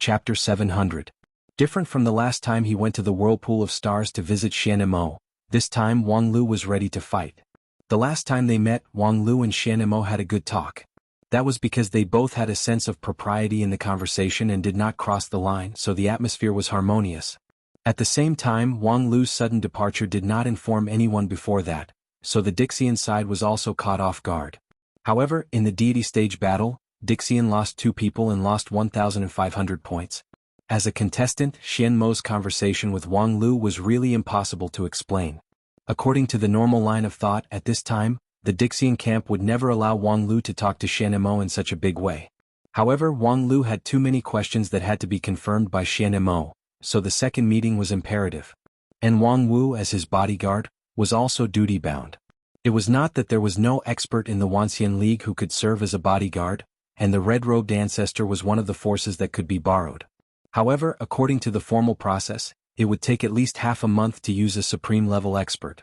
Chapter 700. Different from the last time he went to the whirlpool of stars to visit Xian Mo, this time Wang Lu was ready to fight. The last time they met, Wang Lu and Xian Mo had a good talk. That was because they both had a sense of propriety in the conversation and did not cross the line, so the atmosphere was harmonious. At the same time, Wang Lu's sudden departure did not inform anyone before that, so the Dixian side was also caught off guard. However, in the deity stage battle, Dixian lost 2 people and lost 1,500 points. As a contestant, Xian Mo's conversation with Wang Lu was really impossible to explain. According to the normal line of thought at this time, the Dixian camp would never allow Wang Lu to talk to Xian Mo in such a big way. However, Wang Lu had too many questions that had to be confirmed by Xian Mo, so the second meeting was imperative. And Wang Wu, as his bodyguard, was also duty-bound. It was not that there was no expert in the Wanxian League who could serve as a bodyguard, and the red-robed ancestor was one of the forces that could be borrowed. However, according to the formal process, it would take at least half a month to use a supreme-level expert.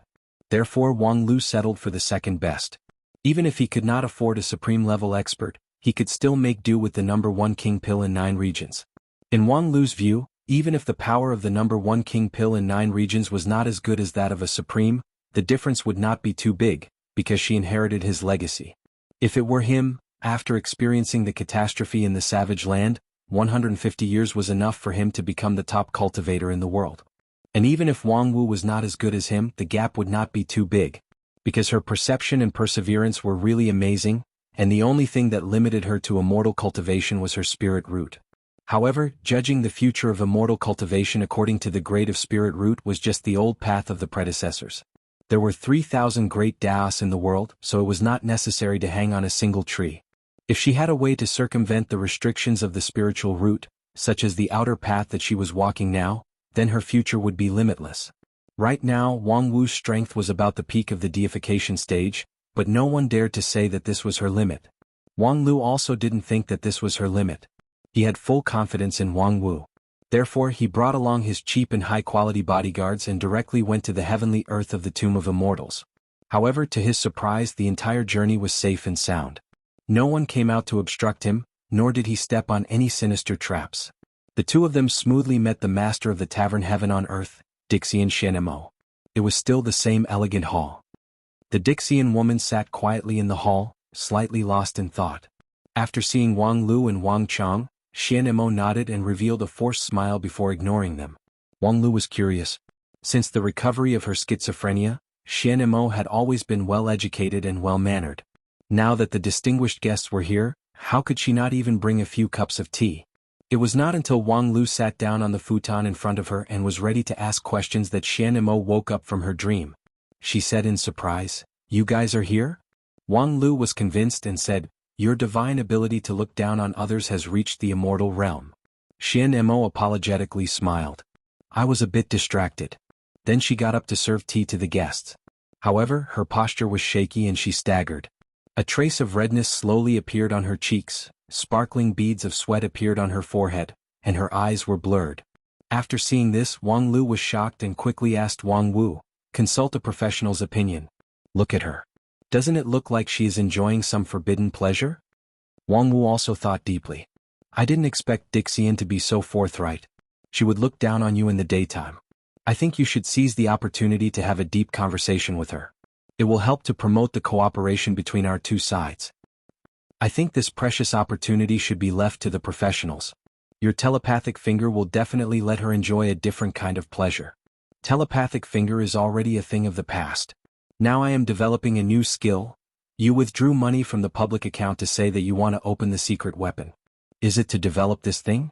Therefore Wang Lu settled for the second best. Even if he could not afford a supreme-level expert, he could still make do with the number 1 king pill in 9 regions. In Wang Lu's view, even if the power of the number 1 king pill in 9 regions was not as good as that of a supreme, the difference would not be too big, because she inherited his legacy. If it were him, after experiencing the catastrophe in the savage land, 150 years was enough for him to become the top cultivator in the world. And even if Wang Wu was not as good as him, the gap would not be too big, because her perception and perseverance were really amazing, and the only thing that limited her to immortal cultivation was her spirit root. However, judging the future of immortal cultivation according to the grade of spirit root was just the old path of the predecessors. There were 3,000 great Daos in the world, so it was not necessary to hang on a single tree. If she had a way to circumvent the restrictions of the spiritual route, such as the outer path that she was walking now, then her future would be limitless. Right now, Wang Wu's strength was about the peak of the deification stage, but no one dared to say that this was her limit. Wang Lu also didn't think that this was her limit. He had full confidence in Wang Wu. Therefore he brought along his cheap and high-quality bodyguards and directly went to the heavenly earth of the Tomb of Immortals. However, to his surprise, the entire journey was safe and sound. No one came out to obstruct him, nor did he step on any sinister traps. The two of them smoothly met the master of the tavern Heaven on Earth, Dixian Xian Mo. It was still the same elegant hall. The Dixian woman sat quietly in the hall, slightly lost in thought. After seeing Wang Lu and Wang Chang, Xian Mo nodded and revealed a forced smile before ignoring them. Wang Lu was curious. Since the recovery of her schizophrenia, Xian Mo had always been well-educated and well-mannered. Now that the distinguished guests were here, how could she not even bring a few cups of tea? It was not until Wang Lu sat down on the futon in front of her and was ready to ask questions that Xian Mo woke up from her dream. She said in surprise, "You guys are here?" Wang Lu was convinced and said, "Your divine ability to look down on others has reached the immortal realm." Xian Mo apologetically smiled. "I was a bit distracted." Then she got up to serve tea to the guests. However, her posture was shaky and she staggered. A trace of redness slowly appeared on her cheeks, sparkling beads of sweat appeared on her forehead, and her eyes were blurred. After seeing this, Wang Lu was shocked and quickly asked Wang Wu, "Consult a professional's opinion. Look at her. Doesn't it look like she is enjoying some forbidden pleasure?" Wang Wu also thought deeply. "I didn't expect Dixian to be so forthright. She would look down on you in the daytime. I think you should seize the opportunity to have a deep conversation with her. It will help to promote the cooperation between our two sides. I think this precious opportunity should be left to the professionals. Your telepathic finger will definitely let her enjoy a different kind of pleasure. Telepathic finger is already a thing of the past. Now I am developing a new skill." You withdrew money from the public account to say that you want to open the secret weapon. Is it to develop this thing?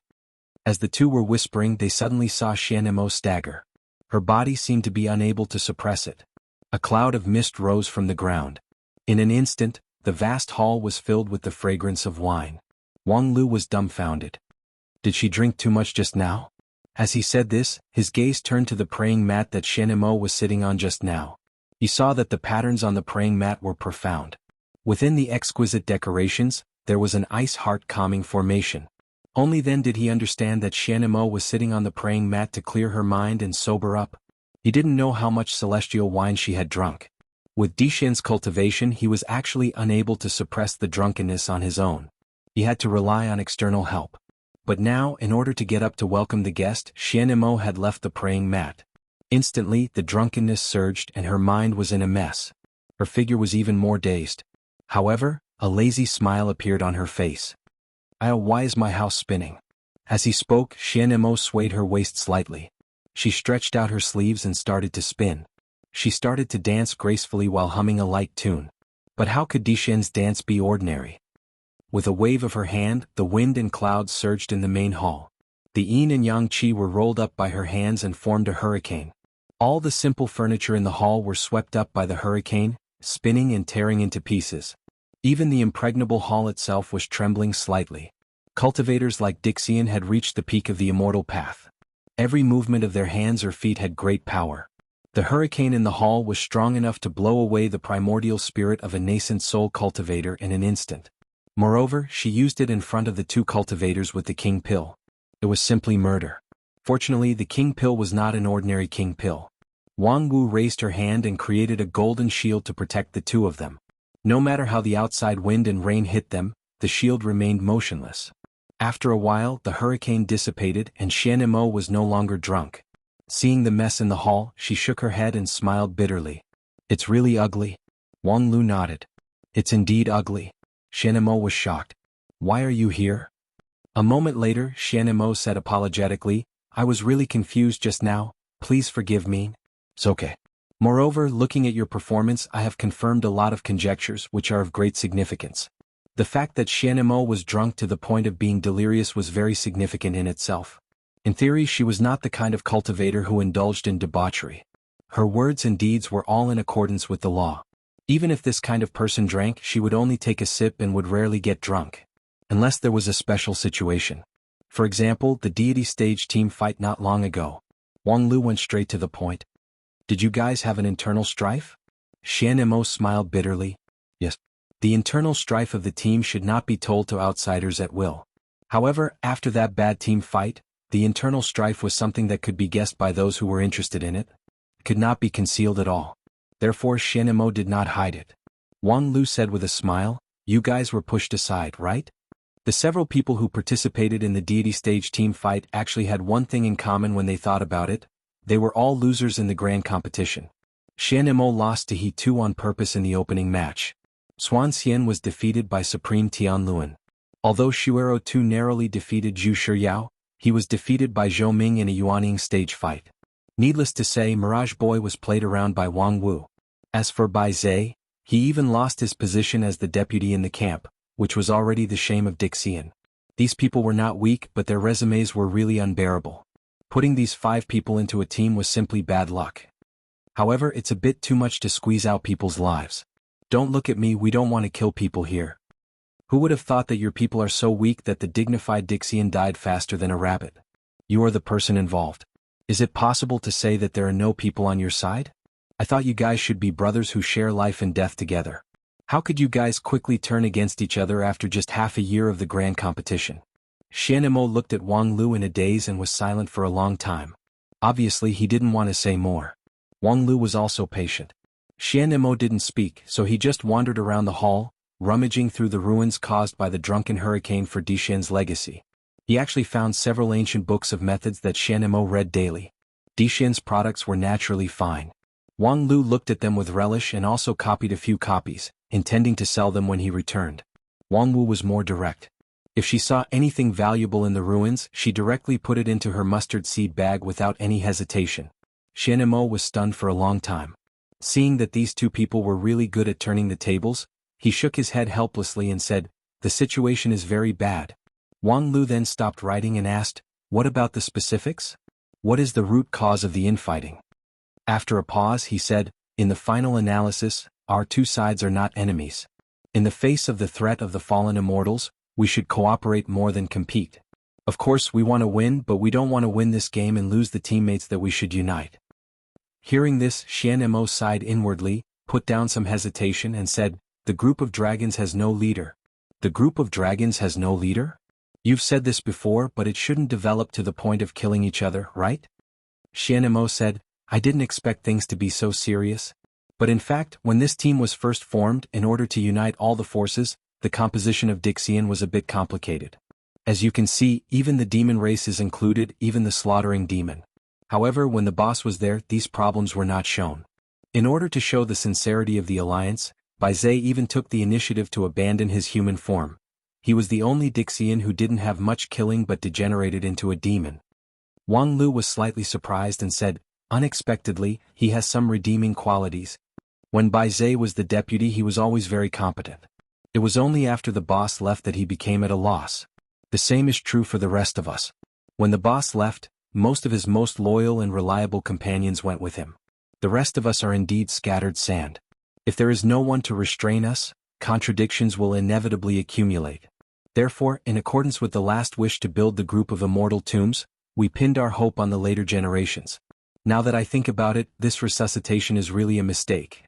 As the two were whispering, they suddenly saw Xian Mo stagger. Her body seemed to be unable to suppress it. A cloud of mist rose from the ground. In an instant, the vast hall was filled with the fragrance of wine. Wang Lu was dumbfounded. Did she drink too much just now? As he said this, his gaze turned to the praying mat that Xian Mo was sitting on just now. He saw that the patterns on the praying mat were profound. Within the exquisite decorations, there was an ice heart calming formation. Only then did he understand that Xian Mo was sitting on the praying mat to clear her mind and sober up. He didn't know how much celestial wine she had drunk. With Dixian's cultivation, he was actually unable to suppress the drunkenness on his own. He had to rely on external help. But now, in order to get up to welcome the guest, Xianemo had left the praying mat. Instantly, the drunkenness surged and her mind was in a mess. Her figure was even more dazed. However, a lazy smile appeared on her face. Why is my house spinning?" As he spoke, Xianemo swayed her waist slightly. She stretched out her sleeves and started to spin. She started to dance gracefully while humming a light tune. But how could Dishen's dance be ordinary? With a wave of her hand, the wind and clouds surged in the main hall. The yin and yang qi were rolled up by her hands and formed a hurricane. All the simple furniture in the hall were swept up by the hurricane, spinning and tearing into pieces. Even the impregnable hall itself was trembling slightly. Cultivators like Dixian had reached the peak of the immortal path. Every movement of their hands or feet had great power. The hurricane in the hall was strong enough to blow away the primordial spirit of a nascent soul cultivator in an instant. Moreover, she used it in front of the two cultivators with the king pill. It was simply murder. Fortunately, the king pill was not an ordinary king pill. Wang Wu raised her hand and created a golden shield to protect the two of them. No matter how the outside wind and rain hit them, the shield remained motionless. After a while, the hurricane dissipated and Xianemo was no longer drunk. Seeing the mess in the hall, she shook her head and smiled bitterly. "It's really ugly." Wang Lu nodded. "It's indeed ugly." Xianemo was shocked. "Why are you here?" A moment later, Xianemo said apologetically, "I was really confused just now, please forgive me." "It's okay. Moreover, looking at your performance, I have confirmed a lot of conjectures which are of great significance." The fact that Xianemo was drunk to the point of being delirious was very significant in itself. In theory, she was not the kind of cultivator who indulged in debauchery. Her words and deeds were all in accordance with the law. Even if this kind of person drank, she would only take a sip and would rarely get drunk. Unless there was a special situation. For example, the deity stage team fight not long ago. Wang Lu went straight to the point. "Did you guys have an internal strife?" Xianemo smiled bitterly. "Yes. The internal strife of the team should not be told to outsiders at will. However, after that bad team fight, the internal strife was something that could be guessed by those who were interested in it. It could not be concealed at all. Therefore Xianemo did not hide it." Wang Lu said with a smile, "You guys were pushed aside, right?" The several people who participated in the deity stage team fight actually had one thing in common when they thought about it. They were all losers in the grand competition. Xianemo lost to He Tu on purpose in the opening match. Xuan Xian was defeated by Supreme Tianluan. Although Shuero Tu narrowly defeated Zhu Shiyao, he was defeated by Zhou Ming in a Yuaning stage fight. Needless to say, Mirage Boy was played around by Wang Wu. As for Bai Zhe, he even lost his position as the deputy in the camp, which was already the shame of Dixian. These people were not weak, but their resumes were really unbearable. Putting these 5 people into a team was simply bad luck. However, it's a bit too much to squeeze out people's lives. "Don't look at me, we don't want to kill people here." Who would have thought that your people are so weak that the dignified Dixian died faster than a rabbit? You are the person involved. Is it possible to say that there are no people on your side? I thought you guys should be brothers who share life and death together. How could you guys quickly turn against each other after just half a year of the grand competition? Xianemo looked at Wang Lu in a daze and was silent for a long time. Obviously he didn't want to say more. Wang Lu was also patient. Xianemo didn't speak, so he just wandered around the hall, rummaging through the ruins caused by the drunken hurricane for Dishen's legacy. He actually found several ancient books of methods that Xianemo read daily. Dishen's products were naturally fine. Wang Lu looked at them with relish and also copied a few copies, intending to sell them when he returned. Wang Wu was more direct. If she saw anything valuable in the ruins, she directly put it into her mustard seed bag without any hesitation. Xianemo was stunned for a long time. Seeing that these two people were really good at turning the tables, he shook his head helplessly and said, "The situation is very bad." Wang Lu then stopped writing and asked, "What about the specifics? What is the root cause of the infighting?" After a pause he said, "In the final analysis, our two sides are not enemies. In the face of the threat of the fallen immortals, we should cooperate more than compete. Of course we want to win, but we don't want to win this game and lose the teammates that we should unite." Hearing this, Xianemo sighed inwardly, put down some hesitation and said, "The group of dragons has no leader." "The group of dragons has no leader? You've said this before, but it shouldn't develop to the point of killing each other, right?" Xianemo said, "I didn't expect things to be so serious. But in fact, when this team was first formed, in order to unite all the forces, the composition of Dixian was a bit complicated. As you can see, even the demon race is included, even the slaughtering demon. However, when the boss was there, these problems were not shown. In order to show the sincerity of the alliance, Bai Zhe even took the initiative to abandon his human form. He was the only Dixian who didn't have much killing but degenerated into a demon. Wang Lu was slightly surprised and said, unexpectedly, he has some redeeming qualities. When Bai Zhe was the deputy, he was always very competent. It was only after the boss left that he became at a loss. The same is true for the rest of us. When the boss left, most of his most loyal and reliable companions went with him. The rest of us are indeed scattered sand. If there is no one to restrain us, contradictions will inevitably accumulate. Therefore, in accordance with the last wish to build the group of immortal tombs, we pinned our hope on the later generations. Now that I think about it, this resuscitation is really a mistake.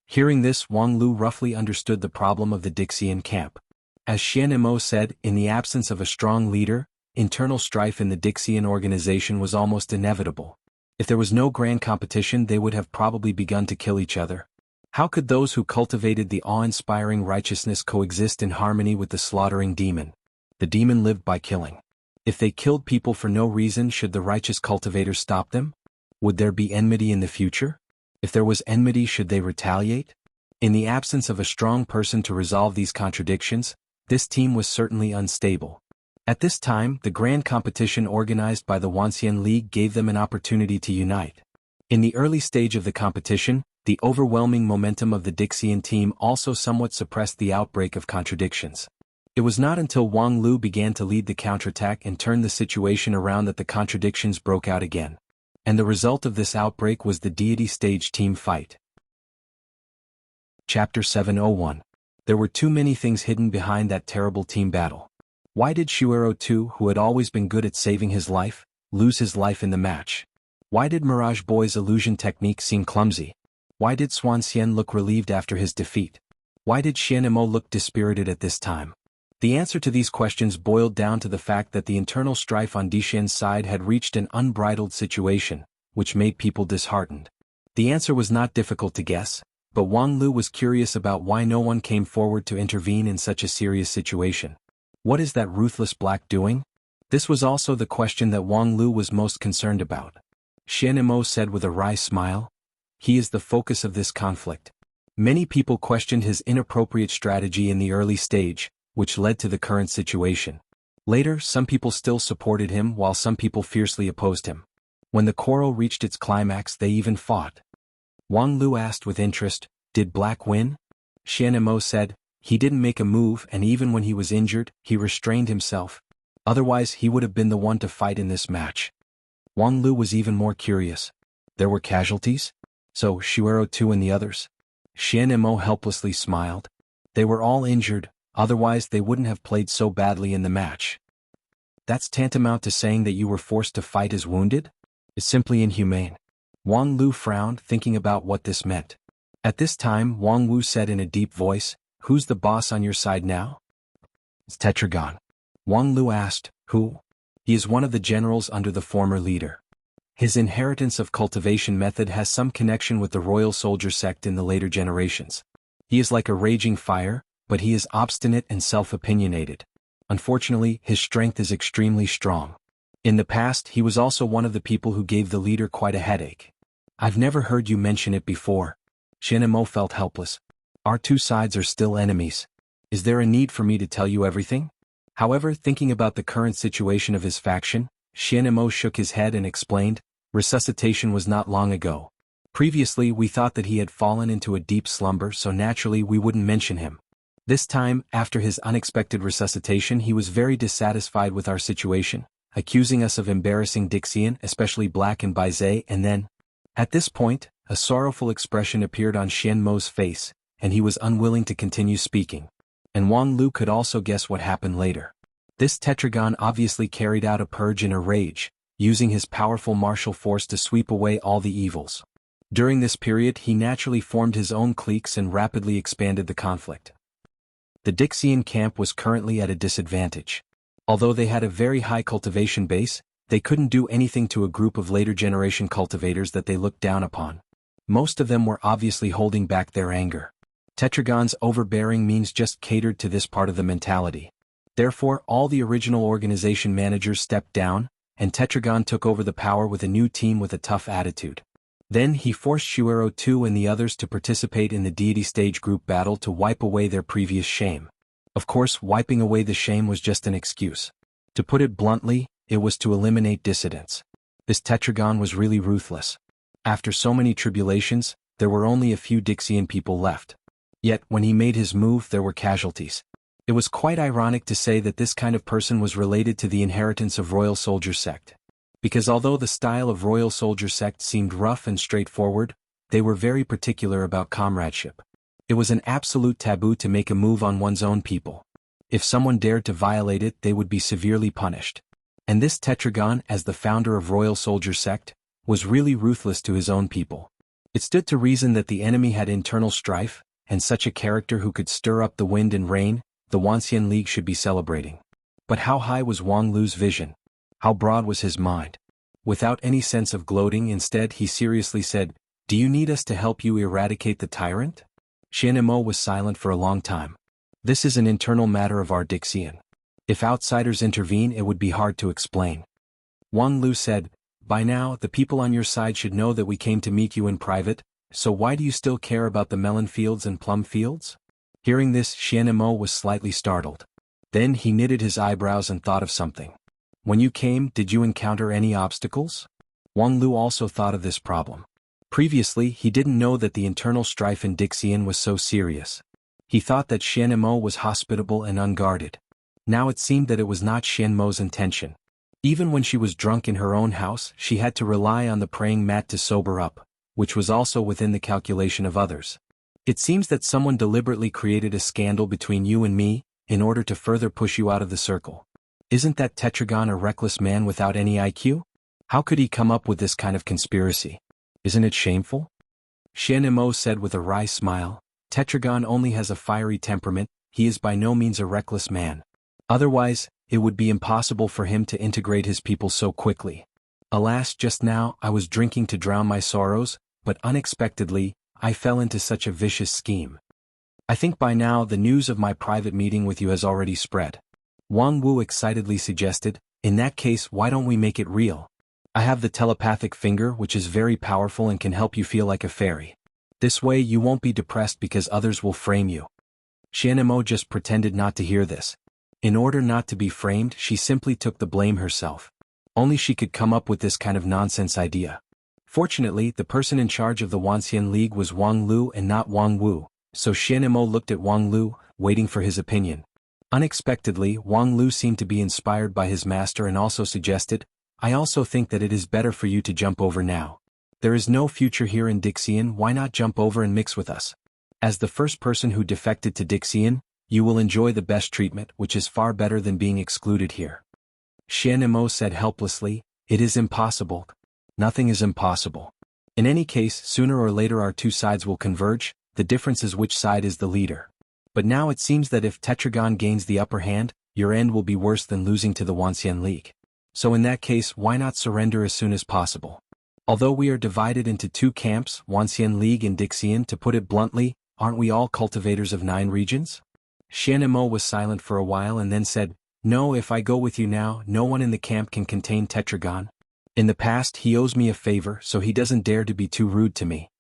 Hearing this, Wang Lu roughly understood the problem of the Dixian camp. As Xian Mo said, in the absence of a strong leader, internal strife in the Dixian organization was almost inevitable. If there was no grand competition, they would have probably begun to kill each other. How could those who cultivated the awe-inspiring righteousness coexist in harmony with the slaughtering demon? The demon lived by killing. If they killed people for no reason, should the righteous cultivators stop them? Would there be enmity in the future? If there was enmity, should they retaliate? In the absence of a strong person to resolve these contradictions, this team was certainly unstable. At this time, the grand competition organized by the Wanxian League gave them an opportunity to unite. In the early stage of the competition, the overwhelming momentum of the Dixian team also somewhat suppressed the outbreak of contradictions. It was not until Wang Lu began to lead the counterattack and turn the situation around that the contradictions broke out again. And the result of this outbreak was the deity stage team fight. Chapter 701. There were too many things hidden behind that terrible team battle. Why did Shuero II, who had always been good at saving his life, lose his life in the match? Why did Mirage Boy's illusion technique seem clumsy? Why did Xuan Xian look relieved after his defeat? Why did Xian Mo look dispirited at this time? The answer to these questions boiled down to the fact that the internal strife on Dixian's side had reached an unbridled situation, which made people disheartened. The answer was not difficult to guess, but Wang Lu was curious about why no one came forward to intervene in such a serious situation. What is that ruthless black doing? This was also the question that Wang Lu was most concerned about. Xian Mo said with a wry smile, he is the focus of this conflict. Many people questioned his inappropriate strategy in the early stage, which led to the current situation. Later, some people still supported him while some people fiercely opposed him. When the quarrel reached its climax, they even fought. Wang Lu asked with interest, did Black win? Xian Mo said, he didn't make a move, and even when he was injured, he restrained himself. Otherwise, he would have been the one to fight in this match. Wang Lu was even more curious. There were casualties? So, Shuero II and the others? Xian Mo helplessly smiled. They were all injured, otherwise they wouldn't have played so badly in the match. That's tantamount to saying that you were forced to fight as wounded? It's simply inhumane. Wang Lu frowned, thinking about what this meant. At this time, Wang Wu said in a deep voice, who's the boss on your side now? It's Tetragon. Wang Lu asked, who? He is one of the generals under the former leader. His inheritance of cultivation method has some connection with the royal soldier sect in the later generations. He is like a raging fire, but he is obstinate and self-opinionated. Unfortunately, his strength is extremely strong. In the past, he was also one of the people who gave the leader quite a headache. I've never heard you mention it before. Xian Mo felt helpless. Our two sides are still enemies. Is there a need for me to tell you everything? However, thinking about the current situation of his faction, Xian Mo shook his head and explained, resuscitation was not long ago. Previously, we thought that he had fallen into a deep slumber, so naturally we wouldn't mention him. This time, after his unexpected resuscitation, he was very dissatisfied with our situation, accusing us of embarrassing Dixian, especially Black and Bai Zhe, and then, at this point, a sorrowful expression appeared on Xian Mo's face, and he was unwilling to continue speaking. And Wang Lu could also guess what happened later. This Tetragon obviously carried out a purge in a rage, using his powerful martial force to sweep away all the evils. During this period, he naturally formed his own cliques and rapidly expanded the conflict. The Dixian camp was currently at a disadvantage. Although they had a very high cultivation base, they couldn't do anything to a group of later generation cultivators that they looked down upon. Most of them were obviously holding back their anger. Tetragon's overbearing means just catered to this part of the mentality. Therefore, all the original organization managers stepped down, and Tetragon took over the power with a new team with a tough attitude. Then he forced Shuero II and the others to participate in the deity stage group battle to wipe away their previous shame. Of course, wiping away the shame was just an excuse. To put it bluntly, it was to eliminate dissidents. This Tetragon was really ruthless. After so many tribulations, there were only a few Dixian people left. Yet, when he made his move, there were casualties. It was quite ironic to say that this kind of person was related to the inheritance of Royal Soldier Sect. Because although the style of Royal Soldier Sect seemed rough and straightforward, they were very particular about comradeship. It was an absolute taboo to make a move on one's own people. If someone dared to violate it, they would be severely punished. And this Tetragon, as the founder of Royal Soldier Sect, was really ruthless to his own people. It stood to reason that the enemy had internal strife, and such a character who could stir up the wind and rain, the Wanxian League should be celebrating. But how high was Wang Lu's vision? How broad was his mind? Without any sense of gloating, instead he seriously said, "Do you need us to help you eradicate the tyrant?" Xianemo was silent for a long time. "This is an internal matter of our Dixian. If outsiders intervene, it would be hard to explain." Wang Lu said, "By now, the people on your side should know that we came to meet you in private, so why do you still care about the melon fields and plum fields?" Hearing this, Xianemo was slightly startled. Then he knitted his eyebrows and thought of something. "When you came, did you encounter any obstacles?" Wang Lu also thought of this problem. Previously, he didn't know that the internal strife in Dixian was so serious. He thought that Xianemo was hospitable and unguarded. Now it seemed that it was not Xianmo's intention. Even when she was drunk in her own house, she had to rely on the praying mat to sober up, which was also within the calculation of others. "It seems that someone deliberately created a scandal between you and me, in order to further push you out of the circle. Isn't that Tetragon a reckless man without any IQ? How could he come up with this kind of conspiracy? Isn't it shameful?" Xianemo said with a wry smile, "Tetragon only has a fiery temperament, he is by no means a reckless man. Otherwise, it would be impossible for him to integrate his people so quickly. Alas, just now I was drinking to drown my sorrows, but unexpectedly, I fell into such a vicious scheme. I think by now the news of my private meeting with you has already spread." Wang Wu excitedly suggested, "In that case, why don't we make it real? I have the telepathic finger, which is very powerful and can help you feel like a fairy. This way you won't be depressed because others will frame you." Xianemo just pretended not to hear this. In order not to be framed, she simply took the blame herself. Only she could come up with this kind of nonsense idea. Fortunately, the person in charge of the Wanxian League was Wang Lu and not Wang Wu, so Xianemo looked at Wang Lu, waiting for his opinion. Unexpectedly, Wang Lu seemed to be inspired by his master and also suggested, "I also think that it is better for you to jump over now. There is no future here in Dixian, why not jump over and mix with us? As the first person who defected to Dixian, you will enjoy the best treatment, which is far better than being excluded here." Xianemo said helplessly, "It is impossible. Nothing is impossible. In any case, sooner or later our two sides will converge, the difference is which side is the leader. But now it seems that if Tetragon gains the upper hand, your end will be worse than losing to the Wanxian League. So in that case, why not surrender as soon as possible? Although we are divided into two camps, Wanxian League and Dixian, to put it bluntly, aren't we all cultivators of 9 regions?" Xianemo was silent for a while and then said, "No, if I go with you now, no one in the camp can contain Tetragon. In the past he owes me a favor, so he doesn't dare to be too rude to me."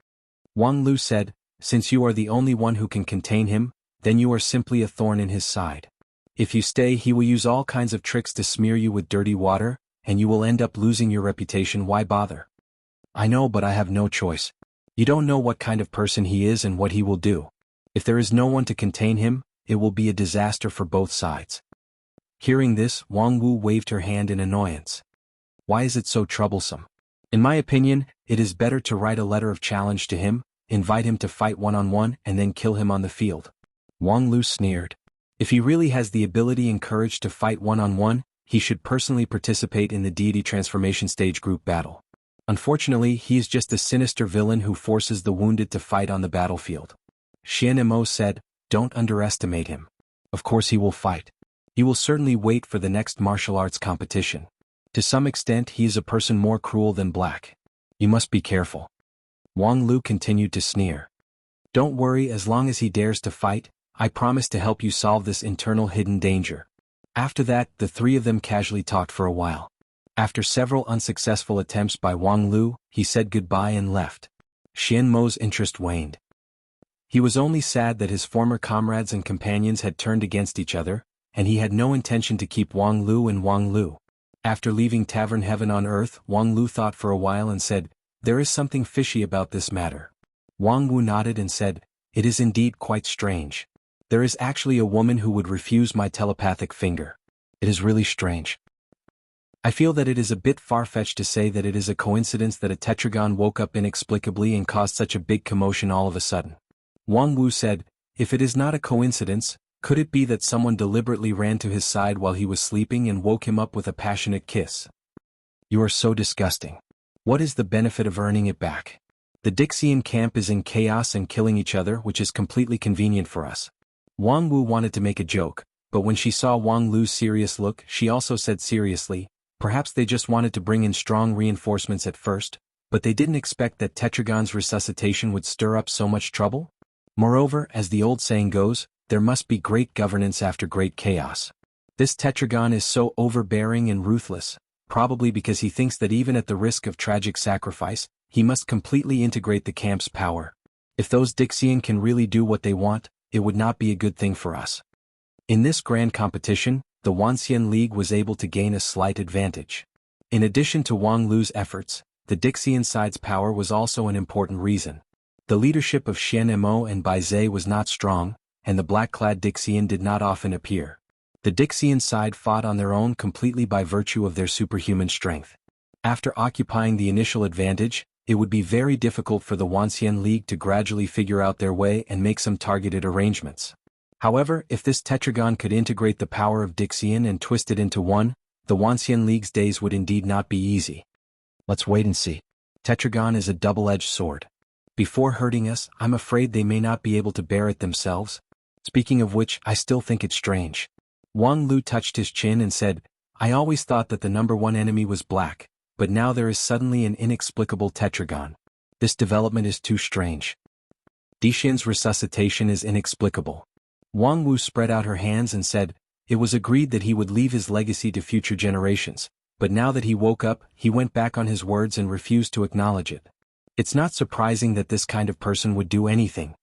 Wang Lu said, "Since you are the only one who can contain him, then you are simply a thorn in his side. If you stay, he will use all kinds of tricks to smear you with dirty water, and you will end up losing your reputation. Why bother?" "I know, but I have no choice. You don't know what kind of person he is and what he will do. If there is no one to contain him, it will be a disaster for both sides." Hearing this, Wang Wu waved her hand in annoyance. "Why is it so troublesome? In my opinion, it is better to write a letter of challenge to him, invite him to fight one-on-one and then kill him on the field." Wang Lu sneered. "If he really has the ability and courage to fight one-on-one, he should personally participate in the deity transformation stage group battle. Unfortunately, he is just a sinister villain who forces the wounded to fight on the battlefield." Xianemo said, "Don't underestimate him. Of course he will fight. He will certainly wait for the next martial arts competition. To some extent he is a person more cruel than black. You must be careful." Wang Lu continued to sneer. "Don't worry, as long as he dares to fight, I promise to help you solve this internal hidden danger. After that, the three of them casually talked for a while. After several unsuccessful attempts by Wang Lu, he said goodbye and left. Xian Mo's interest waned. He was only sad that his former comrades and companions had turned against each other, and he had no intention to keep Wang Lu and Wang Lu. After leaving Tavern Heaven on Earth, Wang Lu thought for a while and said, "There is something fishy about this matter." Wang Wu nodded and said, "It is indeed quite strange. There is actually a woman who would refuse my telepathic finger. It is really strange. I feel that it is a bit far-fetched to say that it is a coincidence that a tetragon woke up inexplicably and caused such a big commotion all of a sudden." Wang Wu said, "If it is not a coincidence, could it be that someone deliberately ran to his side while he was sleeping and woke him up with a passionate kiss? You are so disgusting. What is the benefit of earning it back? The Dixian camp is in chaos and killing each other, which is completely convenient for us." Wang Wu wanted to make a joke, but when she saw Wang Lu's serious look, she also said seriously, "Perhaps they just wanted to bring in strong reinforcements at first, but they didn't expect that Tetragon's resuscitation would stir up so much trouble? Moreover, as the old saying goes, there must be great governance after great chaos. This Tetragon is so overbearing and ruthless, probably because he thinks that even at the risk of tragic sacrifice, he must completely integrate the camp's power. If those Dixian can really do what they want, it would not be a good thing for us." In this grand competition, the Wanxian League was able to gain a slight advantage. In addition to Wang Lu's efforts, the Dixian side's power was also an important reason. The leadership of Xian Mo and Bai Zhe was not strong, and the black-clad Dixian did not often appear. The Dixian side fought on their own completely by virtue of their superhuman strength. After occupying the initial advantage, it would be very difficult for the Wanxian League to gradually figure out their way and make some targeted arrangements. However, if this tetragon could integrate the power of Dixian and twist it into one, the Wanxian League's days would indeed not be easy. Let's wait and see. Tetragon is a double-edged sword. Before hurting us, I'm afraid they may not be able to bear it themselves. Speaking of which, I still think it's strange. Wang Lu touched his chin and said, "I always thought that the number one enemy was black, but now there is suddenly an inexplicable tetragon. This development is too strange. Dixian's resuscitation is inexplicable." Wang Wu spread out her hands and said, "It was agreed that he would leave his legacy to future generations, but now that he woke up, he went back on his words and refused to acknowledge it. It's not surprising that this kind of person would do anything."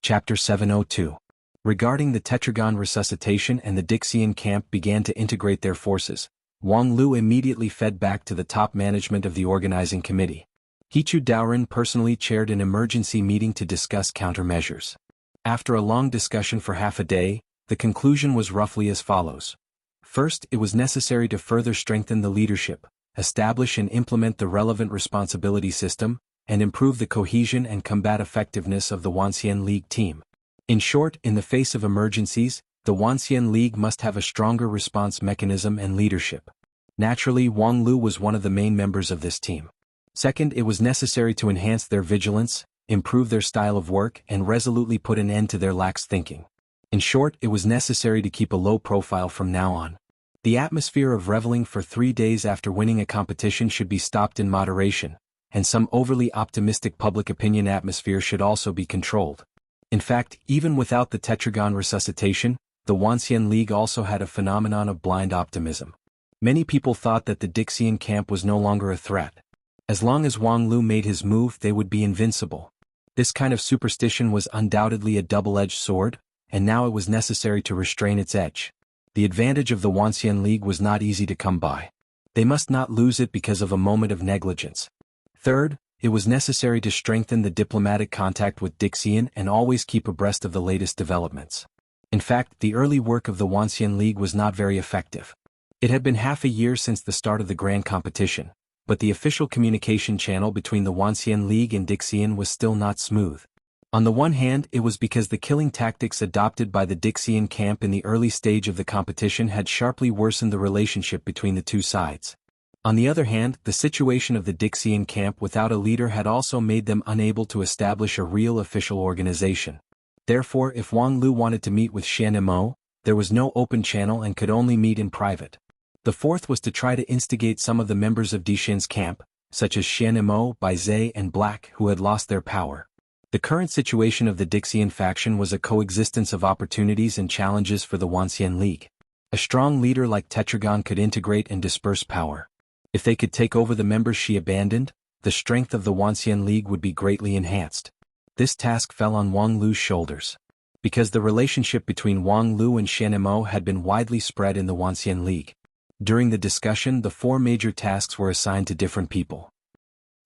Chapter 702. Regarding the Tetragon resuscitation and the Dixian camp began to integrate their forces, Wang Lu immediately fed back to the top management of the organizing committee. Hichu Daoren personally chaired an emergency meeting to discuss countermeasures. After a long discussion for half a day, the conclusion was roughly as follows. First, it was necessary to further strengthen the leadership, establish and implement the relevant responsibility system, and improve the cohesion and combat effectiveness of the Wanxian League team. In short, in the face of emergencies, the Wanxian League must have a stronger response mechanism and leadership. Naturally, Wang Lu was one of the main members of this team. Second, it was necessary to enhance their vigilance, improve their style of work, and resolutely put an end to their lax thinking. In short, it was necessary to keep a low profile from now on. The atmosphere of reveling for 3 days after winning a competition should be stopped in moderation, and some overly optimistic public opinion atmosphere should also be controlled. In fact, even without the Tetragon resuscitation, the Wanxian League also had a phenomenon of blind optimism. Many people thought that the Dixian camp was no longer a threat. As long as Wang Lu made his move, they would be invincible. This kind of superstition was undoubtedly a double-edged sword, and now it was necessary to restrain its edge. The advantage of the Wanxian League was not easy to come by. They must not lose it because of a moment of negligence. Third, it was necessary to strengthen the diplomatic contact with Dixian and always keep abreast of the latest developments. In fact, the early work of the Wanxian League was not very effective. It had been half a year since the start of the grand competition, but the official communication channel between the Wanxian League and Dixian was still not smooth. On the one hand, it was because the killing tactics adopted by the Dixian camp in the early stage of the competition had sharply worsened the relationship between the two sides. On the other hand, the situation of the Dixian camp without a leader had also made them unable to establish a real official organization. Therefore, if Wang Lu wanted to meet with Xian Mo, there was no open channel and could only meet in private. The fourth was to try to instigate some of the members of Dixian's camp, such as Xian Mo, Bai Zhe and Black, who had lost their power. The current situation of the Dixian faction was a coexistence of opportunities and challenges for the Wanxian League. A strong leader like Tetragon could integrate and disperse power. If they could take over the members she abandoned, the strength of the Wanxian League would be greatly enhanced. This task fell on Wang Lu's shoulders. Because the relationship between Wang Lu and Shan Mo had been widely spread in the Wanxian League. During the discussion, the 4 major tasks were assigned to different people.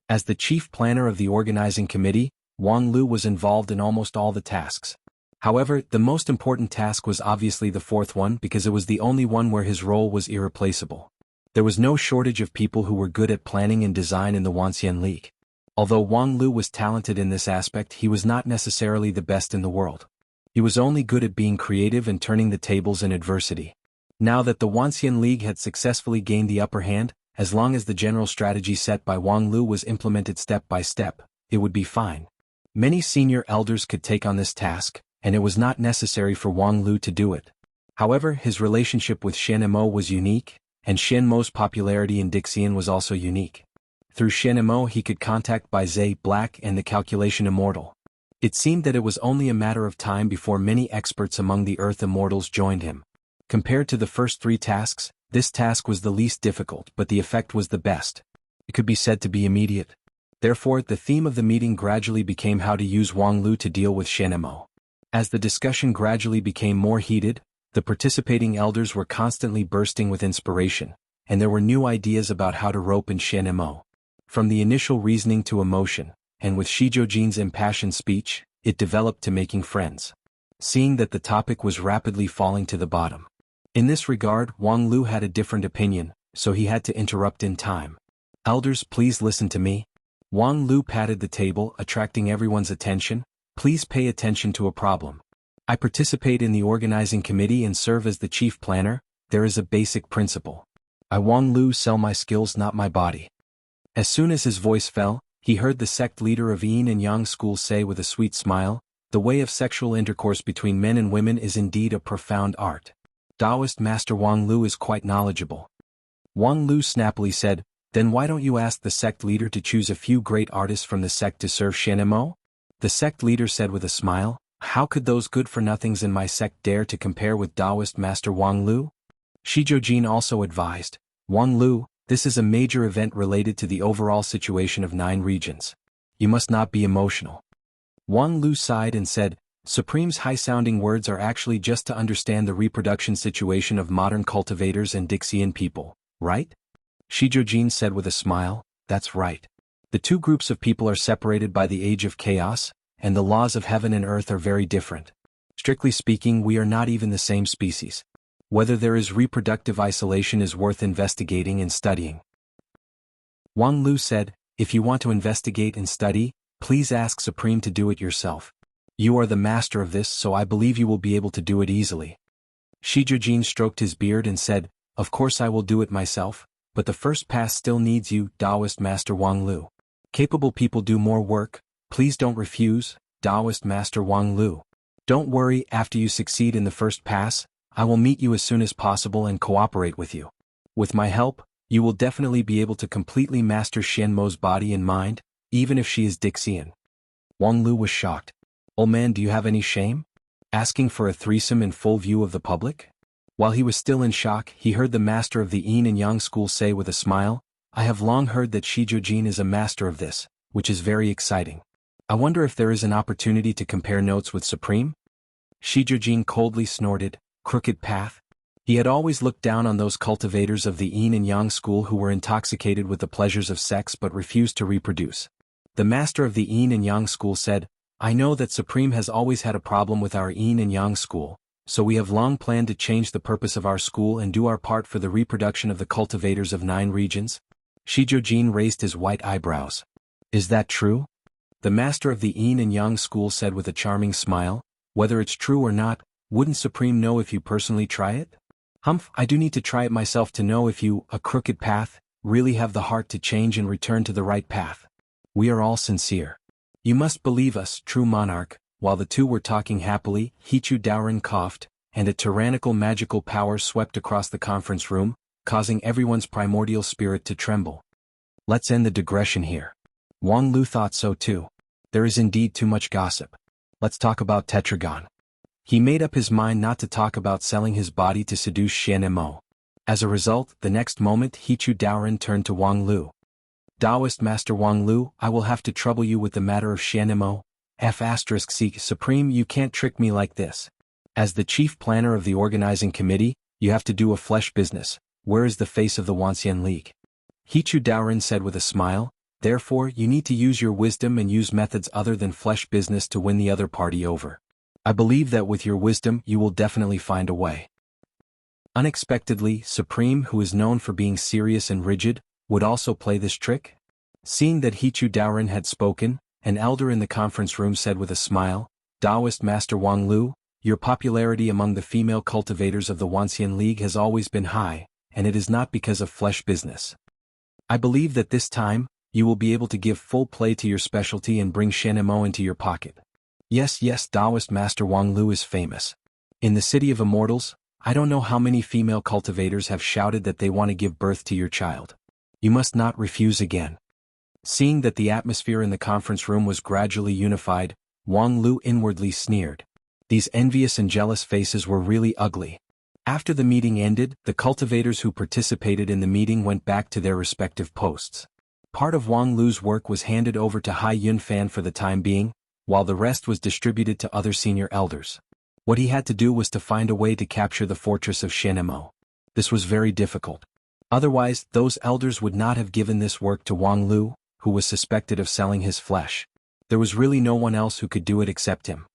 As the chief planner of the organizing committee, Wang Lu was involved in almost all the tasks. However, the most important task was obviously the 4th one because it was the only one where his role was irreplaceable. There was no shortage of people who were good at planning and design in the Wanxian League. Although Wang Lu was talented in this aspect, he was not necessarily the best in the world. He was only good at being creative and turning the tables in adversity. Now that the Wanxian League had successfully gained the upper hand, as long as the general strategy set by Wang Lu was implemented step by step, it would be fine. Many senior elders could take on this task, and it was not necessary for Wang Lu to do it. However, his relationship with Shan Mo was unique, and Shan Mo's popularity in Dixian was also unique. Through Shan Mo he could contact Bai Zhe Black and the Calculation Immortal. It seemed that it was only a matter of time before many experts among the Earth Immortals joined him. Compared to the first 3 tasks, this task was the least difficult, but the effect was the best. It could be said to be immediate. Therefore, the theme of the meeting gradually became how to use Wang Lu to deal with Shan Mo. As the discussion gradually became more heated, the participating elders were constantly bursting with inspiration, and there were new ideas about how to rope in Shan Mo. From the initial reasoning to emotion, and with Shizhou impassioned speech, it developed to making friends. Seeing that the topic was rapidly falling to the bottom. In this regard, Wang Lu had a different opinion, so he had to interrupt in time. Elders, please listen to me. Wang Lu patted the table, attracting everyone's attention. Please pay attention to a problem. I participate in the organizing committee and serve as the chief planner. There is a basic principle. I Wang Lu sell my skills, not my body. As soon as his voice fell, he heard the sect leader of Yin and Yang school say with a sweet smile, the way of sexual intercourse between men and women is indeed a profound art. Taoist Master Wang Lu is quite knowledgeable. Wang Lu snappily said, then why don't you ask the sect leader to choose a few great artists from the sect to serve Shan Mo? The sect leader said with a smile, how could those good-for-nothings in my sect dare to compare with Taoist Master Wang Lu? Shizhou also advised, Wang Lu, this is a major event related to the overall situation of 9 regions. You must not be emotional. Wang Lu sighed and said, Supreme's high-sounding words are actually just to understand the reproduction situation of modern cultivators and Dixian people, right? Shizhou said with a smile, that's right. The 2 groups of people are separated by the age of chaos, and the laws of heaven and earth are very different. Strictly speaking, we are not even the same species. Whether there is reproductive isolation is worth investigating and studying. Wang Lu said, if you want to investigate and study, please ask Supreme to do it yourself. You are the master of this, so I believe you will be able to do it easily. Shizhou stroked his beard and said, of course I will do it myself, but the first pass still needs you, Taoist Master Wang Lu. Capable people do more work, please don't refuse, Taoist Master Wang Lu. Don't worry, after you succeed in the first pass, I will meet you as soon as possible and cooperate with you. With my help, you will definitely be able to completely master Shan Mo's body and mind, even if she is Dixian. Wang Lu was shocked. Old man, do you have any shame? Asking for a threesome in full view of the public? While he was still in shock, he heard the master of the Yin and Yang school say with a smile, I have long heard that Shizhou is a master of this, which is very exciting. I wonder if there is an opportunity to compare notes with Supreme? Shizhou coldly snorted, crooked path. He had always looked down on those cultivators of the Yin and Yang school who were intoxicated with the pleasures of sex but refused to reproduce. The master of the Yin and Yang school said, I know that Supreme has always had a problem with our Yin and Yang school, so we have long planned to change the purpose of our school and do our part for the reproduction of the cultivators of 9 regions. Shizhou raised his white eyebrows. Is that true? The master of the Yin and Yang school said with a charming smile, whether it's true or not, wouldn't Supreme know if you personally try it? Humph, I do need to try it myself to know if you, a crooked path, really have the heart to change and return to the right path. We are all sincere. You must believe us, true monarch. While the 2 were talking happily, Hichu Daoren coughed, and a tyrannical magical power swept across the conference room, causing everyone's primordial spirit to tremble. Let's end the digression here. Wang Lu thought so too. There is indeed too much gossip. Let's talk about Tetragon. He made up his mind not to talk about selling his body to seduce Xianemo. As a result, the next moment Hichu Daoren turned to Wang Lu. Taoist Master Wang Lu, I will have to trouble you with the matter of Xianemo. F*** Supreme, you can't trick me like this. As the chief planner of the organizing committee, you have to do a flesh business. Where is the face of the Wanxian League? Hichu Daoren said with a smile, therefore you need to use your wisdom and use methods other than flesh business to win the other party over. I believe that with your wisdom you will definitely find a way. Unexpectedly, Supreme, who is known for being serious and rigid, would also play this trick? Seeing that Hichu Daoren had spoken, an elder in the conference room said with a smile, Taoist Master Wang Lu, your popularity among the female cultivators of the Wanxian League has always been high, and it is not because of flesh business. I believe that this time, you will be able to give full play to your specialty and bring Xianemo into your pocket. Yes, Taoist Master Wang Lu is famous. In the City of Immortals, I don't know how many female cultivators have shouted that they want to give birth to your child. You must not refuse again. Seeing that the atmosphere in the conference room was gradually unified, Wang Lu inwardly sneered. These envious and jealous faces were really ugly. After the meeting ended, the cultivators who participated in the meeting went back to their respective posts. Part of Wang Lu's work was handed over to Hai Yunfan for the time being, while the rest was distributed to other senior elders. What he had to do was to find a way to capture the fortress of Xianemo. This was very difficult. Otherwise, those elders would not have given this work to Wang Lu, who was suspected of selling his flesh. There was really no one else who could do it except him.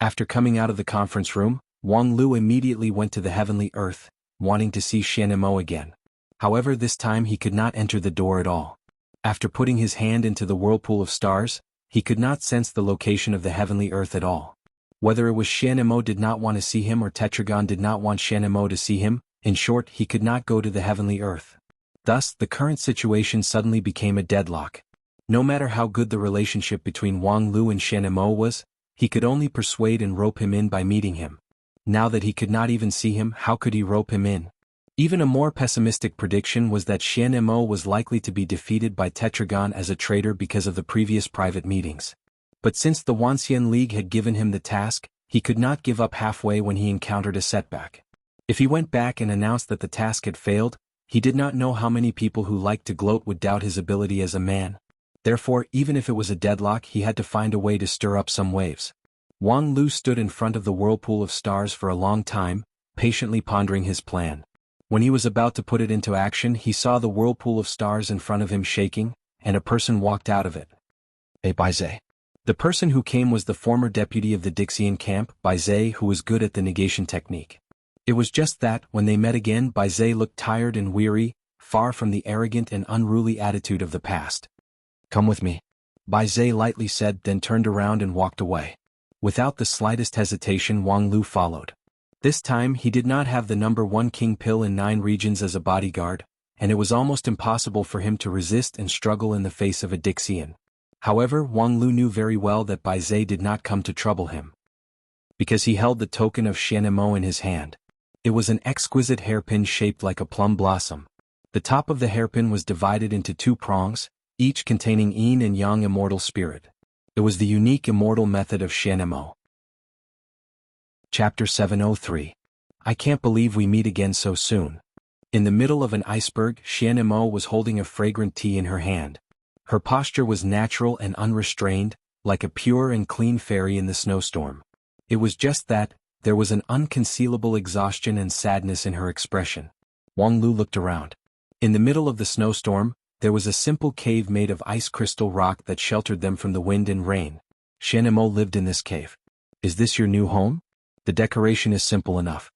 After coming out of the conference room, Wang Lu immediately went to the heavenly earth, wanting to see Xianemo again. However, this time he could not enter the door at all. After putting his hand into the whirlpool of stars, he could not sense the location of the heavenly earth at all. Whether it was Xianemo did not want to see him or Tetragon did not want Xianemo to see him, in short, he could not go to the heavenly earth. Thus, the current situation suddenly became a deadlock. No matter how good the relationship between Wang Lu and Xianemo was, he could only persuade and rope him in by meeting him. Now that he could not even see him, how could he rope him in? Even a more pessimistic prediction was that Xianemo was likely to be defeated by Tetragon as a traitor because of the previous private meetings. But since the Wanxian League had given him the task, he could not give up halfway when he encountered a setback. If he went back and announced that the task had failed, he did not know how many people who liked to gloat would doubt his ability as a man. Therefore, even if it was a deadlock, he had to find a way to stir up some waves. Wang Lu stood in front of the whirlpool of stars for a long time, patiently pondering his plan. When he was about to put it into action, he saw the whirlpool of stars in front of him shaking, and a person walked out of it. Baize. The person who came was the former deputy of the Dixian camp, Baize, who was good at the negation technique. It was just that, when they met again, Baize looked tired and weary, far from the arrogant and unruly attitude of the past. Come with me. Baize lightly said, then turned around and walked away. Without the slightest hesitation, Wang Lu followed. This time he did not have the number 1 king pill in 9 regions as a bodyguard, and it was almost impossible for him to resist and struggle in the face of a Dixian. However, Wang Lu knew very well that Baize did not come to trouble him. Because he held the token of Xianemo in his hand. It was an exquisite hairpin shaped like a plum blossom. The top of the hairpin was divided into 2 prongs, each containing yin and yang immortal spirit. It was the unique immortal method of Xianemo. Chapter 703. I can't believe we meet again so soon. In the middle of an iceberg, Xianemo was holding a fragrant tea in her hand. Her posture was natural and unrestrained, like a pure and clean fairy in the snowstorm. It was just that, there was an unconcealable exhaustion and sadness in her expression. Wang Lu looked around. In the middle of the snowstorm, there was a simple cave made of ice crystal rock that sheltered them from the wind and rain. Xianemo lived in this cave. Is this your new home? The decoration is simple enough.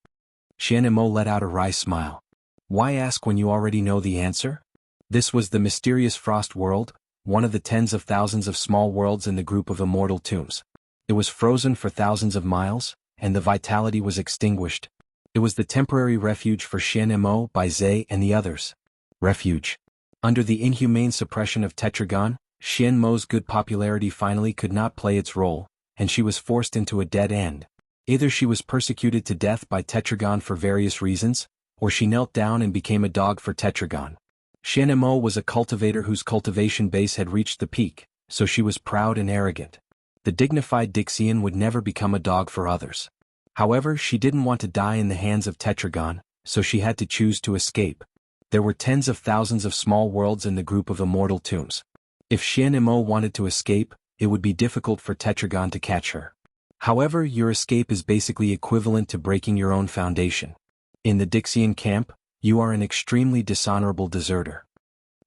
Xianemo let out a wry smile. Why ask when you already know the answer? This was the mysterious frost world, one of the tens of thousands of small worlds in the group of immortal tombs. It was frozen for thousands of miles, and the vitality was extinguished. It was the temporary refuge for Xianemo, Baize, and the others. Refuge. Under the inhumane suppression of Tetragon, Xianmo's good popularity finally could not play its role, and she was forced into a dead end. Either she was persecuted to death by Tetragon for various reasons, or she knelt down and became a dog for Tetragon. Xianemo was a cultivator whose cultivation base had reached the peak, so she was proud and arrogant. The dignified Dixian would never become a dog for others. However, she didn't want to die in the hands of Tetragon, so she had to choose to escape. There were tens of thousands of small worlds in the group of immortal tombs. If Xianemo wanted to escape, it would be difficult for Tetragon to catch her. However, your escape is basically equivalent to breaking your own foundation. In the Dixian camp, you are an extremely dishonorable deserter.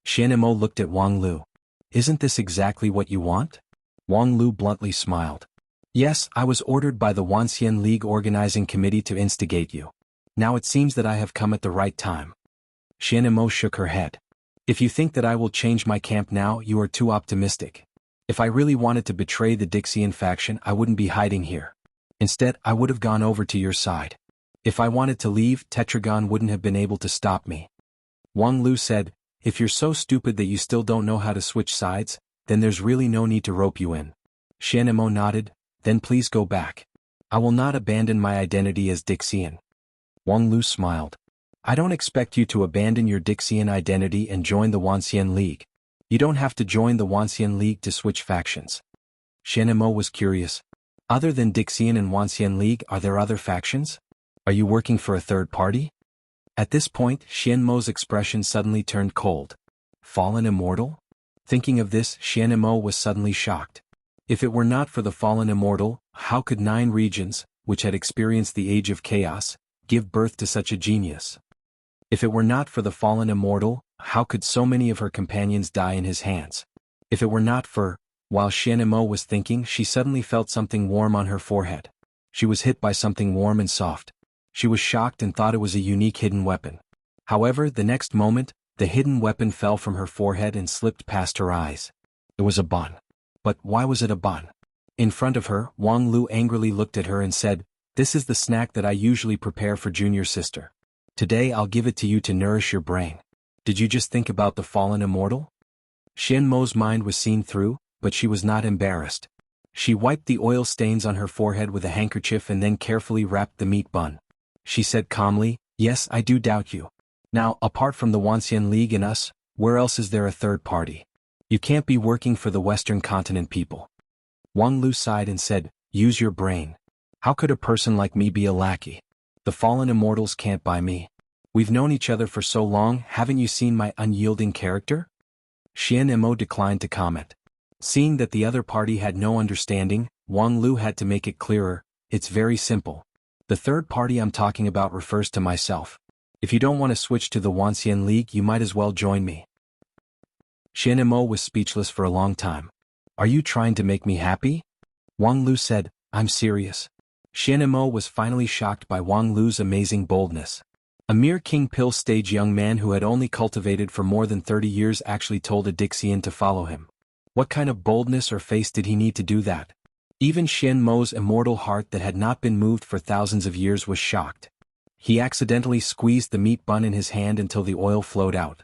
Xianemo looked at Wang Lu. Isn't this exactly what you want? Wang Lu bluntly smiled. Yes, I was ordered by the Wanxian League organizing committee to instigate you. Now it seems that I have come at the right time. Xianemo shook her head. If you think that I will change my camp now, you are too optimistic. If I really wanted to betray the Dixian faction, I wouldn't be hiding here. Instead, I would have gone over to your side. If I wanted to leave, Tetragon wouldn't have been able to stop me. Wang Lu said, if you're so stupid that you still don't know how to switch sides, then there's really no need to rope you in. Xianemo nodded, then please go back. I will not abandon my identity as Dixian. Wang Lu smiled. I don't expect you to abandon your Dixian identity and join the Wanxian League. You don't have to join the Wanxian League to switch factions. Xianemo was curious. Other than Dixian and Wanxian League, are there other factions? Are you working for a third party? At this point, Xianmo's expression suddenly turned cold. Fallen immortal? Thinking of this, Xianemo was suddenly shocked. If it were not for the fallen immortal, how could 9 regions, which had experienced the age of chaos, give birth to such a genius? If it were not for the fallen immortal, how could so many of her companions die in his hands? If it were not for... While Xianemo was thinking, she suddenly felt something warm on her forehead. She was hit by something warm and soft. She was shocked and thought it was a unique hidden weapon. However, the next moment, the hidden weapon fell from her forehead and slipped past her eyes. It was a bun. But why was it a bun? In front of her, Wang Lu angrily looked at her and said, "This is the snack that I usually prepare for junior sister. Today I'll give it to you to nourish your brain. Did you just think about the fallen immortal?" Xianmo's mind was seen through, but she was not embarrassed. She wiped the oil stains on her forehead with a handkerchief and then carefully wrapped the meat bun. She said calmly, "Yes, I do doubt you. Now, apart from the Wanxian League and us, where else is there a third party? You can't be working for the Western continent people." Wang Lu sighed and said, "Use your brain. How could a person like me be a lackey? The fallen immortals can't buy me. We've known each other for so long, haven't you seen my unyielding character?" Xianmo declined to comment. Seeing that the other party had no understanding, Wang Lu had to make it clearer. It's very simple. The third party I'm talking about refers to myself. If you don't want to switch to the Wanxian League, you might as well join me. Xianmo was speechless for a long time. Are you trying to make me happy? Wang Lu said, I'm serious. Xianmo was finally shocked by Wang Lu's amazing boldness. A mere king pill stage young man who had only cultivated for more than 30 years actually told a Dixian to follow him. What kind of boldness or face did he need to do that? Even Xianmo's immortal heart that had not been moved for thousands of years was shocked. He accidentally squeezed the meat bun in his hand until the oil flowed out.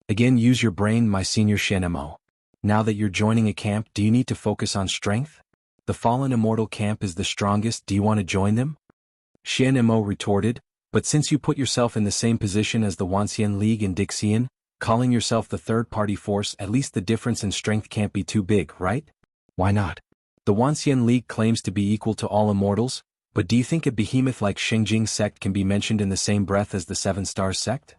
Again, use your brain, my senior Xianmo. Now that you're joining a camp, do you need to focus on strength? The fallen immortal camp is the strongest, do you want to join them? Xianmo retorted, but since you put yourself in the same position as the Wanxian League and Dixian, calling yourself the third-party force, at least the difference in strength can't be too big, right? Why not? The Wanxian League claims to be equal to all immortals, but do you think a behemoth like Xingjing sect can be mentioned in the same breath as the Seven Stars sect?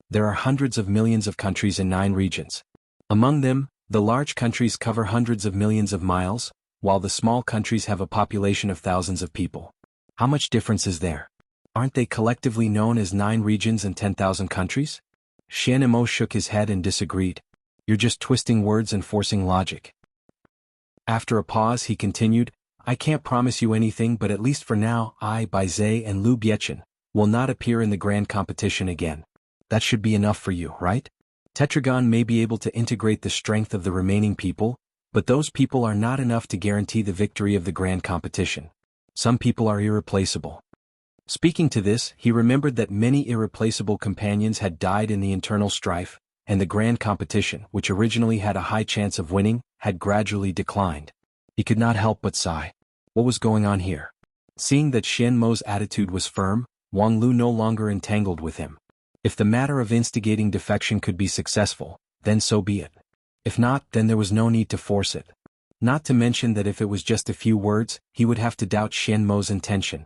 There are hundreds of millions of countries in 9 regions. Among them, the large countries cover hundreds of millions of miles, while the small countries have a population of thousands of people. How much difference is there? Aren't they collectively known as 9 regions and 10,000 countries? Xianmo shook his head and disagreed. You're just twisting words and forcing logic. After a pause, he continued, I can't promise you anything, but at least for now, I, Bai Zhe and Lu Biechen, will not appear in the grand competition again. That should be enough for you, right? Tetragon may be able to integrate the strength of the remaining people, but those people are not enough to guarantee the victory of the grand competition. Some people are irreplaceable. Speaking to this, he remembered that many irreplaceable companions had died in the internal strife, and the grand competition, which originally had a high chance of winning, had gradually declined. He could not help but sigh. What was going on here? Seeing that Xianmo's attitude was firm, Wang Lu no longer entangled with him. If the matter of instigating defection could be successful, then so be it. If not, then there was no need to force it. Not to mention that if it was just a few words, he would have to doubt Xian Mo's intention.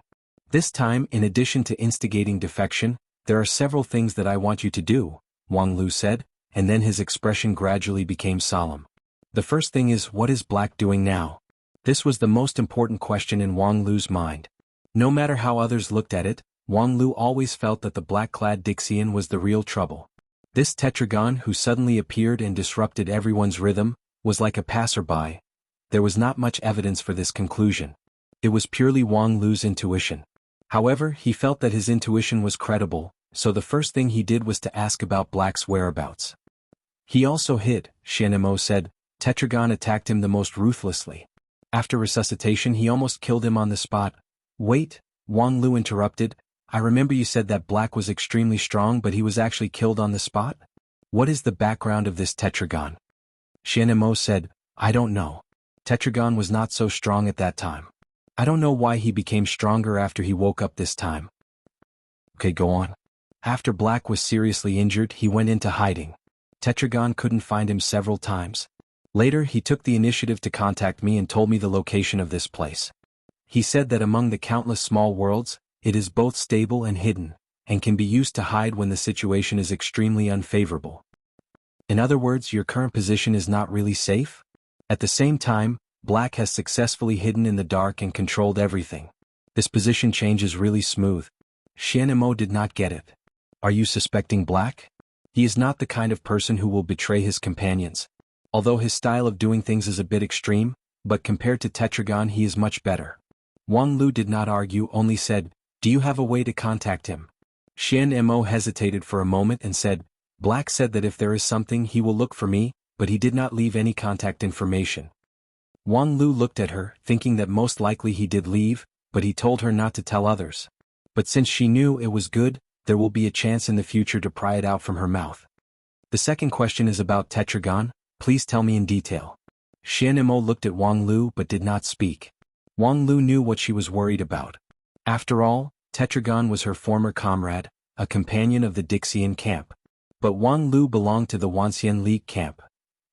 This time, in addition to instigating defection, there are several things that I want you to do, Wang Lu said, and then his expression gradually became solemn. The first thing is, what is Black doing now? This was the most important question in Wang Lu's mind. No matter how others looked at it, Wang Lu always felt that the black-clad Dixian was the real trouble. This tetragon who suddenly appeared and disrupted everyone's rhythm, was like a passerby. There was not much evidence for this conclusion. It was purely Wang Lu's intuition. However, he felt that his intuition was credible, so the first thing he did was to ask about Black's whereabouts. He also hid, Xian Mo said. Tetragon attacked him the most ruthlessly. After resuscitation he almost killed him on the spot. Wait, Wang Lu interrupted, I remember you said that Black was extremely strong but he was actually killed on the spot? What is the background of this tetragon? Xian Mo said, I don't know. Tetragon was not so strong at that time. I don't know why he became stronger after he woke up this time. Okay, go on. After Black was seriously injured he went into hiding. Tetragon couldn't find him several times. Later he took the initiative to contact me and told me the location of this place. He said that among the countless small worlds, it is both stable and hidden, and can be used to hide when the situation is extremely unfavorable. In other words, your current position is not really safe? At the same time, Black has successfully hidden in the dark and controlled everything. This position change is really smooth. Xian Mo did not get it. Are you suspecting Black? He is not the kind of person who will betray his companions. Although his style of doing things is a bit extreme, but compared to Tetragon he is much better. Wang Lu did not argue, only said, do you have a way to contact him? Xian Mo hesitated for a moment and said, Black said that if there is something he will look for me, but he did not leave any contact information. Wang Lu looked at her, thinking that most likely he did leave, but he told her not to tell others. But since she knew it was good, there will be a chance in the future to pry it out from her mouth. The second question is about Tetragon, please tell me in detail. Xian Mo looked at Wang Lu but did not speak. Wang Lu knew what she was worried about. After all, Tetragon was her former comrade, a companion of the Dixian camp. But Wang Lu belonged to the Wanxian League camp.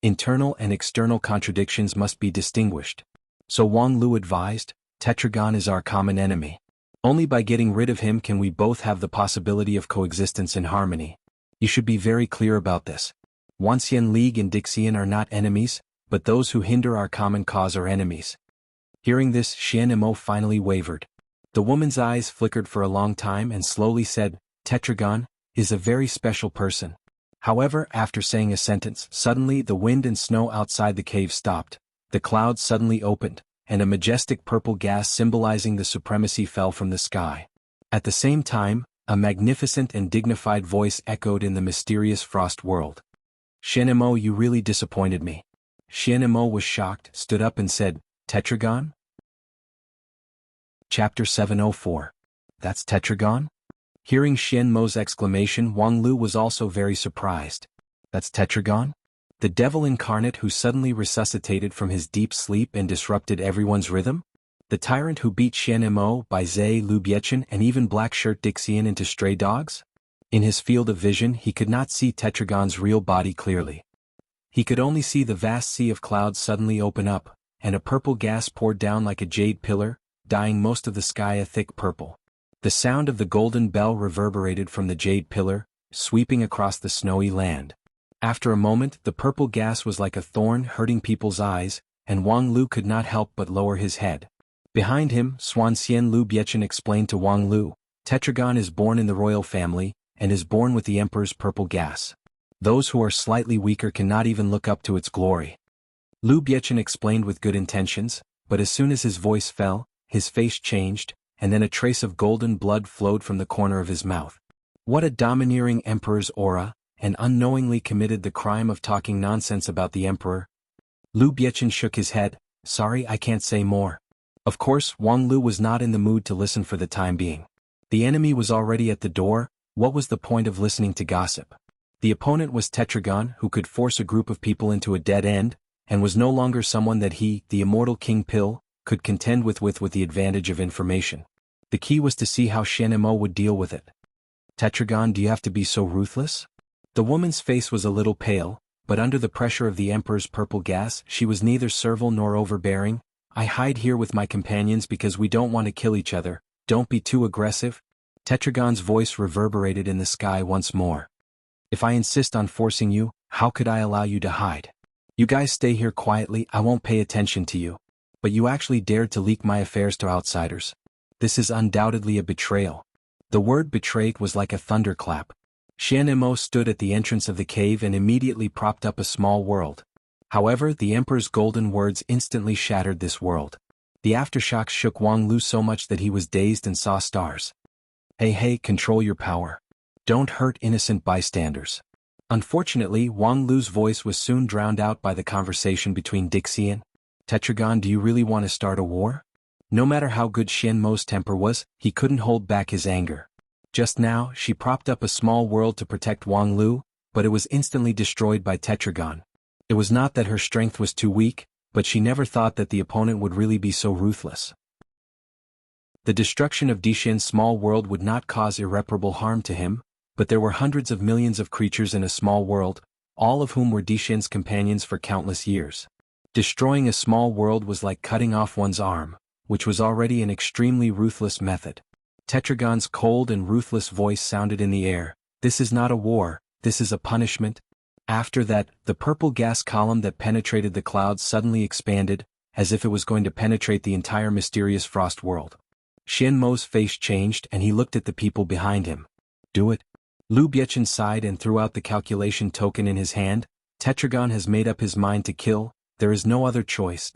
Internal and external contradictions must be distinguished. So Wang Lu advised, Tetragon is our common enemy. Only by getting rid of him can we both have the possibility of coexistence in harmony. You should be very clear about this. Wanxian League and Dixian are not enemies, but those who hinder our common cause are enemies. Hearing this, Xian Mo finally wavered. The woman's eyes flickered for a long time and slowly said, Tetragon is a very special person. However, after saying a sentence, suddenly the wind and snow outside the cave stopped, the clouds suddenly opened, and a majestic purple gas symbolizing the supremacy fell from the sky. At the same time, a magnificent and dignified voice echoed in the mysterious frost world. Xian Mo, you really disappointed me. Xian Mo was shocked, stood up and said, Tetragon? Chapter 704. That's Tetragon? Hearing Xian Mo's exclamation, Wang Lu was also very surprised. That's Tetragon? The devil incarnate who suddenly resuscitated from his deep sleep and disrupted everyone's rhythm? The tyrant who beat Xian Mo, Bai Zhe, Lu Biechen and even Black Shirt Dixian into stray dogs? In his field of vision he could not see Tetragon's real body clearly. He could only see the vast sea of clouds suddenly open up, and a purple gas poured down like a jade pillar, dyeing most of the sky a thick purple. The sound of the golden bell reverberated from the jade pillar, sweeping across the snowy land. After a moment the purple gas was like a thorn hurting people's eyes, and Wang Lu could not help but lower his head. Behind him, Xuanxian Lu Biechen explained to Wang Lu, Tetragon is born in the royal family, and is born with the emperor's purple gas. Those who are slightly weaker cannot even look up to its glory. Lu Biechen explained with good intentions, but as soon as his voice fell, his face changed, and then a trace of golden blood flowed from the corner of his mouth. What a domineering emperor's aura, and unknowingly committed the crime of talking nonsense about the emperor. Lu Biechen shook his head, sorry I can't say more. Of course, Wang Lu was not in the mood to listen for the time being. The enemy was already at the door, what was the point of listening to gossip? The opponent was Tetragon, who could force a group of people into a dead end, and was no longer someone that he, the immortal King Pill, could contend with the advantage of information. The key was to see how Xian Mo would deal with it. Tetragon, do you have to be so ruthless? The woman's face was a little pale, but under the pressure of the Emperor's purple gas, she was neither servile nor overbearing. "I hide here with my companions because we don't want to kill each other. Don't be too aggressive." Tetragon's voice reverberated in the sky once more. "If I insist on forcing you, how could I allow you to hide? You guys stay here quietly, I won't pay attention to you. But you actually dared to leak my affairs to outsiders. This is undoubtedly a betrayal." The word betrayed was like a thunderclap. Xianemo stood at the entrance of the cave and immediately propped up a small world. However, the Emperor's golden words instantly shattered this world. The aftershocks shook Wang Lu so much that he was dazed and saw stars. Hey, control your power. Don't hurt innocent bystanders." Unfortunately, Wang Lu's voice was soon drowned out by the conversation between Dixie and Tetragon. "Do you really want to start a war?" No matter how good Xianmo's temper was, he couldn't hold back his anger. Just now, she propped up a small world to protect Wang Lu, but it was instantly destroyed by Tetragon. It was not that her strength was too weak, but she never thought that the opponent would really be so ruthless. The destruction of Dixin's small world would not cause irreparable harm to him, but there were hundreds of millions of creatures in a small world, all of whom were Dixin's companions for countless years. Destroying a small world was like cutting off one's arm, which was already an extremely ruthless method. Tetragon's cold and ruthless voice sounded in the air. "This is not a war, this is a punishment." After that, the purple gas column that penetrated the clouds suddenly expanded, as if it was going to penetrate the entire mysterious frost world. Xianmo's face changed and he looked at the people behind him. "Do it." Lu Biechen sighed and threw out the calculation token in his hand. "Tetragon has made up his mind to kill, there is no other choice."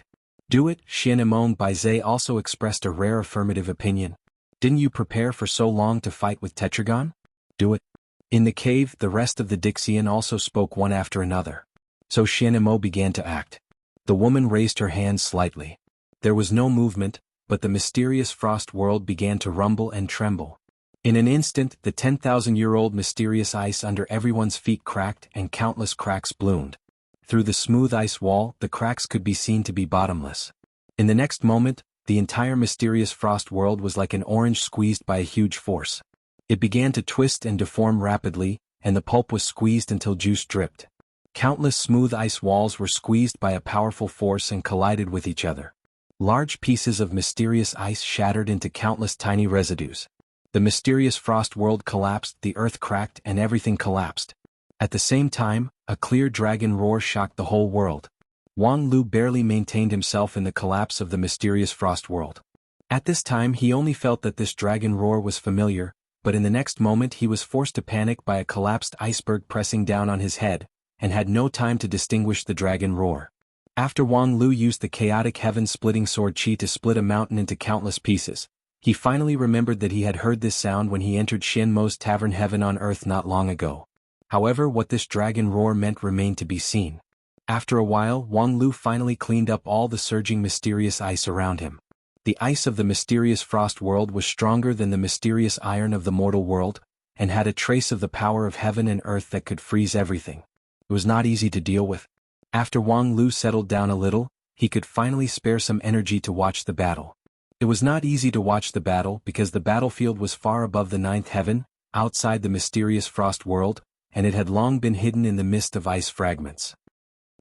"Do it." Xianmong Baizhe also expressed a rare affirmative opinion. "Didn't you prepare for so long to fight with Tetragon? Do it." In the cave, the rest of the Dixian also spoke one after another. So Xianmo began to act. The woman raised her hand slightly. There was no movement, but the mysterious frost world began to rumble and tremble. In an instant, the 10,000-year-old mysterious ice under everyone's feet cracked and countless cracks bloomed. Through the smooth ice wall, the cracks could be seen to be bottomless. In the next moment, the entire mysterious frost world was like an orange squeezed by a huge force. It began to twist and deform rapidly, and the pulp was squeezed until juice dripped. Countless smooth ice walls were squeezed by a powerful force and collided with each other. Large pieces of mysterious ice shattered into countless tiny residues. The mysterious frost world collapsed, the earth cracked, and everything collapsed. At the same time, a clear dragon roar shocked the whole world. Wang Lu barely maintained himself in the collapse of the mysterious frost world. At this time he only felt that this dragon roar was familiar, but in the next moment he was forced to panic by a collapsed iceberg pressing down on his head, and had no time to distinguish the dragon roar. After Wang Lu used the chaotic heaven-splitting sword chi to split a mountain into countless pieces, he finally remembered that he had heard this sound when he entered Xianmo's tavern Heaven on Earth not long ago. However, what this dragon roar meant remained to be seen. After a while, Wang Lu finally cleaned up all the surging mysterious ice around him. The ice of the mysterious frost world was stronger than the mysterious iron of the mortal world, and had a trace of the power of heaven and earth that could freeze everything. It was not easy to deal with. After Wang Lu settled down a little, he could finally spare some energy to watch the battle. It was not easy to watch the battle because the battlefield was far above the ninth heaven, outside the mysterious frost world, and it had long been hidden in the mist of ice fragments.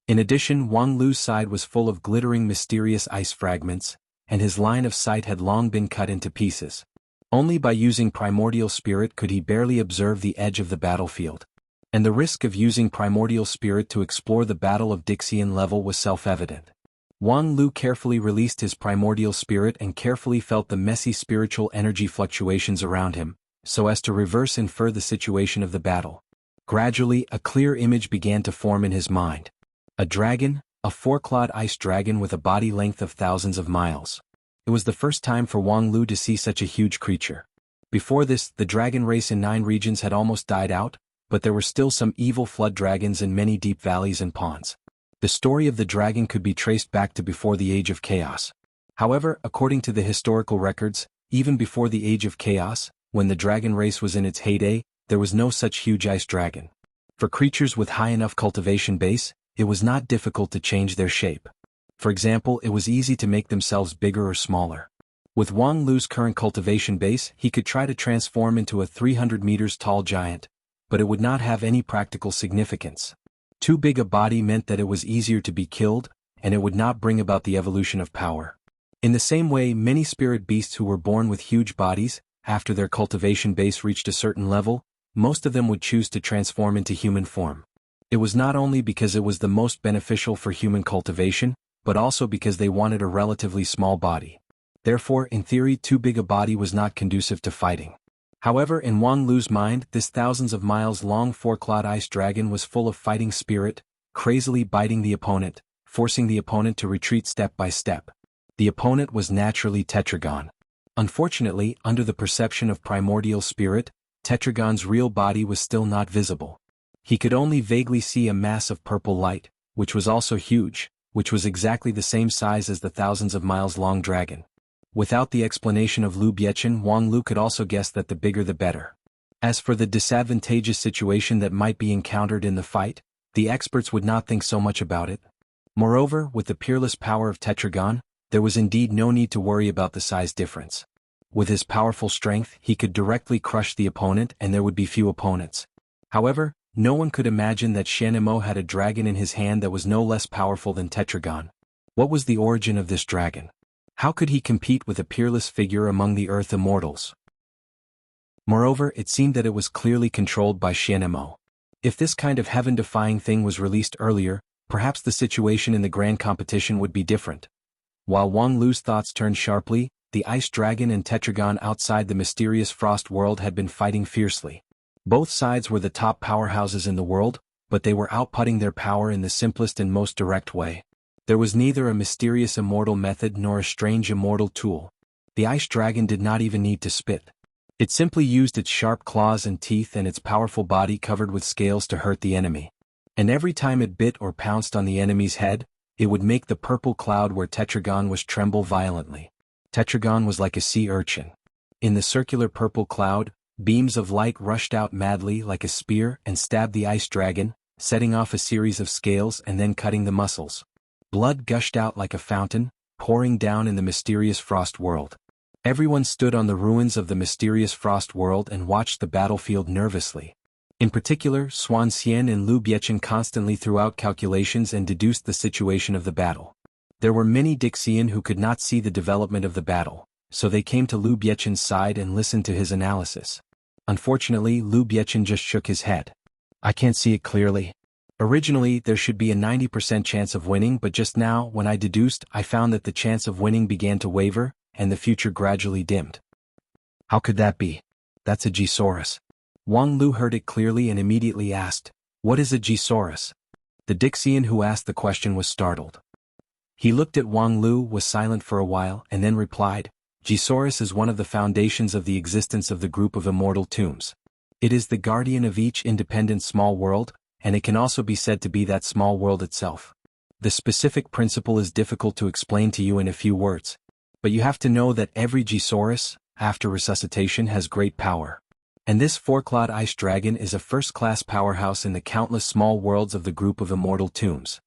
In addition, Wang Lu's side was full of glittering mysterious ice fragments, and his line of sight had long been cut into pieces. Only by using primordial spirit could he barely observe the edge of the battlefield. And the risk of using primordial spirit to explore the battle of Dixian level was self-evident. Wang Lu carefully released his primordial spirit and carefully felt the messy spiritual energy fluctuations around him, so as to reverse infer the situation of the battle. Gradually, a clear image began to form in his mind. A dragon, a four-clawed ice dragon with a body length of thousands of miles. It was the first time for Wang Lu to see such a huge creature. Before this, the dragon race in 9 regions had almost died out, but there were still some evil flood dragons in many deep valleys and ponds. The story of the dragon could be traced back to before the Age of Chaos. However, according to the historical records, even before the Age of Chaos, when the dragon race was in its heyday, there was no such huge ice dragon. For creatures with high enough cultivation base, it was not difficult to change their shape. For example, it was easy to make themselves bigger or smaller. With Wang Lu's current cultivation base, he could try to transform into a 300 meters tall giant, but it would not have any practical significance. Too big a body meant that it was easier to be killed, and it would not bring about the evolution of power. In the same way, many spirit beasts who were born with huge bodies, after their cultivation base reached a certain level, most of them would choose to transform into human form. It was not only because it was the most beneficial for human cultivation, but also because they wanted a relatively small body. Therefore, in theory, too big a body was not conducive to fighting. However, in Wang Lu's mind, this thousands of miles long four-clawed ice dragon was full of fighting spirit, crazily biting the opponent, forcing the opponent to retreat step by step. The opponent was naturally Tetragon. Unfortunately, under the perception of primordial spirit, Tetragon's real body was still not visible. He could only vaguely see a mass of purple light, which was also huge, which was exactly the same size as the thousands of miles long dragon. Without the explanation of Lu Biechen, Wang Lu could also guess that the bigger the better. As for the disadvantageous situation that might be encountered in the fight, the experts would not think so much about it. Moreover, with the peerless power of Tetragon, there was indeed no need to worry about the size difference. With his powerful strength, he could directly crush the opponent and there would be few opponents. However, no one could imagine that Shanemo had a dragon in his hand that was no less powerful than Tetragon. What was the origin of this dragon? How could he compete with a peerless figure among the Earth immortals? Moreover, it seemed that it was clearly controlled by Shanemo. If this kind of heaven-defying thing was released earlier, perhaps the situation in the grand competition would be different. While Wang Lu's thoughts turned sharply, the ice dragon and Tetragon outside the mysterious frost world had been fighting fiercely. Both sides were the top powerhouses in the world, but they were outputting their power in the simplest and most direct way. There was neither a mysterious immortal method nor a strange immortal tool. The ice dragon did not even need to spit. It simply used its sharp claws and teeth and its powerful body covered with scales to hurt the enemy. And every time it bit or pounced on the enemy's head, it would make the purple cloud where Tetragon was tremble violently. Tetragon was like a sea urchin. In the circular purple cloud, beams of light rushed out madly like a spear and stabbed the ice dragon, setting off a series of scales and then cutting the muscles. Blood gushed out like a fountain, pouring down in the mysterious frost world. Everyone stood on the ruins of the mysterious frost world and watched the battlefield nervously. In particular, Xuan Xian and Lu Biechen constantly threw out calculations and deduced the situation of the battle. There were many Dixian who could not see the development of the battle, so they came to Lu Biechen's side and listened to his analysis. Unfortunately, Lu Biechen just shook his head. I can't see it clearly. Originally, there should be a 90% chance of winning, but just now, when I deduced, I found that the chance of winning began to waver, and the future gradually dimmed. How could that be? That's a G-Saurus. Wang Lu heard it clearly and immediately asked, "What is a G-Saurus?" The Dixian who asked the question was startled. He looked at Wang Lu, was silent for a while, and then replied, "G-Saurus is one of the foundations of the existence of the group of immortal tombs. It is the guardian of each independent small world, and it can also be said to be that small world itself. The specific principle is difficult to explain to you in a few words. But you have to know that every G-Saurus, after resuscitation, has great power. And this four-clawed ice dragon is a first-class powerhouse in the countless small worlds of the group of immortal tombs.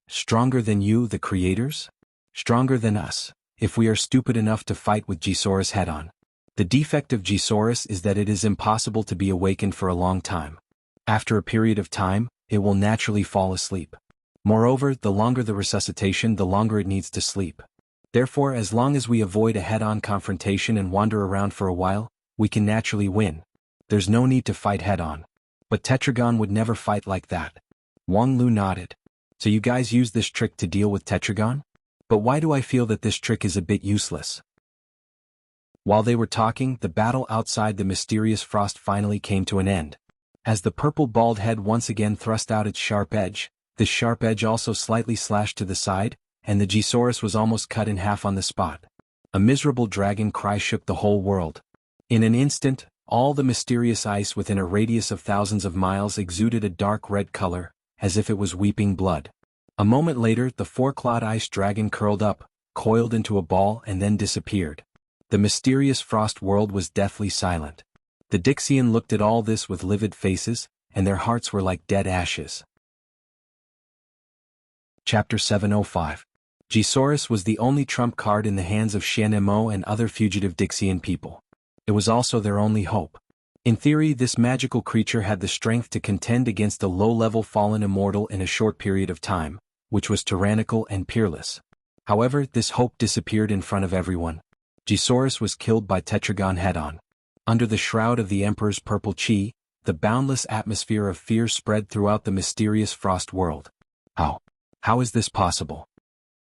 Stronger than you, the creators? Stronger than us, if we are stupid enough to fight with G-Saurus head-on. The defect of G-Saurus is that it is impossible to be awakened for a long time. After a period of time, it will naturally fall asleep. Moreover, the longer the resuscitation, the longer it needs to sleep. Therefore, as long as we avoid a head-on confrontation and wander around for a while, we can naturally win. There's no need to fight head-on. But Tetragon would never fight like that. Wang Lu nodded. So you guys use this trick to deal with Tetragon? But why do I feel that this trick is a bit useless? While they were talking, the battle outside the mysterious frost finally came to an end. As the purple bald head once again thrust out its sharp edge, this sharp edge also slightly slashed to the side, and the G-Saurus was almost cut in half on the spot. A miserable dragon cry shook the whole world. In an instant, all the mysterious ice within a radius of thousands of miles exuded a dark red color, as if it was weeping blood. A moment later, the four-clawed ice dragon curled up, coiled into a ball and then disappeared. The mysterious frost world was deathly silent. The Dixian looked at all this with livid faces, and their hearts were like dead ashes. Chapter 705. G-Saurus was the only trump card in the hands of Shen Mo and other fugitive Dixian people. It was also their only hope. In theory, this magical creature had the strength to contend against a low-level fallen immortal in a short period of time, which was tyrannical and peerless. However, this hope disappeared in front of everyone. Gisaurus was killed by Tetragon head-on. Under the shroud of the Emperor's purple chi, the boundless atmosphere of fear spread throughout the mysterious frost world. How is this possible?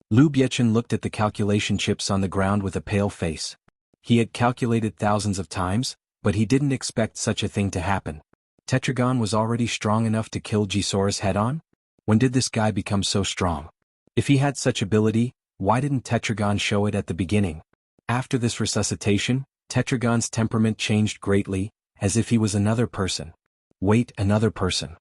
Lu Biechen looked at the calculation chips on the ground with a pale face. He had calculated thousands of times, but he didn't expect such a thing to happen. Tetragon was already strong enough to kill Gisaurus head-on? When did this guy become so strong? If he had such ability, why didn't Tetragon show it at the beginning? After this resuscitation, Tetragon's temperament changed greatly, as if he was another person. Wait, another person.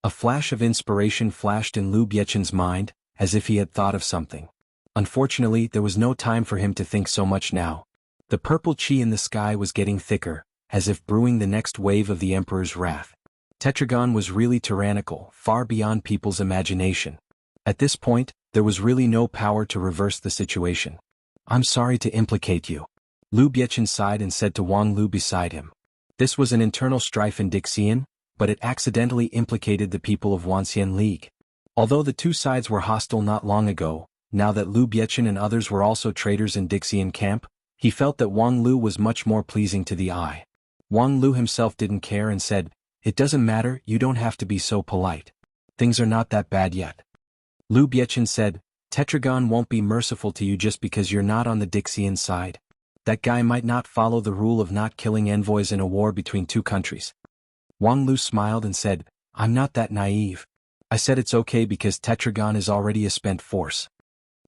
A flash of inspiration flashed in Lu Biechen's mind, as if he had thought of something. Unfortunately, there was no time for him to think so much now. The purple chi in the sky was getting thicker, as if brewing the next wave of the Emperor's wrath. Tetragon was really tyrannical, far beyond people's imagination. At this point, there was really no power to reverse the situation. I'm sorry to implicate you. Lu Biechen sighed and said to Wang Lu beside him. This was an internal strife in Dixian, but it accidentally implicated the people of Wanxian League. Although the two sides were hostile not long ago, now that Lu Biechen and others were also traitors in Dixian camp, he felt that Wang Lu was much more pleasing to the eye. Wang Lu himself didn't care and said, "It doesn't matter, you don't have to be so polite. Things are not that bad yet." Lu Biechen said, "Tetragon won't be merciful to you just because you're not on the Dixian side. That guy might not follow the rule of not killing envoys in a war between two countries." Wang Lu smiled and said, "I'm not that naive. I said it's okay because Tetragon is already a spent force."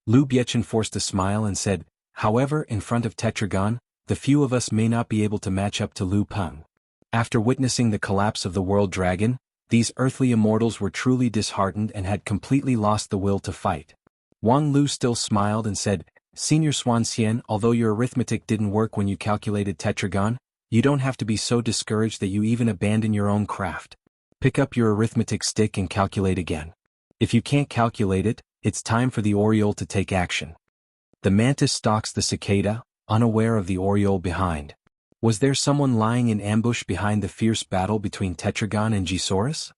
Lu Biechen forced a smile and said, "However, in front of Tetragon, the few of us may not be able to match up to Lu Peng." After witnessing the collapse of the World Dragon, these earthly immortals were truly disheartened and had completely lost the will to fight. Wang Lu still smiled and said, "Senior Swanxian, although your arithmetic didn't work when you calculated Tetragon, you don't have to be so discouraged that you even abandon your own craft. Pick up your arithmetic stick and calculate again. If you can't calculate it, it's time for the Oriole to take action." The mantis stalks the cicada, unaware of the Oriole behind. Was there someone lying in ambush behind the fierce battle between Tetragon and Gisaurus?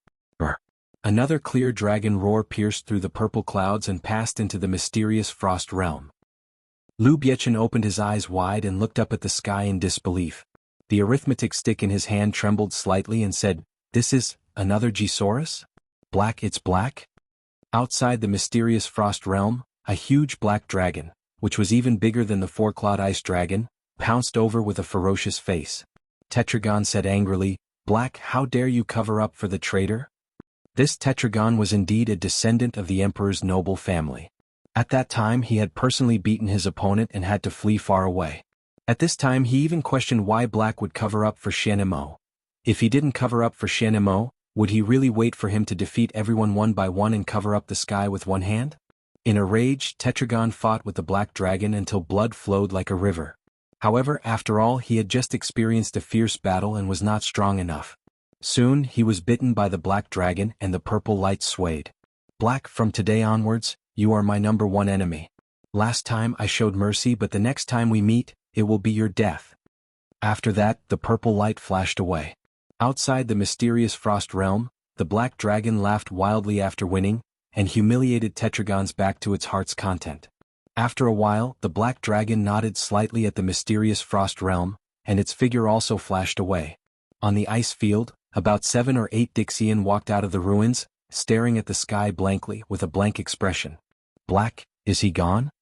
Another clear dragon roar pierced through the purple clouds and passed into the mysterious frost realm. Lu Biechen opened his eyes wide and looked up at the sky in disbelief. The arithmetic stick in his hand trembled slightly and said, "This is another Gisaurus? Black, it's black?" Outside the mysterious frost realm, a huge black dragon, which was even bigger than the four-clawed ice dragon, pounced over with a ferocious face. Tetragon said angrily, "Black, how dare you cover up for the traitor?" This Tetragon was indeed a descendant of the Emperor's noble family. At that time he had personally beaten his opponent and had to flee far away. At this time he even questioned why Black would cover up for Xianemo. If he didn't cover up for Xianemo, would he really wait for him to defeat everyone one by one and cover up the sky with one hand? In a rage, Tetragon fought with the black dragon until blood flowed like a river. However, after all, he had just experienced a fierce battle and was not strong enough. Soon, he was bitten by the black dragon and the purple light swayed. "Black, from today onwards, you are my number one enemy. Last time I showed mercy, but the next time we meet, it will be your death." After that, the purple light flashed away. Outside the mysterious frost realm, the black dragon laughed wildly after winning, and humiliated Tetragon's back to its heart's content. After a while, the black dragon nodded slightly at the mysterious frost realm, and its figure also flashed away. On the ice field, about 7 or 8 Dixian walked out of the ruins, staring at the sky blankly with a blank expression. "Black, is he gone?"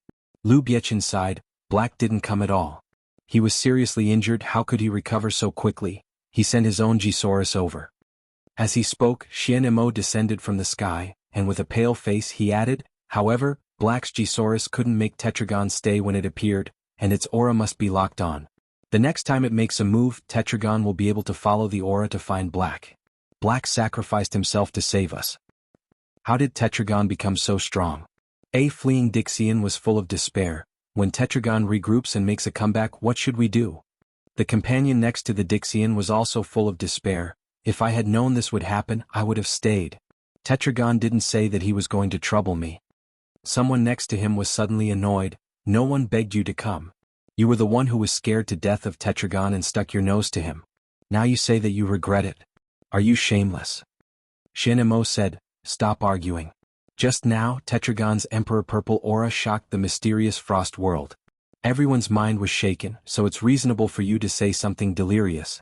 Lu Biechen sighed. "Black didn't come at all. He was seriously injured. How could he recover so quickly? He sent his own Gisaurus over." As he spoke, Xianemo descended from the sky, and with a pale face he added, "However, Black's Gisaurus couldn't make Tetragon stay when it appeared, and its aura must be locked on. The next time it makes a move, Tetragon will be able to follow the aura to find Black. Black sacrificed himself to save us." How did Tetragon become so strong? A fleeing Dixian was full of despair. When Tetragon regroups and makes a comeback, what should we do? The companion next to the Dixian was also full of despair. "If I had known this would happen, I would have stayed. Tetragon didn't say that he was going to trouble me." Someone next to him was suddenly annoyed. "No one begged you to come. You were the one who was scared to death of Tetragon and stuck your nose to him. Now you say that you regret it. Are you shameless? Shanemo said, stop arguing. Just now, Tetragon's Emperor Purple aura shocked the mysterious Frost world. Everyone's mind was shaken, so it's reasonable for you to say something delirious.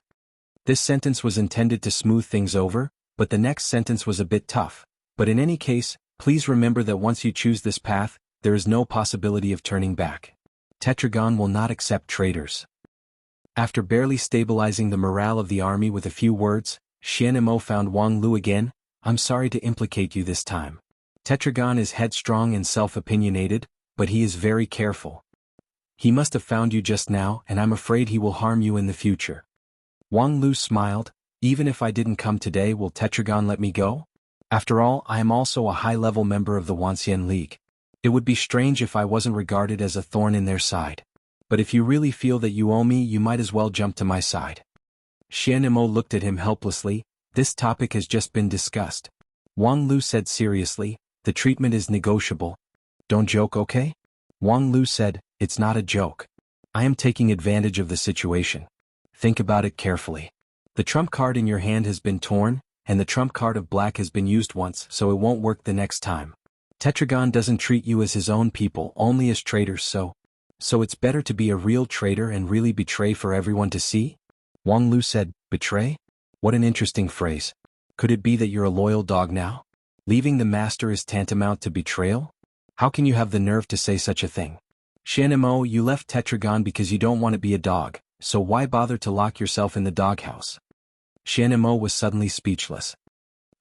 This sentence was intended to smooth things over, but the next sentence was a bit tough. But in any case, please remember that once you choose this path, there is no possibility of turning back. Tetragon will not accept traitors. After barely stabilizing the morale of the army with a few words, Shanemo found Wang Lu again. I'm sorry to implicate you this time. Tetragon is headstrong and self-opinionated, but he is very careful. He must have found you just now, and I'm afraid he will harm you in the future. Wang Lu smiled. Even if I didn't come today, will Tetragon let me go? After all, I am also a high-level member of the Wuxia League. It would be strange if I wasn't regarded as a thorn in their side. But if you really feel that you owe me, you might as well jump to my side. Shanemo looked at him helplessly. This topic has just been discussed. Wang Lu said seriously, the treatment is negotiable. Don't joke, okay? Wang Lu said, it's not a joke. I am taking advantage of the situation. Think about it carefully. The trump card in your hand has been torn, and the trump card of black has been used once, so it won't work the next time. Tetragon doesn't treat you as his own people, only as traitors, so it's better to be a real traitor and really betray for everyone to see? Wang Lu said, betray? What an interesting phrase. Could it be that you're a loyal dog now? Leaving the master is tantamount to betrayal? How can you have the nerve to say such a thing? Shanemo, you left Tetragon because you don't want to be a dog, so why bother to lock yourself in the doghouse? Shanemo was suddenly speechless.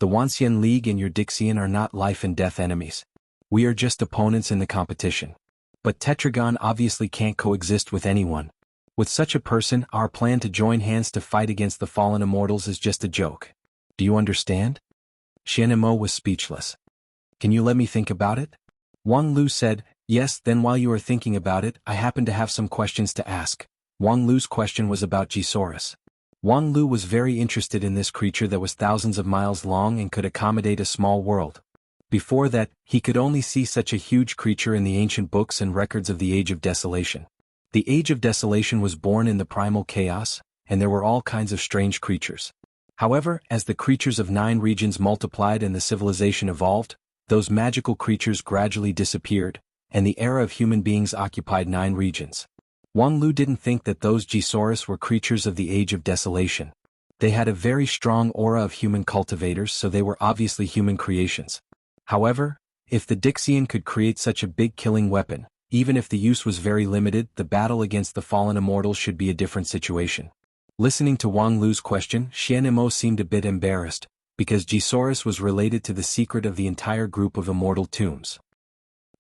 The Wuxia League and your Dixian are not life and death enemies. We are just opponents in the competition. But Tetragon obviously can't coexist with anyone. With such a person, our plan to join hands to fight against the fallen immortals is just a joke. Do you understand? Shanemo was speechless. Can you let me think about it? Wang Lu said, yes, then while you are thinking about it, I happen to have some questions to ask. Wang Lu's question was about Gisaurus. Wang Lu was very interested in this creature that was thousands of miles long and could accommodate a small world. Before that, he could only see such a huge creature in the ancient books and records of the Age of Desolation. The Age of Desolation was born in the primal chaos, and there were all kinds of strange creatures. However, as the creatures of 9 regions multiplied and the civilization evolved, those magical creatures gradually disappeared, and the era of human beings occupied 9 regions. Wang Lu didn't think that those Gisaurus were creatures of the Age of Desolation. They had a very strong aura of human cultivators, so they were obviously human creations. However, if the Dixian could create such a big killing weapon, even if the use was very limited, the battle against the fallen immortals should be a different situation. Listening to Wang Lu's question, Shanemo seemed a bit embarrassed, because Gisaurus was related to the secret of the entire group of immortal tombs.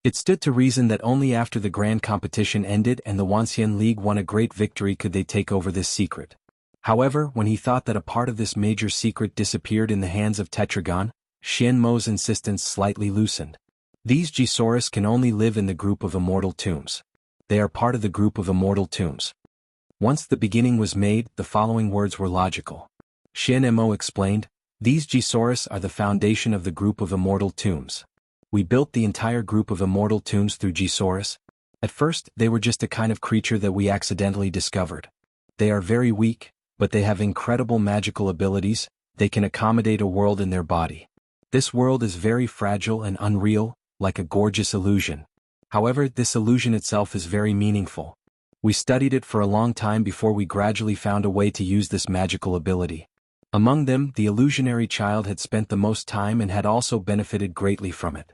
It stood to reason that only after the grand competition ended and the Wuxia League won a great victory could they take over this secret. However, when he thought that a part of this major secret disappeared in the hands of Tetragon, Shanmo's insistence slightly loosened. These Gisaurus can only live in the group of immortal tombs. They are part of the group of immortal tombs. Once the beginning was made, the following words were logical. Shanemo explained, these Gisaurus are the foundation of the group of immortal tombs. We built the entire group of immortal tombs through Gisaurus. At first, they were just a kind of creature that we accidentally discovered. They are very weak, but they have incredible magical abilities. They can accommodate a world in their body. This world is very fragile and unreal, like a gorgeous illusion. However, this illusion itself is very meaningful. We studied it for a long time before we gradually found a way to use this magical ability. Among them, the illusionary child had spent the most time and had also benefited greatly from it.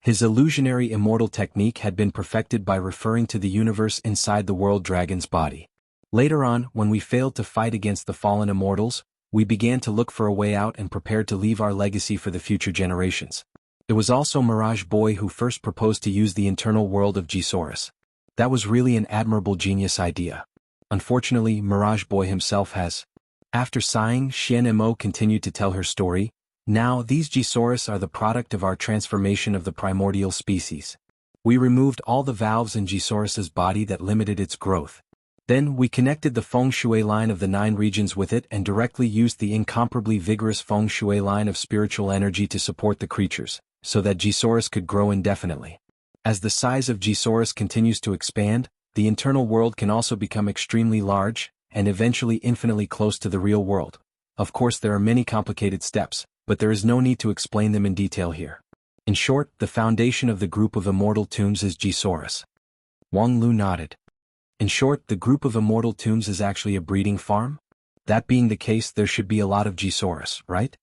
His illusionary immortal technique had been perfected by referring to the universe inside the world dragon's body. Later on, when we failed to fight against the fallen immortals, we began to look for a way out and prepared to leave our legacy for the future generations. It was also Mirage Boy who first proposed to use the internal world of Gisaurus. That was really an admirable genius idea. Unfortunately, Mirage Boy himself has. After sighing, Shanemo continued to tell her story. Now, these Gisaurus are the product of our transformation of the primordial species. We removed all the valves in Gisaurus's body that limited its growth. Then, we connected the feng shui line of the 9 regions with it and directly used the incomparably vigorous feng shui line of spiritual energy to support the creatures, so that Gisaurus could grow indefinitely. As the size of Gisaurus continues to expand, the internal world can also become extremely large, and eventually infinitely close to the real world. Of course there are many complicated steps, but there is no need to explain them in detail here. In short, the foundation of the group of immortal tombs is G-Saurus. Wang Lu nodded. In short, the group of immortal tombs is actually a breeding farm? That being the case, there should be a lot of G-Saurus, right?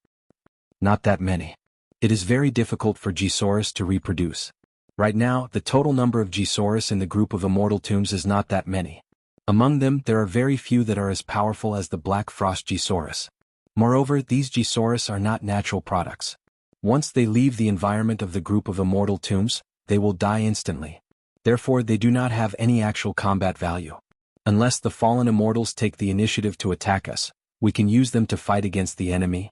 Not that many. It is very difficult for G-Saurus to reproduce. Right now, the total number of G-Saurus in the group of immortal tombs is not that many. Among them, there are very few that are as powerful as the Black Frost G-Saurus. Moreover, these G-Saurus are not natural products. Once they leave the environment of the group of immortal tombs, they will die instantly. Therefore, they do not have any actual combat value. Unless the fallen immortals take the initiative to attack us, we can use them to fight against the enemy.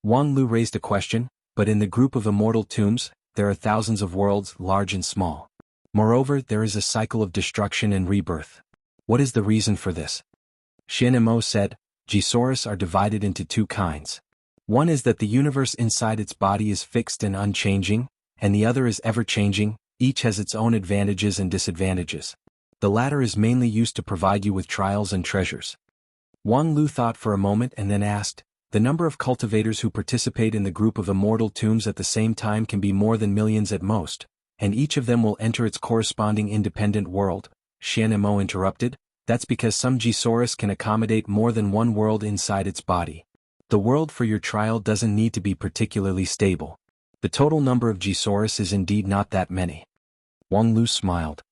Wang Lu raised a question, but in the group of immortal tombs, there are thousands of worlds, large and small. Moreover, there is a cycle of destruction and rebirth. What is the reason for this? Xianmo said, G-Saurus are divided into two kinds. One is that the universe inside its body is fixed and unchanging, and the other is ever-changing, each has its own advantages and disadvantages. The latter is mainly used to provide you with trials and treasures. Wang Lu thought for a moment and then asked, the number of cultivators who participate in the group of immortal tombs at the same time can be more than millions at most, and each of them will enter its corresponding independent world. Xianmo interrupted, that's because some G-Saurus can accommodate more than one world inside its body. The world for your trial doesn't need to be particularly stable. The total number of G-Saurus is indeed not that many. Wang Lu smiled.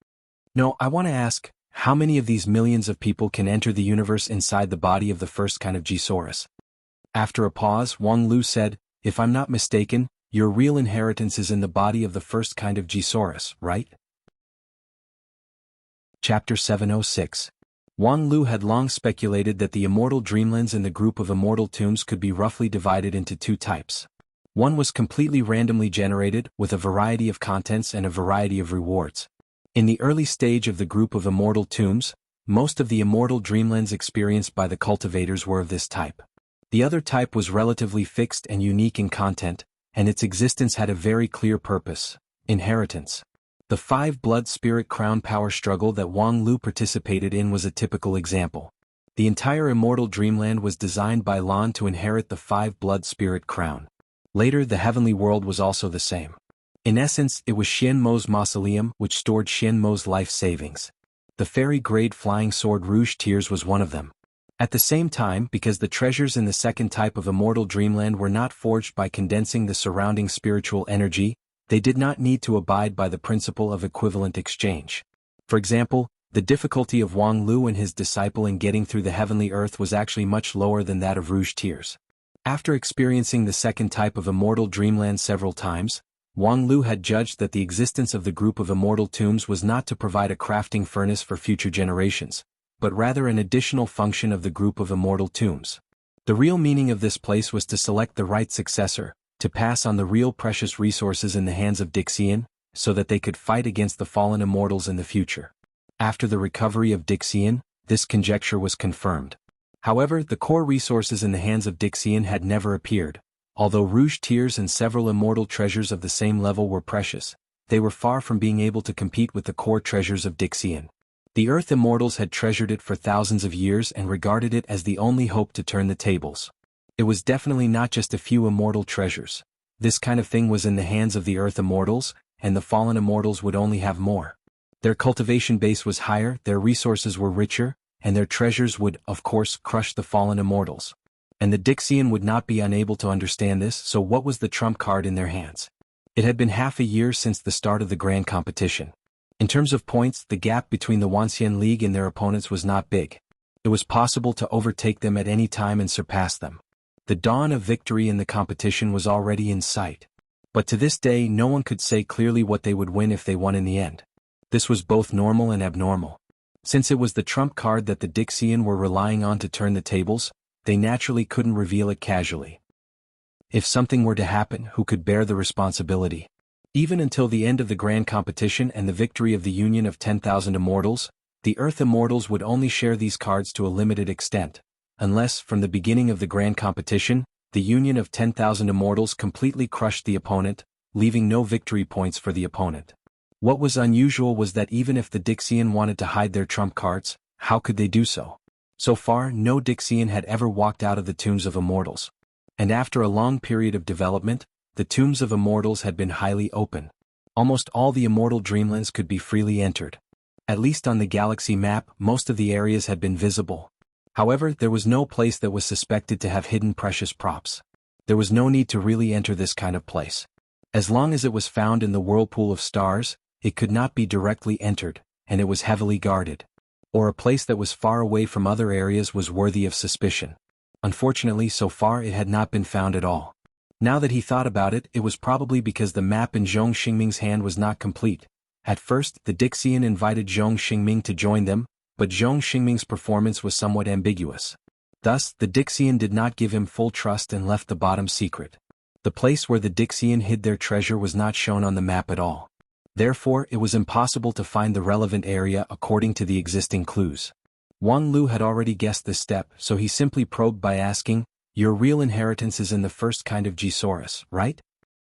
No, I want to ask, how many of these millions of people can enter the universe inside the body of the first kind of G-Saurus? After a pause, Wang Lu said, if I'm not mistaken, your real inheritance is in the body of the first kind of G-Saurus, right? Chapter 706. Wang Lu had long speculated that the immortal dreamlands in the group of immortal tombs could be roughly divided into two types. One was completely randomly generated, with a variety of contents and a variety of rewards. In the early stage of the group of immortal tombs, most of the immortal dreamlands experienced by the cultivators were of this type. The other type was relatively fixed and unique in content, and its existence had a very clear purpose: inheritance. The 5 blood spirit crown power struggle that Wang Lu participated in was a typical example. The entire immortal dreamland was designed by Lan to inherit the 5 blood spirit crown. Later, the heavenly world was also the same. In essence, it was Xianmo's mausoleum which stored Xianmo's life savings. The fairy-grade flying sword Rouge Tears was one of them. At the same time, because the treasures in the second type of immortal dreamland were not forged by condensing the surrounding spiritual energy, they did not need to abide by the principle of equivalent exchange. For example, the difficulty of Wang Lu and his disciple in getting through the heavenly earth was actually much lower than that of Rouge Tears. After experiencing the second type of immortal dreamland several times, Wang Lu had judged that the existence of the group of immortal tombs was not to provide a crafting furnace for future generations, but rather an additional function of the group of immortal tombs. The real meaning of this place was to select the right successor, to pass on the real precious resources in the hands of Dixian, so that they could fight against the fallen immortals in the future. After the recovery of Dixian, this conjecture was confirmed. However, the core resources in the hands of Dixian had never appeared. Although Rouge Tears and several immortal treasures of the same level were precious, they were far from being able to compete with the core treasures of Dixian. The Earth Immortals had treasured it for thousands of years and regarded it as the only hope to turn the tables. It was definitely not just a few immortal treasures. This kind of thing was in the hands of the Earth Immortals, and the fallen immortals would only have more. Their cultivation base was higher, their resources were richer, and their treasures would, of course, crush the fallen immortals. And the Dixian would not be unable to understand this, so what was the trump card in their hands? It had been half a year since the start of the grand competition. In terms of points, the gap between the Wanxian League and their opponents was not big. It was possible to overtake them at any time and surpass them. The dawn of victory in the competition was already in sight. But to this day no one could say clearly what they would win if they won in the end. This was both normal and abnormal. Since it was the trump card that the Dixian were relying on to turn the tables, they naturally couldn't reveal it casually. If something were to happen, who could bear the responsibility? Even until the end of the grand competition and the victory of the Union of 10,000 Immortals, the Earth Immortals would only share these cards to a limited extent, unless, from the beginning of the grand competition, the Union of 10,000 Immortals completely crushed the opponent, leaving no victory points for the opponent. What was unusual was that even if the Dixian wanted to hide their trump cards, how could they do so? So far, no Dixian had ever walked out of the tombs of immortals. And after a long period of development, the tombs of immortals had been highly open. Almost all the immortal dreamlands could be freely entered. At least on the galaxy map, most of the areas had been visible. However, there was no place that was suspected to have hidden precious props. There was no need to really enter this kind of place. As long as it was found in the whirlpool of stars, it could not be directly entered, and it was heavily guarded. Or a place that was far away from other areas was worthy of suspicion. Unfortunately, so far it had not been found at all. Now that he thought about it, it was probably because the map in Zhong Xingming's hand was not complete. At first, the Dixian invited Zhong Xingming to join them, but Zhong Xingming's performance was somewhat ambiguous. Thus, the Dixian did not give him full trust and left the bottom secret. The place where the Dixian hid their treasure was not shown on the map at all. Therefore, it was impossible to find the relevant area according to the existing clues. Wang Lu had already guessed this step, so he simply probed by asking, "Your real inheritance is in the first kind of G-Saurus, right?"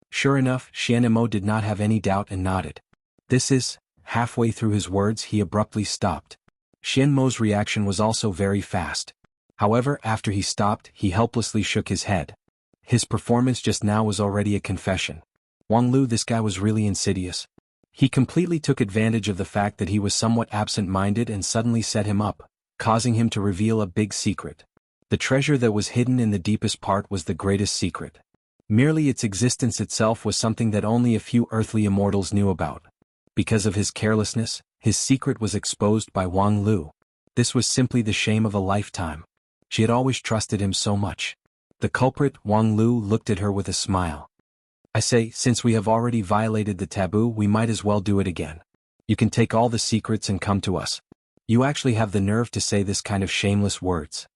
Sure enough, Xianemo did not have any doubt and nodded. "This is..." Halfway through his words he abruptly stopped. Xianmo's reaction was also very fast. However, after he stopped, he helplessly shook his head. His performance just now was already a confession. Wang Lu, this guy was really insidious. He completely took advantage of the fact that he was somewhat absent-minded and suddenly set him up, causing him to reveal a big secret. The treasure that was hidden in the deepest part was the greatest secret. Merely its existence itself was something that only a few earthly immortals knew about. Because of his carelessness, his secret was exposed by Wang Lu. This was simply the shame of a lifetime. She had always trusted him so much. The culprit, Wang Lu, looked at her with a smile. "I say, since we have already violated the taboo, we might as well do it again. You can take all the secrets and come to us. You actually have the nerve to say this kind of shameless words."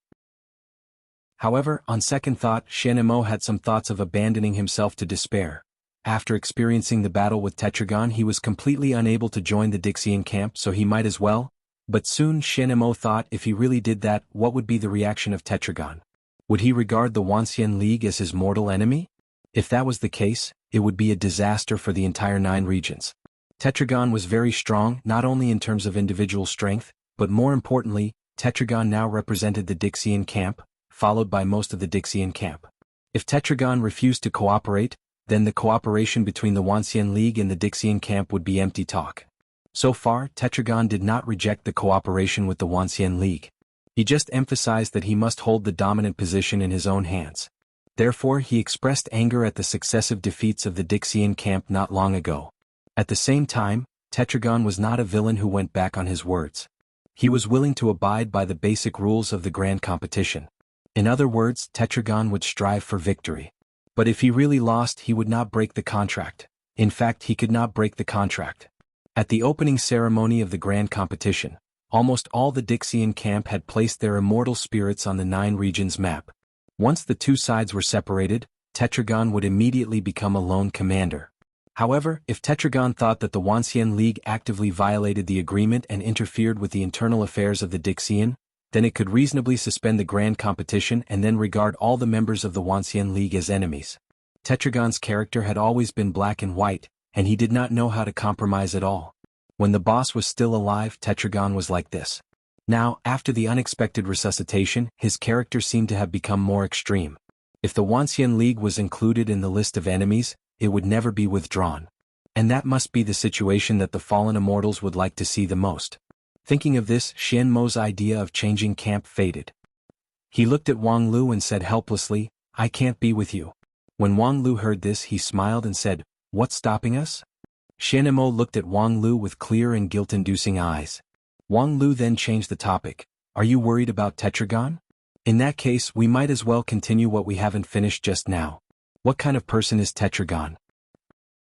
However, on second thought, Xianemo had some thoughts of abandoning himself to despair. After experiencing the battle with Tetragon, he was completely unable to join the Dixian camp, so he might as well. But soon Xianemo thought if he really did that, what would be the reaction of Tetragon? Would he regard the Wanxian League as his mortal enemy? If that was the case, it would be a disaster for the entire 9 regions. Tetragon was very strong, not only in terms of individual strength, but more importantly, Tetragon now represented the Dixian camp, followed by most of the Dixian camp. If Tetragon refused to cooperate, then the cooperation between the Wanxian League and the Dixian camp would be empty talk. So far, Tetragon did not reject the cooperation with the Wanxian League. He just emphasized that he must hold the dominant position in his own hands. Therefore, he expressed anger at the successive defeats of the Dixian camp not long ago. At the same time, Tetragon was not a villain who went back on his words. He was willing to abide by the basic rules of the grand competition. In other words, Tetragon would strive for victory. But if he really lost, he would not break the contract. In fact, he could not break the contract. At the opening ceremony of the grand competition, almost all the Dixian camp had placed their immortal spirits on the 9 regions map. Once the two sides were separated, Tetragon would immediately become a lone commander. However, if Tetragon thought that the Wanxian League actively violated the agreement and interfered with the internal affairs of the Dixian, then it could reasonably suspend the grand competition and then regard all the members of the Wanxian League as enemies. Tetragon's character had always been black and white, and he did not know how to compromise at all. When the boss was still alive, Tetragon was like this. Now, after the unexpected resuscitation, his character seemed to have become more extreme. If the Wanxian League was included in the list of enemies, it would never be withdrawn. And that must be the situation that the fallen immortals would like to see the most. Thinking of this, Xianmo's idea of changing camp faded. He looked at Wang Lu and said helplessly, "I can't be with you." When Wang Lu heard this, he smiled and said, "What's stopping us?" Xianmo looked at Wang Lu with clear and guilt-inducing eyes. Wang Lu then changed the topic. "Are you worried about Tetragon? In that case, we might as well continue what we haven't finished just now. What kind of person is Tetragon?"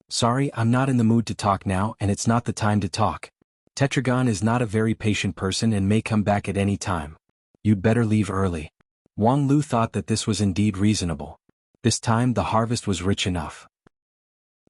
"Sorry, I'm not in the mood to talk now, and it's not the time to talk. Tetragon is not a very patient person and may come back at any time. You'd better leave early." Wang Lu thought that this was indeed reasonable. This time the harvest was rich enough.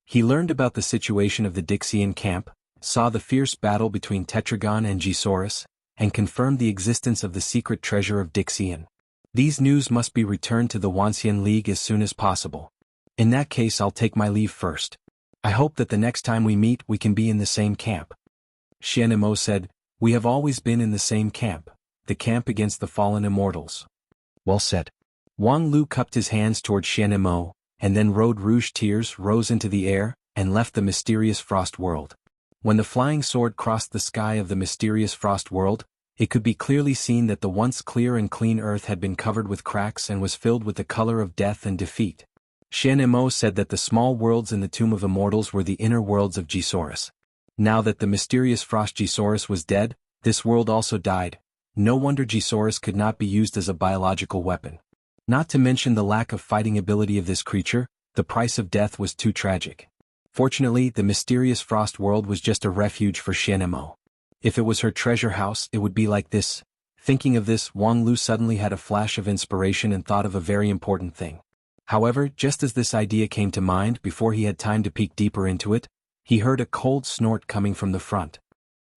He learned about the situation of the Dixian camp, saw the fierce battle between Tetragon and G-Saurus, and confirmed the existence of the secret treasure of Dixian. These news must be returned to the Wanxian League as soon as possible. In that case, I'll take my leave first. I hope that the next time we meet we can be in the same camp. Xianemo said, "We have always been in the same camp. the camp against the fallen immortals. Well said. Wang Lu cupped his hands toward Xianemo, and then rouge tears rose into the air, and left the mysterious frost world. When the flying sword crossed the sky of the mysterious frost world, it could be clearly seen that the once clear and clean earth had been covered with cracks and was filled with the color of death and defeat. Xianemo said that the small worlds in the Tomb of Immortals were the inner worlds of Gisaurus. Now that the mysterious frost Gisaurus was dead, this world also died. No wonder Gisaurus could not be used as a biological weapon. Not to mention the lack of fighting ability of this creature, the price of death was too tragic. Fortunately, the mysterious frost world was just a refuge for Xianemo. If it was her treasure house, it would be like this. Thinking of this, Wang Lu suddenly had a flash of inspiration and thought of a very important thing. However, just as this idea came to mind, before he had time to peek deeper into it, he heard a cold snort coming from the front.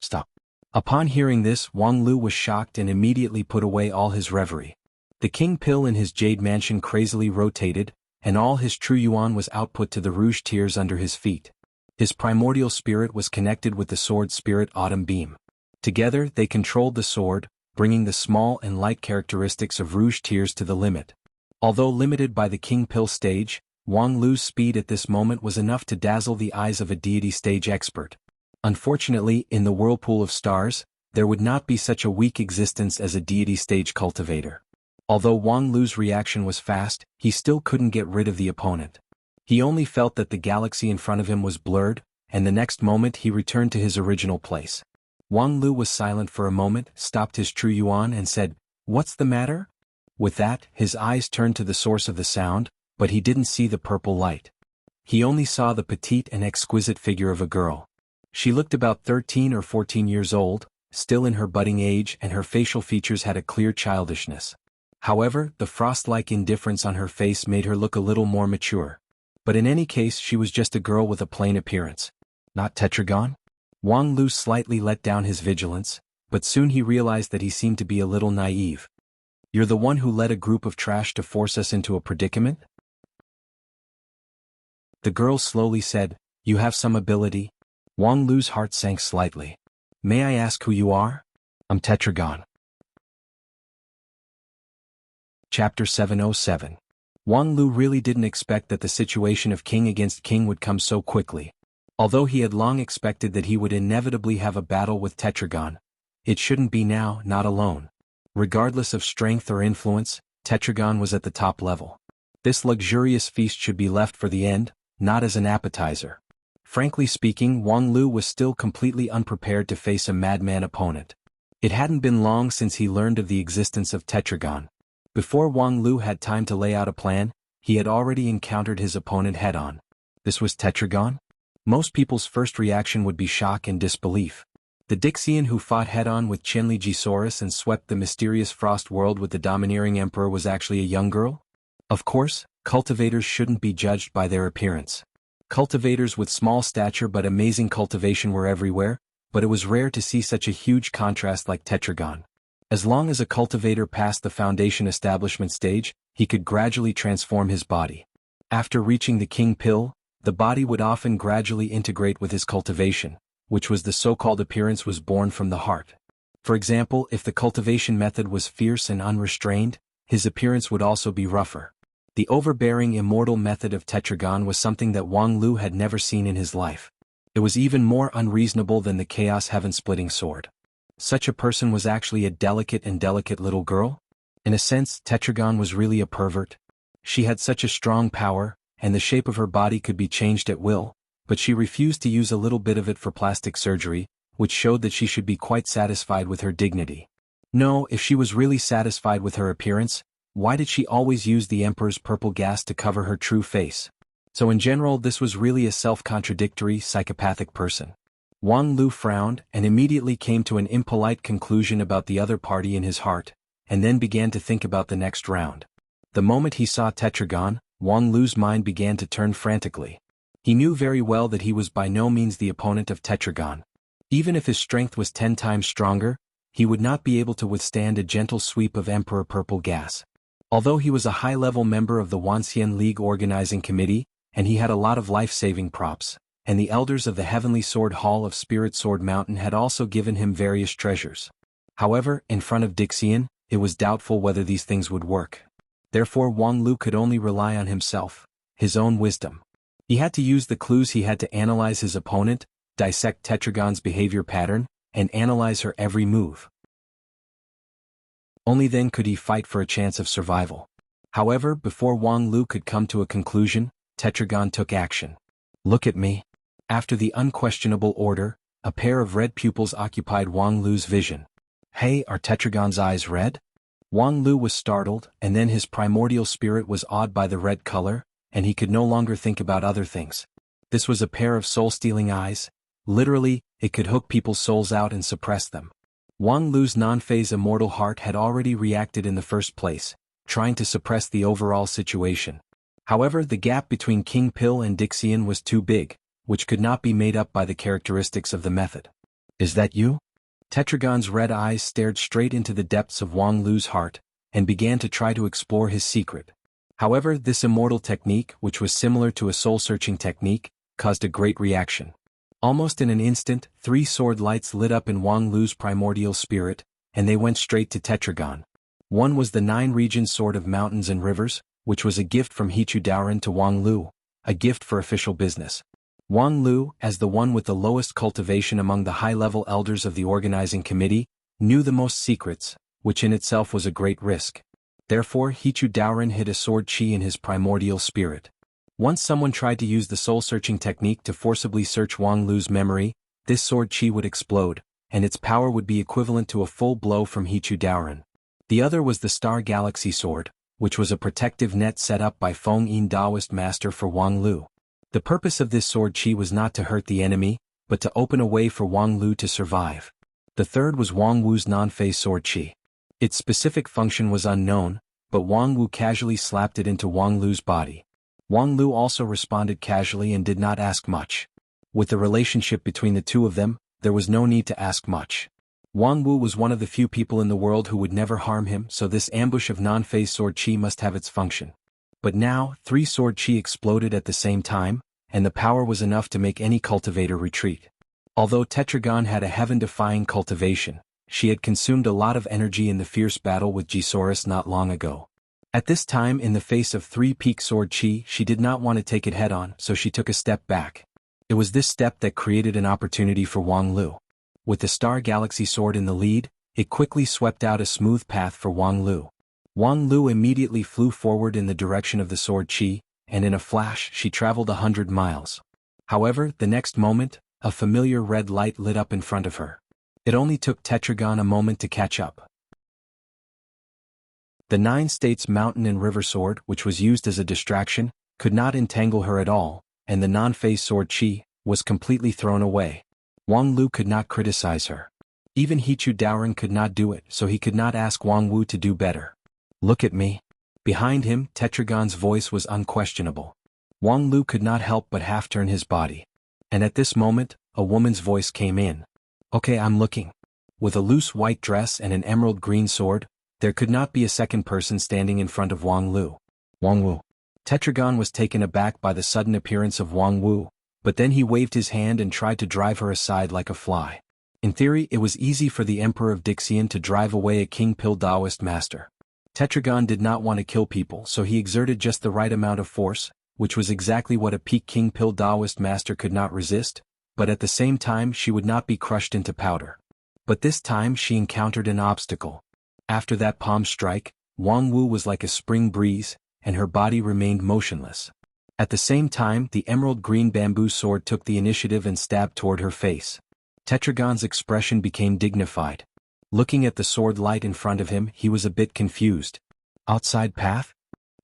Stop. Upon hearing this, Wang Lu was shocked and immediately put away all his reverie. The king pill in his jade mansion crazily rotated, and all his true yuan was output to the rouge tears under his feet. His primordial spirit was connected with the sword spirit autumn beam. Together, they controlled the sword, bringing the small and light characteristics of rouge tears to the limit. Although limited by the king pill stage, Wang Lu's speed at this moment was enough to dazzle the eyes of a deity stage expert. Unfortunately, in the whirlpool of stars, there would not be such a weak existence as a deity stage cultivator. Although Wang Lu's reaction was fast, he still couldn't get rid of the opponent. He only felt that the galaxy in front of him was blurred, and the next moment he returned to his original place. Wang Lu was silent for a moment, stopped his true yuan and said, "What's the matter?" With that, his eyes turned to the source of the sound, but he didn't see the purple light. He only saw the petite and exquisite figure of a girl. She looked about 13 or 14 years old, still in her budding age, and her facial features had a clear childishness. However, the frost-like indifference on her face made her look a little more mature. But in any case, she was just a girl with a plain appearance. Not Tetragon? Wang Lu slightly let down his vigilance, but soon he realized that he seemed to be a little naive. "You're the one who led a group of trash to force us into a predicament?" The girl slowly said, "You have some ability?" Wang Lu's heart sank slightly. "May I ask who you are?" "I'm Tetragon." Chapter 707. Wang Lu really didn't expect that the situation of king against king would come so quickly. Although he had long expected that he would inevitably have a battle with Tetragon, it shouldn't be now, not alone. Regardless of strength or influence, Tetragon was at the top level. This luxurious feast should be left for the end, not as an appetizer. Frankly speaking, Wang Lu was still completely unprepared to face a madman opponent. It hadn't been long since he learned of the existence of Tetragon. Before Wang Lu had time to lay out a plan, he had already encountered his opponent head-on. This was Tetragon? Most people's first reaction would be shock and disbelief. The Dixian who fought head-on with Chenli Gisaurus and swept the mysterious frost world with the domineering emperor was actually a young girl? Of course, cultivators shouldn't be judged by their appearance. Cultivators with small stature but amazing cultivation were everywhere, but it was rare to see such a huge contrast like Tetragon. As long as a cultivator passed the foundation establishment stage, he could gradually transform his body. After reaching the king pill, the body would often gradually integrate with his cultivation, which was the so-called appearance was born from the heart. For example, if the cultivation method was fierce and unrestrained, his appearance would also be rougher. The overbearing immortal method of Tetragon was something that Wang Lu had never seen in his life. It was even more unreasonable than the chaos heaven-splitting sword. Such a person was actually a delicate little girl? In a sense, Tetragon was really a pervert. She had such a strong power, and the shape of her body could be changed at will, but she refused to use a little bit of it for plastic surgery, which showed that she should be quite satisfied with her dignity. No, if she was really satisfied with her appearance, why did she always use the Emperor's purple gas to cover her true face? So in general, this was really a self-contradictory, psychopathic person. Wang Lu frowned and immediately came to an impolite conclusion about the other party in his heart, and then began to think about the next round. The moment he saw Tetragon, Wang Lu's mind began to turn frantically. He knew very well that he was by no means the opponent of Tetragon. Even if his strength was 10 times stronger, he would not be able to withstand a gentle sweep of Emperor Purple Gas. Although he was a high-level member of the Wanxian League Organizing Committee, and he had a lot of life-saving props, and the elders of the Heavenly Sword Hall of Spirit Sword Mountain had also given him various treasures. However, in front of Dixian, it was doubtful whether these things would work. Therefore Wang Lu could only rely on himself, his own wisdom. He had to use the clues he had to analyze his opponent, dissect Tetragon's behavior pattern, and analyze her every move. Only then could he fight for a chance of survival. However, before Wang Lu could come to a conclusion, Tetragon took action. Look at me. After the unquestionable order, a pair of red pupils occupied Wang Lu's vision. Hey, are Tetragon's eyes red? Wang Lu was startled, and then his primordial spirit was awed by the red color, and he could no longer think about other things. This was a pair of soul-stealing eyes. Literally, it could hook people's souls out and suppress them. Wang Lu's non-phase immortal heart had already reacted in the first place, trying to suppress the overall situation. However, the gap between King Pill and Dixian was too big, which could not be made up by the characteristics of the method. Is that you? Tetragon's red eyes stared straight into the depths of Wang Lu's heart, and began to try to explore his secret. However, this immortal technique, which was similar to a soul-searching technique, caused a great reaction. Almost in an instant, 3 sword lights lit up in Wang Lu's primordial spirit, and they went straight to Tetragon. One was the 9-region sword of mountains and rivers, which was a gift from Hichu Daoren to Wang Lu, a gift for official business. Wang Lu, as the one with the lowest cultivation among the high-level elders of the organizing committee, knew the most secrets, which in itself was a great risk. Therefore Hichu Daoren hid a sword chi in his primordial spirit. Once someone tried to use the soul-searching technique to forcibly search Wang Lu's memory, this sword chi would explode, and its power would be equivalent to a full blow from Hichu Daoren. The other was the Star Galaxy Sword, which was a protective net set up by Feng Yin Taoist Master for Wang Lu. The purpose of this sword chi was not to hurt the enemy, but to open a way for Wang Lu to survive. The third was Wang Wu's non-phase sword chi. Its specific function was unknown, but Wang Wu casually slapped it into Wang Lu's body. Wang Lu also responded casually and did not ask much. With the relationship between the two of them, there was no need to ask much. Wang Wu was one of the few people in the world who would never harm him, so this ambush of non-phase sword chi must have its function. But now, 3 sword chi exploded at the same time, and the power was enough to make any cultivator retreat. Although Tetragon had a heaven-defying cultivation, she had consumed a lot of energy in the fierce battle with Gisaurus not long ago. At this time, in the face of 3 peak sword chi, she did not want to take it head-on, so she took a step back. It was this step that created an opportunity for Wang Lu. With the Star Galaxy Sword in the lead, it quickly swept out a smooth path for Wang Lu. Wang Lu immediately flew forward in the direction of the sword chi, and in a flash she traveled 100 miles. However, the next moment, a familiar red light lit up in front of her. It only took Tetragon a moment to catch up. The 9 States Mountain and River Sword, which was used as a distraction, could not entangle her at all, and the non-phase sword chi was completely thrown away. Wang Lu could not criticize her. Even Hichu Daoren could not do it, so he could not ask Wang Wu to do better. Look at me. Behind him, Tetragon's voice was unquestionable. Wang Lu could not help but half turn his body. And at this moment, a woman's voice came in. Okay, I'm looking. With a loose white dress and an emerald green sword, there could not be a second person standing in front of Wang Lu. Wang Wu. Tetragon was taken aback by the sudden appearance of Wang Wu, but then he waved his hand and tried to drive her aside like a fly. In theory, it was easy for the Emperor of Dixian to drive away a King Pill Taoist master. Tetragon did not want to kill people, so he exerted just the right amount of force, which was exactly what a peak King Pill Taoist master could not resist, but at the same time she would not be crushed into powder. But this time she encountered an obstacle. After that palm strike, Wang Wu was like a spring breeze, and her body remained motionless. At the same time, the emerald green bamboo sword took the initiative and stabbed toward her face. Tetragon's expression became dignified. Looking at the sword light in front of him, he was a bit confused. Outside path?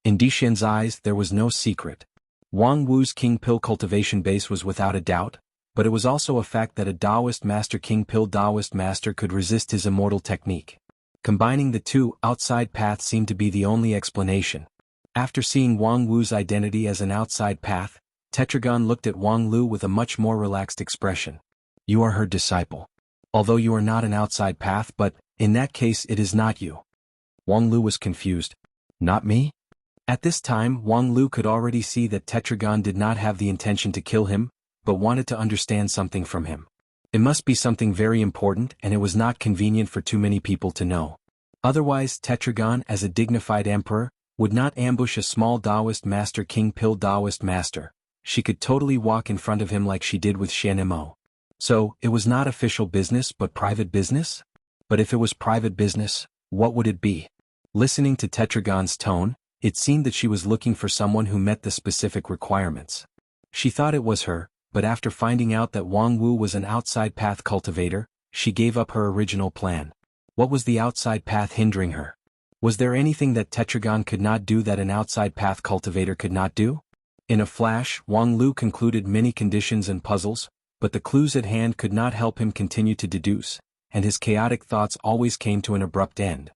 In Dixian's eyes, there was no secret. Wang Wu's King Pill cultivation base was without a doubt, but it was also a fact that a Taoist master King Pill Taoist master could resist his immortal technique. Combining the two, outside path seemed to be the only explanation. After seeing Wang Wu's identity as an outside path, Tetragon looked at Wang Lu with a much more relaxed expression. You are her disciple. Although you are not an outside path, but, in that case it is not you. Wang Lu was confused. Not me? At this time, Wang Lu could already see that Tetragon did not have the intention to kill him, but wanted to understand something from him. It must be something very important and it was not convenient for too many people to know. Otherwise Tetragon, as a dignified emperor, would not ambush a small Taoist master king pill Taoist master. She could totally walk in front of him like she did with Xianemo. So, it was not official business but private business? But if it was private business, what would it be? Listening to Tetragon's tone, it seemed that she was looking for someone who met the specific requirements. She thought it was her, but after finding out that Wang Wu was an outside path cultivator, she gave up her original plan. What was the outside path hindering her? Was there anything that Tetragon could not do that an outside path cultivator could not do? In a flash, Wang Lu concluded many conditions and puzzles, but the clues at hand could not help him continue to deduce, and his chaotic thoughts always came to an abrupt end.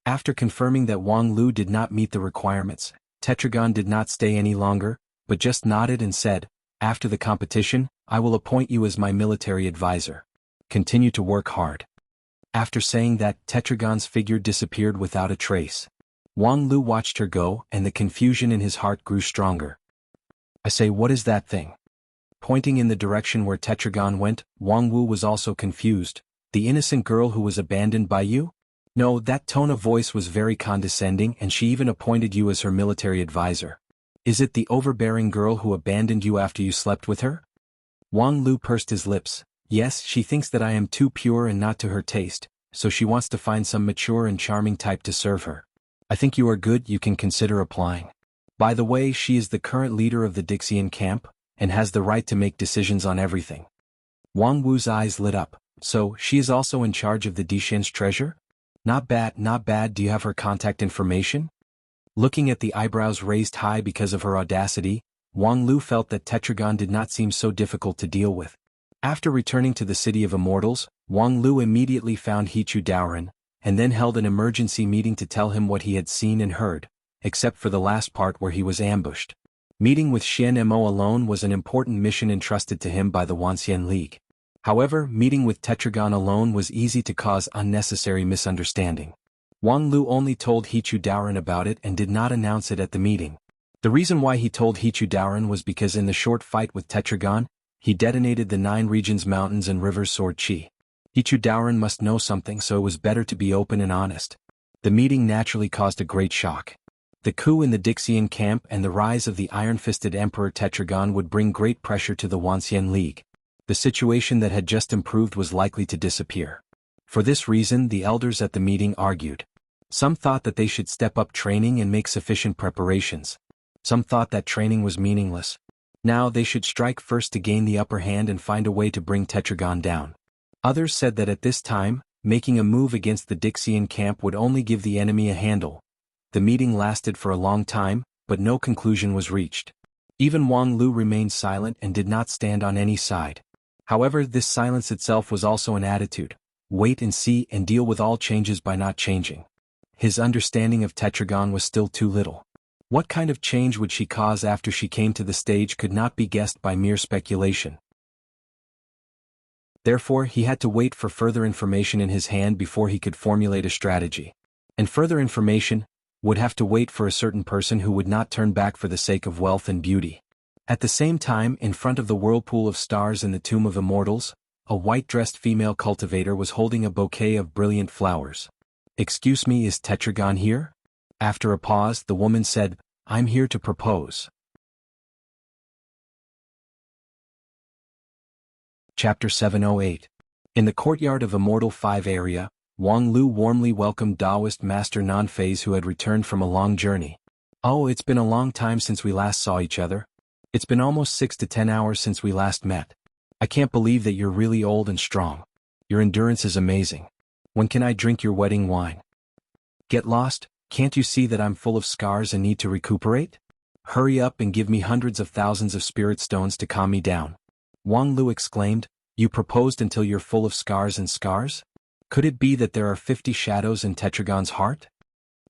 After confirming that Wang Lu did not meet the requirements, Tetragon did not stay any longer, but just nodded and said, "After the competition, I will appoint you as my military advisor. Continue to work hard." After saying that, Tetragon's figure disappeared without a trace. Wang Lu watched her go, and the confusion in his heart grew stronger. "I say, what is that thing?" Pointing in the direction where Tetragon went, Wang Wu was also confused. "The innocent girl who was abandoned by you?" No, that tone of voice was very condescending and she even appointed you as her military advisor. "Is it the overbearing girl who abandoned you after you slept with her?" Wang Lu pursed his lips. "Yes, she thinks that I am too pure and not to her taste, so she wants to find some mature and charming type to serve her. I think you are good, you can consider applying. By the way, she is the current leader of the Dixian camp, and has the right to make decisions on everything." Wang Wu's eyes lit up. "So, she is also in charge of the Dixian's treasure? Not bad, not bad. Do you have her contact information?" Looking at the eyebrows raised high because of her audacity, Wang Lu felt that Tetragon did not seem so difficult to deal with. After returning to the City of Immortals, Wang Lu immediately found Hichu Daoren, and then held an emergency meeting to tell him what he had seen and heard, except for the last part where he was ambushed. Meeting with Xianemo alone was an important mission entrusted to him by the Wanxian League. However, meeting with Tetragon alone was easy to cause unnecessary misunderstanding. Wang Lu only told Hichu Daoren about it and did not announce it at the meeting. The reason why he told Hichu Daoren was because in the short fight with Tetragon, he detonated the 9 regions mountains and rivers sword chi. Hichu Daoren must know something, so it was better to be open and honest. The meeting naturally caused a great shock. The coup in the Dixian camp and the rise of the iron-fisted Emperor Tetragon would bring great pressure to the Wanxian League. The situation that had just improved was likely to disappear. For this reason, the elders at the meeting argued. Some thought that they should step up training and make sufficient preparations. Some thought that training was meaningless. Now they should strike first to gain the upper hand and find a way to bring Tetragon down. Others said that at this time, making a move against the Dixian camp would only give the enemy a handle. The meeting lasted for a long time, but no conclusion was reached. Even Wang Lu remained silent and did not stand on any side. However, this silence itself was also an attitude. Wait and see and deal with all changes by not changing. His understanding of Tetragon was still too little. What kind of change would she cause after she came to the stage could not be guessed by mere speculation. Therefore, he had to wait for further information in his hand before he could formulate a strategy. And further information would have to wait for a certain person who would not turn back for the sake of wealth and beauty. At the same time, in front of the whirlpool of stars in the Tomb of Immortals, a white-dressed female cultivator was holding a bouquet of brilliant flowers. "Excuse me, is Tetragon here?" After a pause, the woman said, "I'm here to propose." Chapter 708. In the courtyard of Immortal 5 area, Wang Lu warmly welcomed Taoist Master Nanfei's who had returned from a long journey. "Oh, it's been a long time since we last saw each other. It's been almost 6 to 10 hours since we last met. I can't believe that you're really old and strong. Your endurance is amazing. When can I drink your wedding wine?" "Get lost, can't you see that I'm full of scars and need to recuperate? Hurry up and give me hundreds of thousands of spirit stones to calm me down." Wang Lu exclaimed, "You proposed until you're full of scars and scars? Could it be that there are 50 shadows in Tetragon's heart?"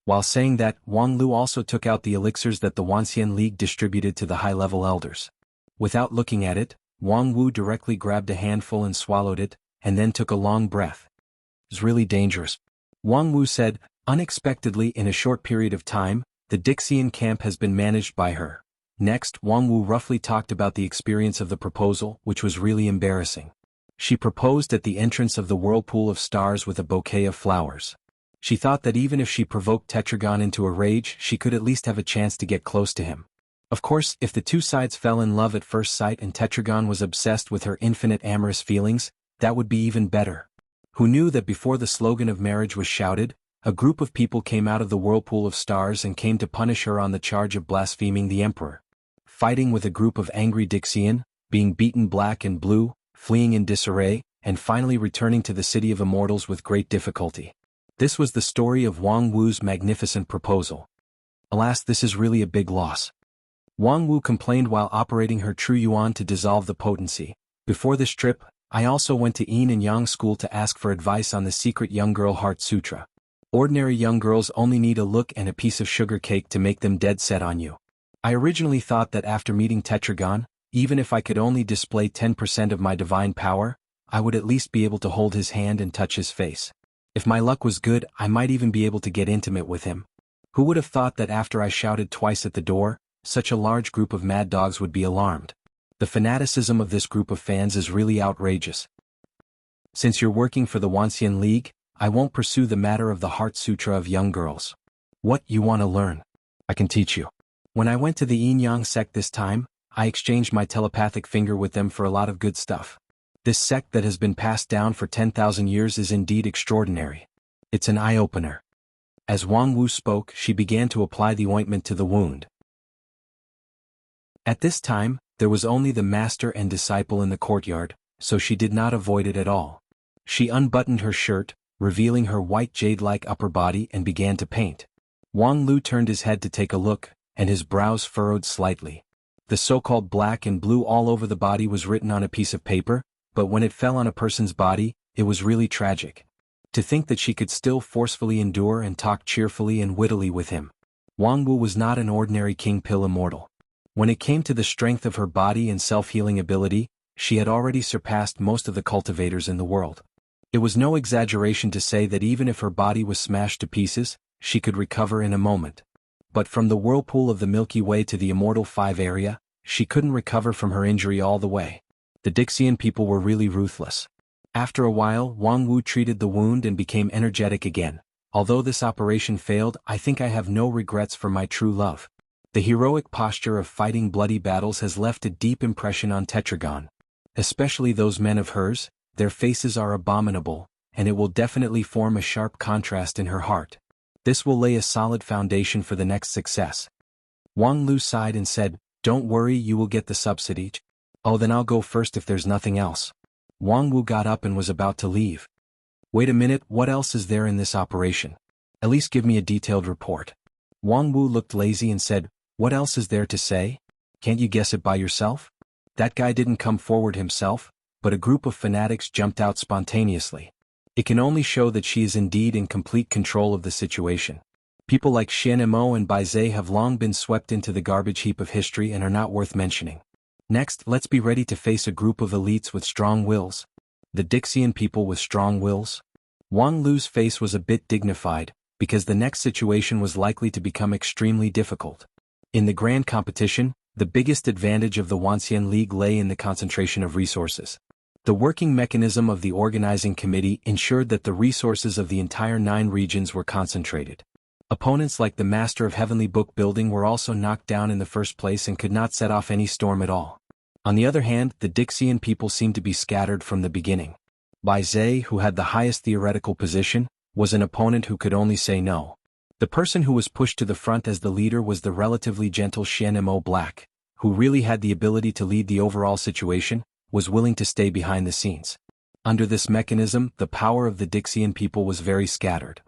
While saying that, Wang Lu also took out the elixirs that the Wanxian League distributed to the high-level elders. Without looking at it, Wang Wu directly grabbed a handful and swallowed it, and then took a long breath. "It's really dangerous," Wang Wu said. "Unexpectedly in a short period of time, the Dixian camp has been managed by her. Next, Wang Wu roughly talked about the experience of the proposal, which was really embarrassing. She proposed at the entrance of the whirlpool of stars with a bouquet of flowers. She thought that even if she provoked Tetragon into a rage, she could at least have a chance to get close to him. Of course, if the two sides fell in love at first sight and Tetragon was obsessed with her infinite amorous feelings, that would be even better. Who knew that before the slogan of marriage was shouted, a group of people came out of the whirlpool of stars and came to punish her on the charge of blaspheming the emperor. Fighting with a group of angry Dixian, being beaten black and blue, fleeing in disarray, and finally returning to the city of immortals with great difficulty. This was the story of Wang Wu's magnificent proposal. Alas, this is really a big loss. Wang Wu complained while operating her true yuan to dissolve the potency. Before this trip, I also went to Yin and Yang school to ask for advice on the secret young girl heart sutra. Ordinary young girls only need a look and a piece of sugar cake to make them dead set on you. I originally thought that after meeting Tetragon, even if I could only display 10% of my divine power, I would at least be able to hold his hand and touch his face. If my luck was good, I might even be able to get intimate with him. Who would have thought that after I shouted twice at the door, such a large group of mad dogs would be alarmed? The fanaticism of this group of fans is really outrageous. Since you're working for the Wuxia League, I won't pursue the matter of the Heart Sutra of young girls. What you want to learn? I can teach you. When I went to the Yin Yang sect this time, I exchanged my telepathic finger with them for a lot of good stuff. This sect that has been passed down for 10,000 years is indeed extraordinary. It's an eye-opener. As Wang Wu spoke, she began to apply the ointment to the wound. At this time, there was only the master and disciple in the courtyard, so she did not avoid it at all. She unbuttoned her shirt, revealing her white jade-like upper body, and began to paint. Wang Lu turned his head to take a look, and his brows furrowed slightly. The so-called black and blue all over the body was written on a piece of paper, but when it fell on a person's body, it was really tragic. To think that she could still forcefully endure and talk cheerfully and wittily with him. Wang Wu was not an ordinary king pill immortal. When it came to the strength of her body and self-healing ability, she had already surpassed most of the cultivators in the world. It was no exaggeration to say that even if her body was smashed to pieces, she could recover in a moment. But from the whirlpool of the Milky Way to the Immortal 5 area, she couldn't recover from her injury all the way. The Dixian people were really ruthless. After a while, Wang Wu treated the wound and became energetic again. Although this operation failed, I think I have no regrets for my true love. The heroic posture of fighting bloody battles has left a deep impression on Tetragon. Especially those men of hers, their faces are abominable, and it will definitely form a sharp contrast in her heart. This will lay a solid foundation for the next success. Wang Lu sighed and said, "Don't worry, you will get the subsidy." "Oh, then I'll go first if there's nothing else." Wang Wu got up and was about to leave. "Wait a minute, what else is there in this operation? At least give me a detailed report." Wang Wu looked lazy and said, "What else is there to say? Can't you guess it by yourself?" That guy didn't come forward himself, but a group of fanatics jumped out spontaneously. It can only show that she is indeed in complete control of the situation. People like Xian Mo and Bai Zhe have long been swept into the garbage heap of history and are not worth mentioning. Next, let's be ready to face a group of elites with strong wills. The Dixian people with strong wills? Wang Lu's face was a bit dignified, because the next situation was likely to become extremely difficult. In the grand competition, the biggest advantage of the Wuxia League lay in the concentration of resources. The working mechanism of the organizing committee ensured that the resources of the entire 9 regions were concentrated. Opponents like the Master of Heavenly Book Building were also knocked down in the first place and could not set off any storm at all. On the other hand, the Dixian people seemed to be scattered from the beginning. Bai Zhe, who had the highest theoretical position, was an opponent who could only say no. The person who was pushed to the front as the leader was the relatively gentle Xian Mo Black, who really had the ability to lead the overall situation, was willing to stay behind the scenes. Under this mechanism, the power of the Dixian people was very scattered.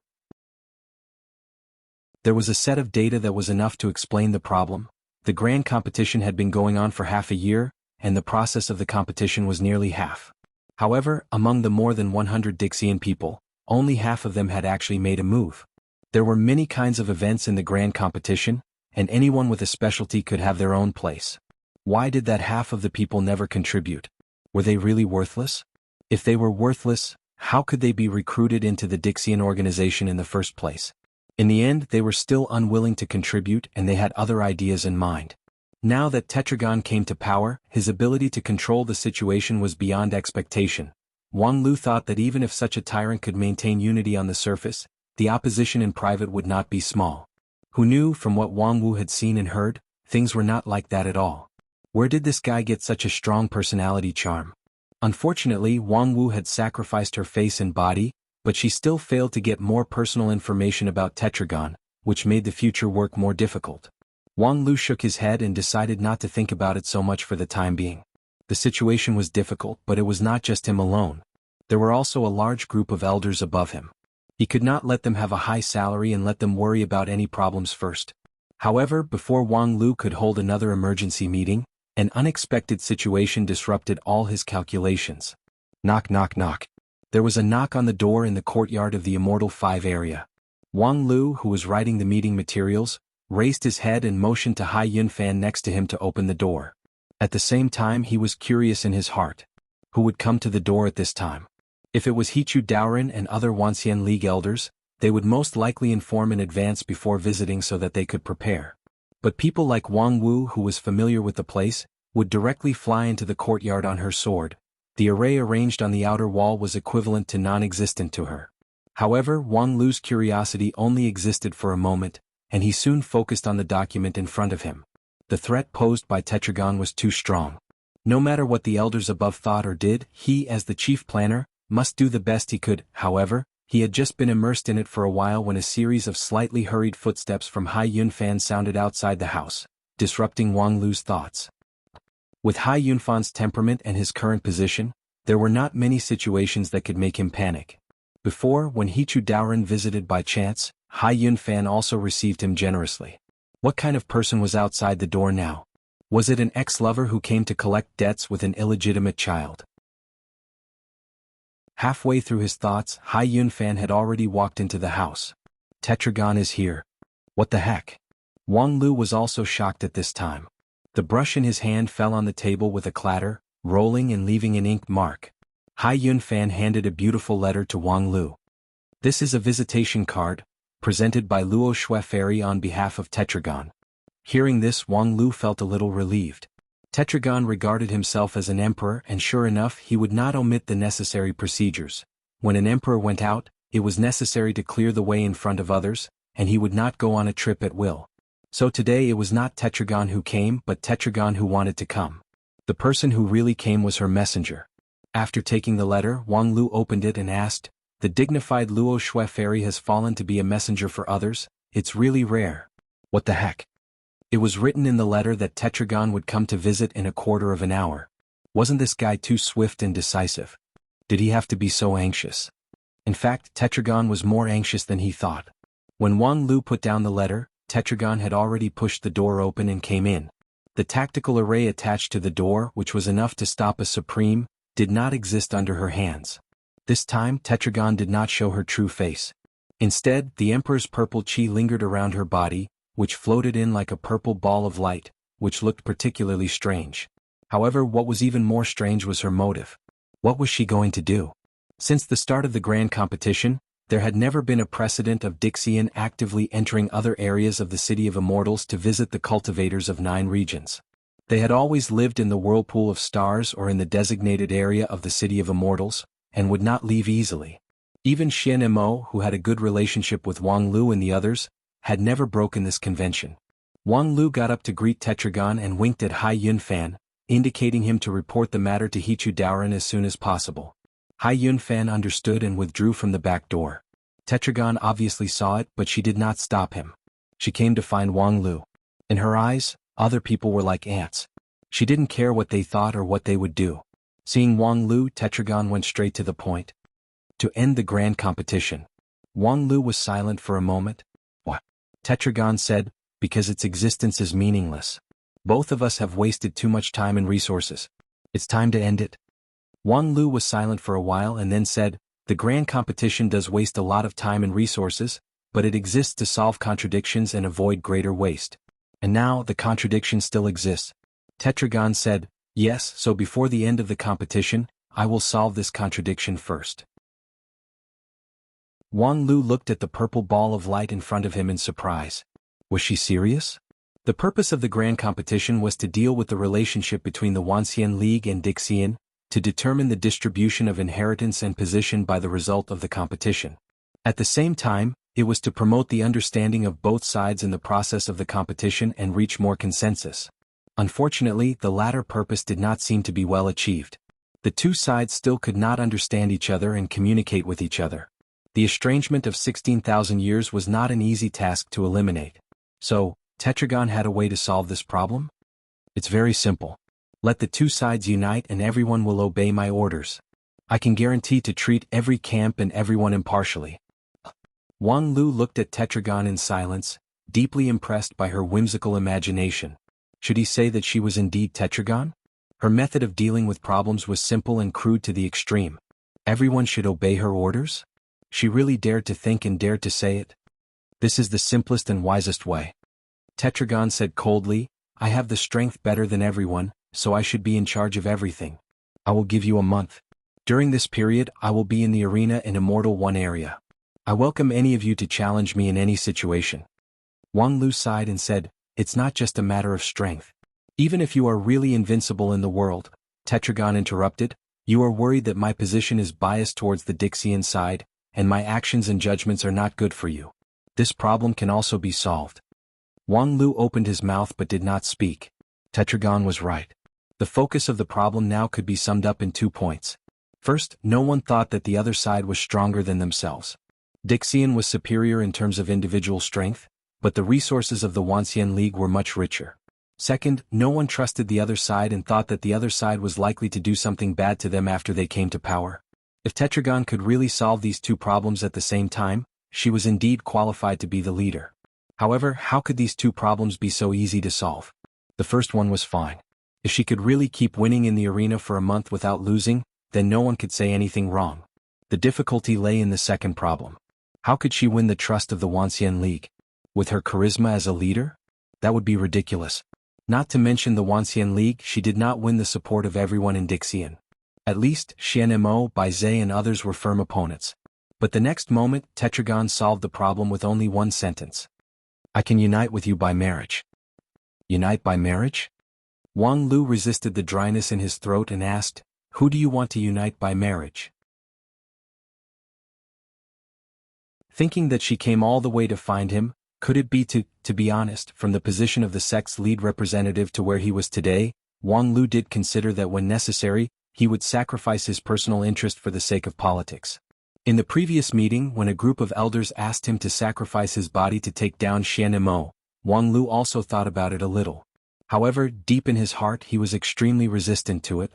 There was a set of data that was enough to explain the problem. The grand competition had been going on for half a year, and the process of the competition was nearly half. However, among the more than 100 Dixian people, only half of them had actually made a move. There were many kinds of events in the grand competition, and anyone with a specialty could have their own place. Why did that half of the people never contribute? Were they really worthless? If they were worthless, how could they be recruited into the Dixian organization in the first place? In the end, they were still unwilling to contribute and they had other ideas in mind. Now that Tetragon came to power, his ability to control the situation was beyond expectation. Wang Lu thought that even if such a tyrant could maintain unity on the surface, the opposition in private would not be small. Who knew, from what Wang Wu had seen and heard, things were not like that at all. Where did this guy get such a strong personality charm? Unfortunately, Wang Wu had sacrificed her face and body, but she still failed to get more personal information about Tetragon, which made the future work more difficult. Wang Lu shook his head and decided not to think about it so much for the time being. The situation was difficult, but it was not just him alone. There were also a large group of elders above him. He could not let them have a high salary and let them worry about any problems first. However, before Wang Lu could hold another emergency meeting, an unexpected situation disrupted all his calculations. Knock, knock, knock. There was a knock on the door in the courtyard of the Immortal 5 area. Wang Lu, who was writing the meeting materials, raised his head and motioned to Hai Yunfan next to him to open the door. At the same time, he was curious in his heart. Who would come to the door at this time? If it was Hichu Daoren and other Wanxian League elders, they would most likely inform in advance before visiting so that they could prepare. But people like Wang Wu, who was familiar with the place, would directly fly into the courtyard on her sword. The array arranged on the outer wall was equivalent to non-existent to her. However, Wang Lu's curiosity only existed for a moment, and he soon focused on the document in front of him. The threat posed by Tetragon was too strong. No matter what the elders above thought or did, he, as the chief planner, must do the best he could. However, he had just been immersed in it for a while when a series of slightly hurried footsteps from Hai Yunfan sounded outside the house, disrupting Wang Lu's thoughts. With Hai Yunfan's temperament and his current position, there were not many situations that could make him panic. Before, when Hichu Daoren visited by chance, Hai Yunfan also received him generously. What kind of person was outside the door now? Was it an ex-lover who came to collect debts with an illegitimate child? Halfway through his thoughts, Hai Yunfan had already walked into the house. Tetragon is here. What the heck? Wang Lu was also shocked at this time. The brush in his hand fell on the table with a clatter, rolling and leaving an ink mark. Hai Yunfan handed a beautiful letter to Wang Lu. This is a visitation card, presented by Luo Shui Fairy on behalf of Tetragon. Hearing this, Wang Lu felt a little relieved. Tetragon regarded himself as an emperor, and sure enough, he would not omit the necessary procedures. When an emperor went out, it was necessary to clear the way in front of others, and he would not go on a trip at will. So today it was not Tetragon who came, but Tetragon who wanted to come. The person who really came was her messenger. After taking the letter, Wang Lu opened it and asked, "The dignified Luo Shui Fairy has fallen to be a messenger for others? It's really rare." What the heck? It was written in the letter that Tetragon would come to visit in a quarter of an hour. Wasn't this guy too swift and decisive? Did he have to be so anxious? In fact, Tetragon was more anxious than he thought. When Wang Lu put down the letter, Tetragon had already pushed the door open and came in. The tactical array attached to the door, which was enough to stop a supreme, did not exist under her hands. This time, Tetragon did not show her true face. Instead, the Emperor's purple chi lingered around her body, which floated in like a purple ball of light, which looked particularly strange. However, what was even more strange was her motive. What was she going to do? Since the start of the grand competition, there had never been a precedent of Dixian actively entering other areas of the City of Immortals to visit the cultivators of 9 regions. They had always lived in the whirlpool of stars or in the designated area of the City of Immortals, and would not leave easily. Even Xian Mo, who had a good relationship with Wang Lu and the others, had never broken this convention. Wang Lu got up to greet Tetragon and winked at Hai Yunfan, indicating him to report the matter to Hichu Daoren as soon as possible. Hai Yunfan understood and withdrew from the back door. Tetragon obviously saw it, but she did not stop him. She came to find Wang Lu. In her eyes, other people were like ants. She didn't care what they thought or what they would do. Seeing Wang Lu, Tetragon went straight to the point. To end the grand competition. Wang Lu was silent for a moment. What? Tetragon said, because its existence is meaningless. Both of us have wasted too much time and resources. It's time to end it. Wang Lu was silent for a while and then said, the grand competition does waste a lot of time and resources, but it exists to solve contradictions and avoid greater waste. And now, the contradiction still exists. Tetragon said, yes, so before the end of the competition, I will solve this contradiction first. Wang Lu looked at the purple ball of light in front of him in surprise. Was she serious? The purpose of the grand competition was to deal with the relationship between the Wanxian League and Dixian, to determine the distribution of inheritance and position by the result of the competition. At the same time, it was to promote the understanding of both sides in the process of the competition and reach more consensus. Unfortunately, the latter purpose did not seem to be well achieved. The two sides still could not understand each other and communicate with each other. The estrangement of 16,000 years was not an easy task to eliminate. So, Tetragon had a way to solve this problem? It's very simple. Let the two sides unite and everyone will obey my orders. I can guarantee to treat every camp and everyone impartially. Wang Lu looked at Tetragon in silence, deeply impressed by her whimsical imagination. Should he say that she was indeed Tetragon? Her method of dealing with problems was simple and crude to the extreme. Everyone should obey her orders? She really dared to think and dared to say it? This is the simplest and wisest way. Tetragon said coldly, I have the strength better than everyone, so I should be in charge of everything. I will give you a month. During this period, I will be in the arena in Immortal 1 area. I welcome any of you to challenge me in any situation. Wang Lu sighed and said, It's not just a matter of strength. Even if you are really invincible in the world, Tetragon interrupted, you are worried that my position is biased towards the Dixian side, and my actions and judgments are not good for you. This problem can also be solved. Wang Lu opened his mouth but did not speak. Tetragon was right. The focus of the problem now could be summed up in 2 points. First, no one thought that the other side was stronger than themselves. Dixian was superior in terms of individual strength, but the resources of the Wanxian League were much richer. Second, no one trusted the other side and thought that the other side was likely to do something bad to them after they came to power. If Tetragon could really solve these 2 problems at the same time, she was indeed qualified to be the leader. However, how could these 2 problems be so easy to solve? The first one was fine. If she could really keep winning in the arena for a month without losing, then no one could say anything wrong. The difficulty lay in the second problem. How could she win the trust of the Wanxian League? With her charisma as a leader? That would be ridiculous. Not to mention the Wanxian League, she did not win the support of everyone in Dixian. At least, Xian Mo, Bai Zhe and others were firm opponents. But the next moment, Tetragon solved the problem with only 1 sentence. I can unite with you by marriage. Unite by marriage? Wang Lu resisted the dryness in his throat and asked, Who do you want to unite by marriage? Thinking that she came all the way to find him, could it be to be honest, from the position of the sect's lead representative to where he was today, Wang Lu did consider that when necessary, he would sacrifice his personal interest for the sake of politics. In the previous meeting, when a group of elders asked him to sacrifice his body to take down Xian Mo, Wang Lu also thought about it a little. However, deep in his heart he was extremely resistant to it.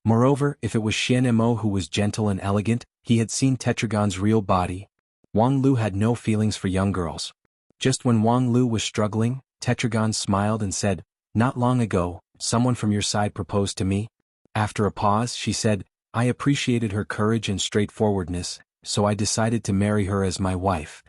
Moreover, if it was Xian Mo who was gentle and elegant, he had seen Tetragon's real body. Wang Lu had no feelings for young girls. Just when Wang Lu was struggling, Tetragon smiled and said, Not long ago, someone from your side proposed to me. After a pause, she said, I appreciated her courage and straightforwardness, so I decided to marry her as my wife.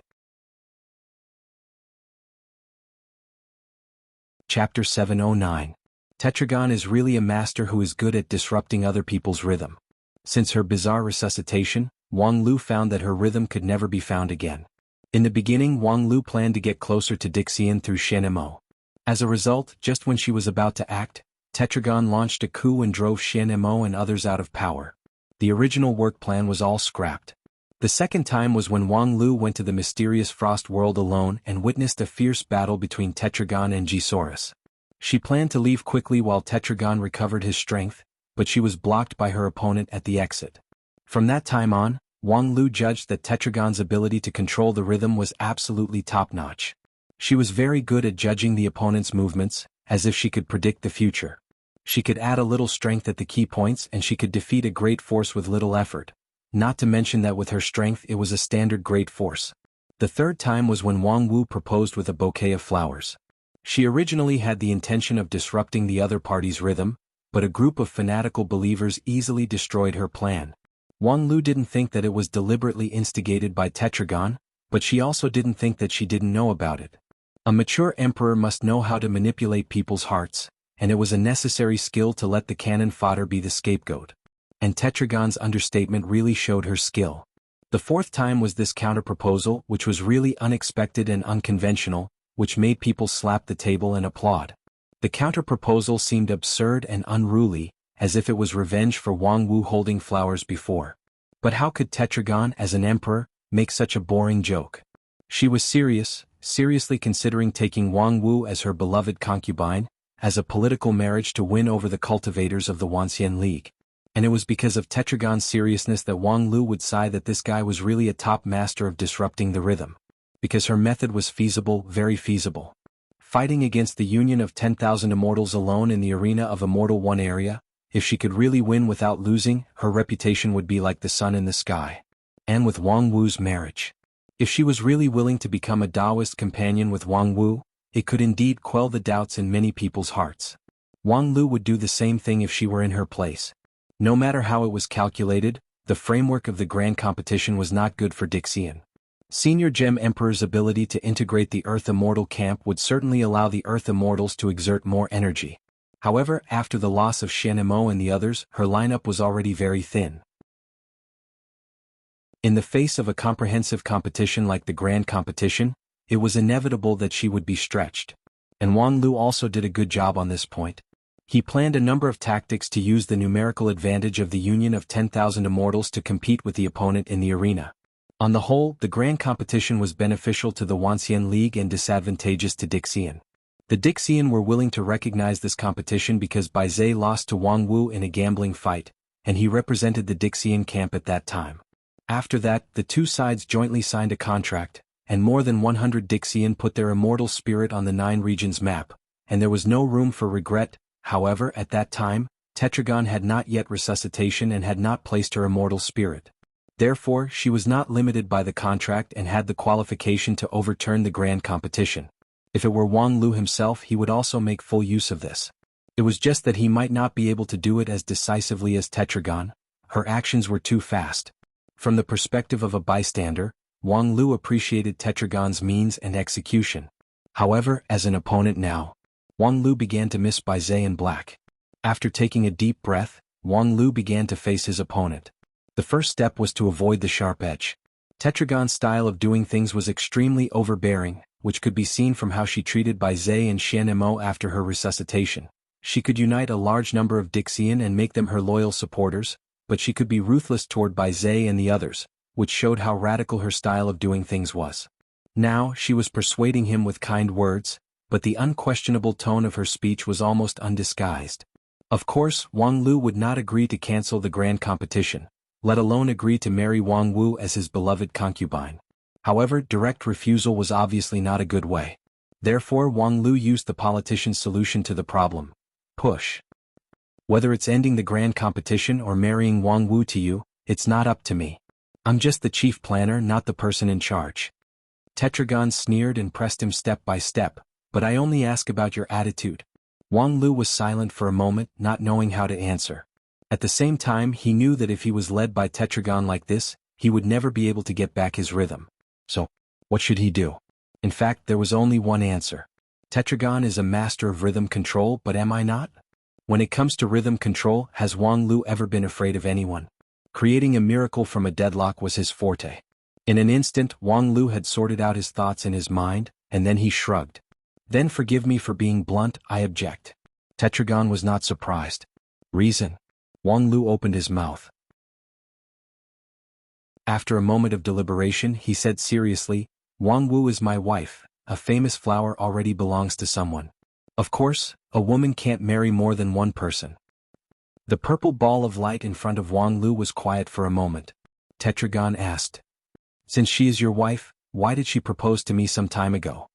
Chapter 709. Tetragon is really a master who is good at disrupting other people's rhythm. Since her bizarre resuscitation, Wang Lu found that her rhythm could never be found again. In the beginning, Wang Lu planned to get closer to Dixian through Xian Mo. As a result, just when she was about to act, Tetragon launched a coup and drove Xian Mo and others out of power. The original work plan was all scrapped. The second time was when Wang Lu went to the mysterious Frost world alone and witnessed a fierce battle between Tetragon and Gisaurus. She planned to leave quickly while Tetragon recovered his strength, but she was blocked by her opponent at the exit. From that time on, Wang Lu judged that Tetragon's ability to control the rhythm was absolutely top-notch. She was very good at judging the opponent's movements, as if she could predict the future. She could add a little strength at the key points and she could defeat a great force with little effort. Not to mention that with her strength it was a standard great force. The third time was when Wang Wu proposed with a bouquet of flowers. She originally had the intention of disrupting the other party's rhythm, but a group of fanatical believers easily destroyed her plan. Wang Lu didn't think that it was deliberately instigated by Tetragon, but she also didn't think that she didn't know about it. A mature emperor must know how to manipulate people's hearts, and it was a necessary skill to let the cannon fodder be the scapegoat. And Tetragon's understatement really showed her skill. The fourth time was this counter-proposal, which was really unexpected and unconventional, which made people slap the table and applaud. The counter-proposal seemed absurd and unruly, as if it was revenge for Wang Wu holding flowers before. But how could Tetragon, as an emperor, make such a boring joke? She was seriously considering taking Wang Wu as her beloved concubine, as a political marriage to win over the cultivators of the Wanxian League. And it was because of Tetragon's seriousness that Wang Lu would sigh that this guy was really a top master of disrupting the rhythm. Because her method was feasible, very feasible. Fighting against the union of 10,000 immortals alone in the arena of Immortal One area, if she could really win without losing, her reputation would be like the sun in the sky. And with Wang Wu's marriage. If she was really willing to become a Taoist companion with Wang Wu, it could indeed quell the doubts in many people's hearts. Wang Lu would do the same thing if she were in her place. No matter how it was calculated, the framework of the grand competition was not good for Dixian. Senior Gem Emperor's ability to integrate the Earth Immortal camp would certainly allow the Earth Immortals to exert more energy. However, after the loss of Shanimo and the others, her lineup was already very thin. In the face of a comprehensive competition like the grand competition, it was inevitable that she would be stretched. And Wang Lu also did a good job on this point. He planned a number of tactics to use the numerical advantage of the union of 10,000 immortals to compete with the opponent in the arena. On the whole, the grand competition was beneficial to the Wanxian League and disadvantageous to Dixian. The Dixian were willing to recognize this competition because Bai Zhe lost to Wang Wu in a gambling fight, and he represented the Dixian camp at that time. After that, the two sides jointly signed a contract, and more than 100 Dixian put their immortal spirit on the 9 regions map, and there was no room for regret. However, at that time, Tetragon had not yet resuscitation and had not placed her immortal spirit. Therefore, she was not limited by the contract and had the qualification to overturn the grand competition. If it were Wang Lu himself, he would also make full use of this. It was just that he might not be able to do it as decisively as Tetragon. Her actions were too fast. From the perspective of a bystander, Wang Lu appreciated Tetragon's means and execution. However, as an opponent now, Wang Lu began to miss Bai Zhe in black. After taking a deep breath, Wang Lu began to face his opponent. The first step was to avoid the sharp edge. Tetragon's style of doing things was extremely overbearing, which could be seen from how she treated Bai Zhe and Shanimo after her resuscitation. She could unite a large number of Dixian and make them her loyal supporters, but she could be ruthless toward Bai Zhe and the others, which showed how radical her style of doing things was. Now, she was persuading him with kind words, but the unquestionable tone of her speech was almost undisguised. Of course, Wang Lu would not agree to cancel the grand competition, let alone agree to marry Wang Wu as his beloved concubine. However, direct refusal was obviously not a good way. Therefore, Wang Lu used the politician's solution to the problem. Push. Whether it's ending the grand competition or marrying Wang Wu to you, it's not up to me. I'm just the chief planner, not the person in charge. Tetragon sneered and pressed him step by step, but I only ask about your attitude. Wang Lu was silent for a moment, not knowing how to answer. At the same time, he knew that if he was led by Tetragon like this, he would never be able to get back his rhythm. So, what should he do? In fact, there was only one answer. Tetragon is a master of rhythm control, but am I not? When it comes to rhythm control, has Wang Lu ever been afraid of anyone? Creating a miracle from a deadlock was his forte. In an instant, Wang Lu had sorted out his thoughts in his mind, and then he shrugged. Then forgive me for being blunt, I object. Tetragon was not surprised. Reason. Wang Lu opened his mouth. After a moment of deliberation, he said seriously, Wang Wu is my wife, a famous flower already belongs to someone. Of course, a woman can't marry more than one person. The purple ball of light in front of Wang Lu was quiet for a moment. Tetragon asked. Since she is your wife, why did she propose to me some time ago?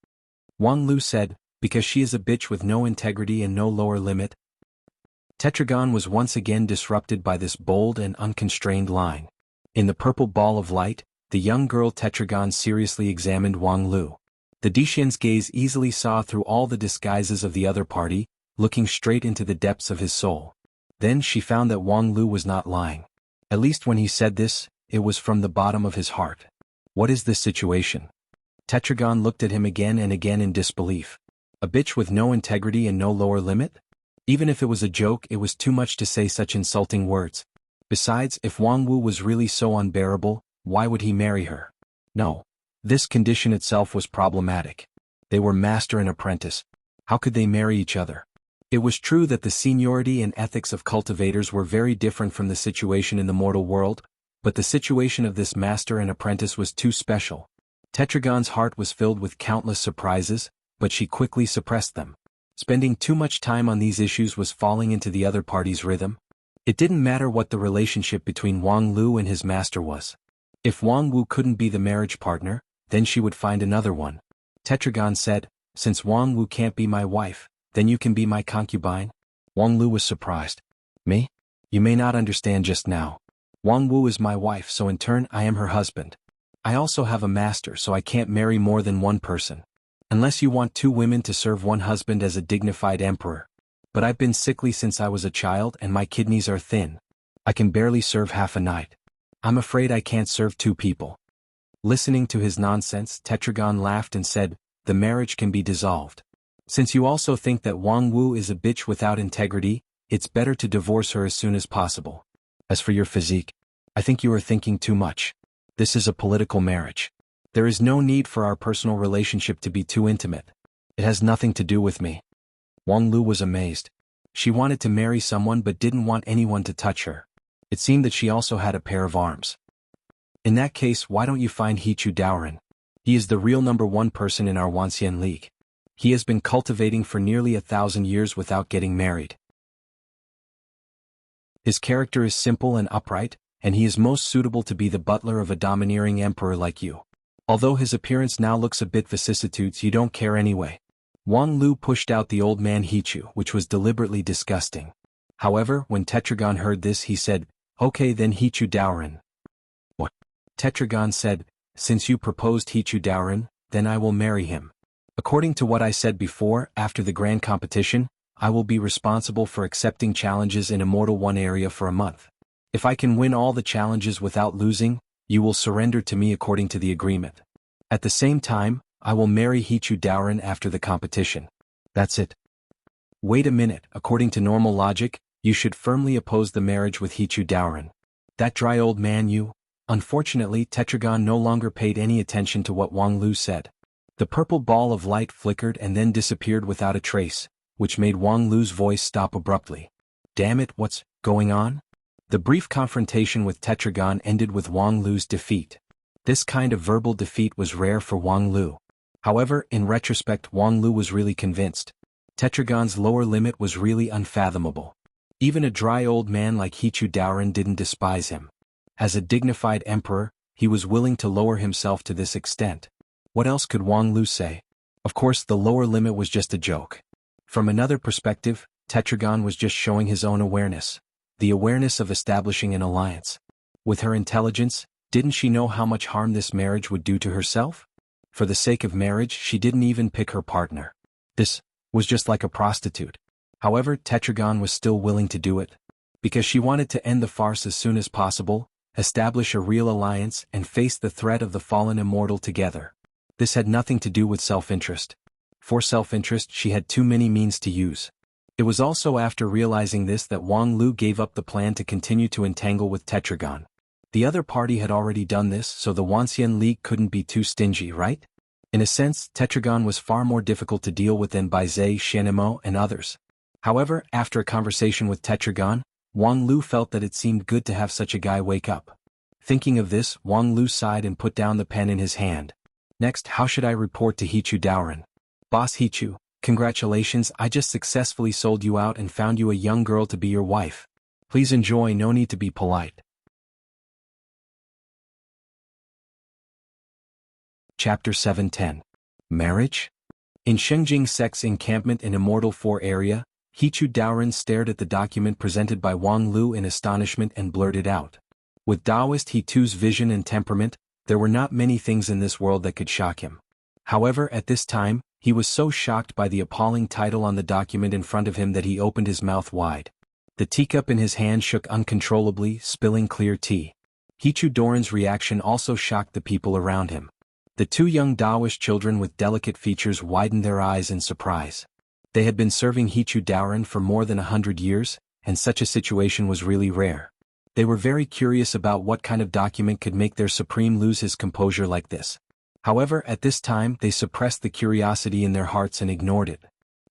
Wang Lu said, because she is a bitch with no integrity and no lower limit. Tetragon was once again disrupted by this bold and unconstrained line. In the purple ball of light, the young girl Tetragon seriously examined Wang Lu. The Dixian's gaze easily saw through all the disguises of the other party, looking straight into the depths of his soul. Then she found that Wang Lu was not lying. At least when he said this, it was from the bottom of his heart. What is this situation? Tetragon looked at him again and again in disbelief. A bitch with no integrity and no lower limit? Even if it was a joke, it was too much to say such insulting words. Besides, if Wang Wu was really so unbearable, why would he marry her? No. This condition itself was problematic. They were master and apprentice. How could they marry each other? It was true that the seniority and ethics of cultivators were very different from the situation in the mortal world, but the situation of this master and apprentice was too special. Tetragon's heart was filled with countless surprises, but she quickly suppressed them. Spending too much time on these issues was falling into the other party's rhythm. It didn't matter what the relationship between Wang Lu and his master was. If Wang Wu couldn't be the marriage partner, then she would find another one. Tetragon said, "Since Wang Wu can't be my wife, then you can be my concubine?" Wang Lu was surprised. "Me? You may not understand just now. Wang Wu is my wife, so in turn I am her husband. I also have a master, so I can't marry more than one person. Unless you want two women to serve one husband as a dignified emperor. But I've been sickly since I was a child and my kidneys are thin. I can barely serve half a night. I'm afraid I can't serve two people." Listening to his nonsense, Tetragon laughed and said, "The marriage can be dissolved. Since you also think that Wang Wu is a bitch without integrity, it's better to divorce her as soon as possible. As for your physique, I think you are thinking too much. This is a political marriage. There is no need for our personal relationship to be too intimate. It has nothing to do with me." Wang Lu was amazed. She wanted to marry someone but didn't want anyone to touch her. It seemed that she also had a pair of arms. "In that case, why don't you find Hichu Daoren? He is the real #1 person in our Wanxian League. He has been cultivating for nearly 1,000 years without getting married. His character is simple and upright, and he is most suitable to be the butler of a domineering emperor like you. Although his appearance now looks a bit vicissitudes, you don't care anyway." Wang Lu pushed out the old man Hichu, which was deliberately disgusting. However, when Tetragon heard this, he said, "Okay then, Hichu Daoren." "What?" Tetragon said, "Since you proposed Hichu Daoren, then I will marry him. According to what I said before, after the grand competition, I will be responsible for accepting challenges in Immortal 1 area for a month. If I can win all the challenges without losing, you will surrender to me according to the agreement. At the same time, I will marry Hichu Daoren after the competition. That's it." "Wait a minute, according to normal logic, you should firmly oppose the marriage with Hichu Daoren. That dry old man you—" Unfortunately, Tetragon no longer paid any attention to what Wang Lu said. The purple ball of light flickered and then disappeared without a trace, which made Wang Lu's voice stop abruptly. "Damn it, what's going on?" The brief confrontation with Tetragon ended with Wang Lu's defeat. This kind of verbal defeat was rare for Wang Lu. However, in retrospect, Wang Lu was really convinced. Tetragon's lower limit was really unfathomable. Even a dry old man like Hichu Daoren didn't despise him. As a dignified emperor, he was willing to lower himself to this extent. What else could Wang Lu say? Of course, the lower limit was just a joke. From another perspective, Tetragon was just showing his own awareness. The awareness of establishing an alliance. With her intelligence, didn't she know how much harm this marriage would do to herself? For the sake of marriage, she didn't even pick her partner. This was just like a prostitute. However, Tetragon was still willing to do it. Because she wanted to end the farce as soon as possible, establish a real alliance, and face the threat of the fallen immortal together. This had nothing to do with self-interest. For self-interest, she had too many means to use. It was also after realizing this that Wang Lu gave up the plan to continue to entangle with Tetragon. The other party had already done this, so the Wanxian League couldn't be too stingy, right? In a sense, Tetragon was far more difficult to deal with than Baizé, Shenemo, and others. However, after a conversation with Tetragon, Wang Lu felt that it seemed good to have such a guy wake up. Thinking of this, Wang Lu sighed and put down the pen in his hand. "Next, how should I report to Hichu Daoren?" "Boss Hichu, congratulations, I just successfully sold you out and found you a young girl to be your wife. Please enjoy, no need to be polite." Chapter 710. Marriage? In Shengjing Sect's encampment in Immortal 4 area, Hichu Daoren stared at the document presented by Wang Lu in astonishment and blurted out. With Taoist Hitu's vision and temperament, there were not many things in this world that could shock him. However, at this time, he was so shocked by the appalling title on the document in front of him that he opened his mouth wide. The teacup in his hand shook uncontrollably, spilling clear tea. Hichu Daoren's reaction also shocked the people around him. The two young Taoist children with delicate features widened their eyes in surprise. They had been serving Hichu Daoren for more than 100 years, and such a situation was really rare. They were very curious about what kind of document could make their supreme lose his composure like this. However, at this time they suppressed the curiosity in their hearts and ignored it.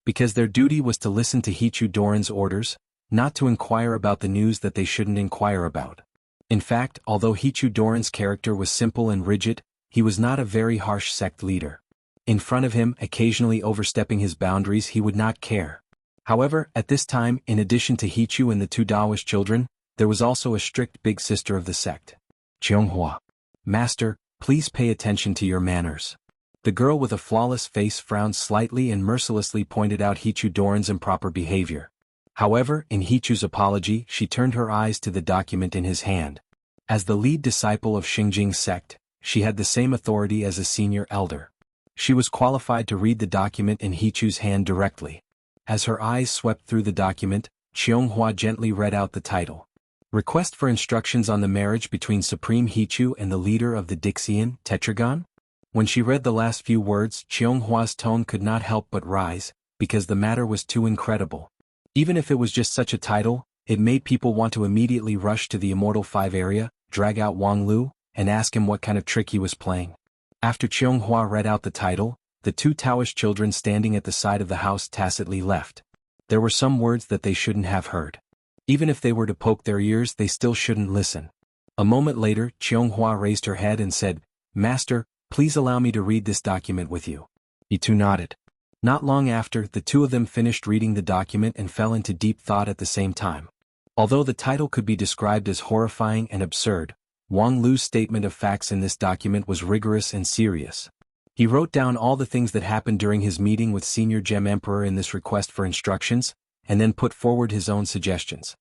Because their duty was to listen to Hichu Doran's orders, not to inquire about the news that they shouldn't inquire about. In fact, although Hichu Doran's character was simple and rigid, he was not a very harsh sect leader. In front of him, occasionally overstepping his boundaries, he would not care. However, at this time, in addition to Hichu and the two Taoist children, there was also a strict big sister of the sect. Cheonghua. Master, please pay attention to your manners. The girl with a flawless face frowned slightly and mercilessly pointed out Hichu Doran's improper behavior. However, in Hichu's apology, she turned her eyes to the document in his hand. As the lead disciple of Xingjing's sect, she had the same authority as a senior elder. She was qualified to read the document in Hichu's hand directly. As her eyes swept through the document, Cheonghua gently read out the title. Request for instructions on the marriage between Supreme Hichu and the leader of the Dixian, Tetragon? When she read the last few words, Cheonghua's tone could not help but rise, because the matter was too incredible. Even if it was just such a title, it made people want to immediately rush to the Immortal 5 area, drag out Wang Lu, and ask him what kind of trick he was playing. After Cheonghua read out the title, the two Taoist children standing at the side of the house tacitly left. There were some words that they shouldn't have heard. Even if they were to poke their ears, they still shouldn't listen. A moment later, Cheonghua raised her head and said, Master, please allow me to read this document with you. He too nodded. Not long after, the two of them finished reading the document and fell into deep thought at the same time. Although the title could be described as horrifying and absurd, Wang Lu's statement of facts in this document was rigorous and serious. He wrote down all the things that happened during his meeting with Senior Gem Emperor in this request for instructions, and then put forward his own suggestions.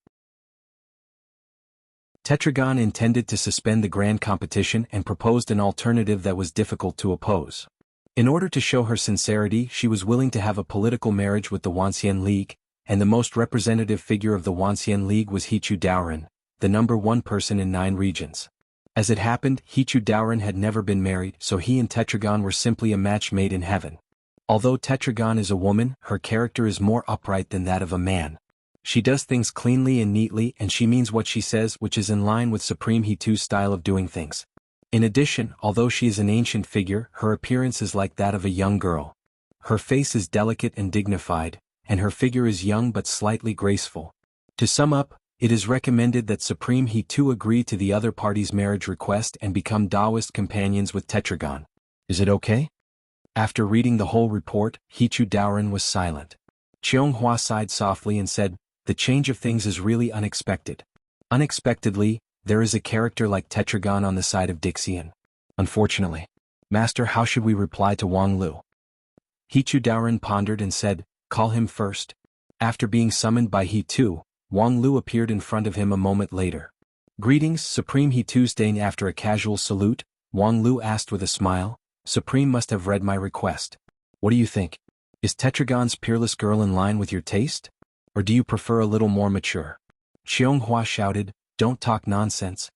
Tetragon intended to suspend the grand competition and proposed an alternative that was difficult to oppose. In order to show her sincerity, she was willing to have a political marriage with the Wanxian League, and the most representative figure of the Wanxian League was Hichu Daoran, the number one person in 9 regions. As it happened, Hichu Daoran had never been married, so he and Tetragon were simply a match made in heaven. Although Tetragon is a woman, her character is more upright than that of a man. She does things cleanly and neatly, and she means what she says, which is in line with Supreme Hitu's style of doing things. In addition, although she is an ancient figure, her appearance is like that of a young girl. Her face is delicate and dignified, and her figure is young but slightly graceful. To sum up, it is recommended that Supreme Hitu agree to the other party's marriage request and become Taoist companions with Tetragon. Is it okay? After reading the whole report, Hichu Daoran was silent. Cheonghua sighed softly and said, The change of things is really unexpected. Unexpectedly, there is a character like Tetragon on the side of Dixian. Unfortunately. Master, how should we reply to Wang Lu? Hichu Daoran pondered and said, Call him first. After being summoned by Hitu, Wang Lu appeared in front of him a moment later. Greetings, Supreme Hitu. Staying after a casual salute, Wang Lu asked with a smile, Supreme must have read my request. What do you think? Is Tetragon's peerless girl in line with your taste? Or do you prefer a little more mature? Cheonghua shouted, Don't talk nonsense.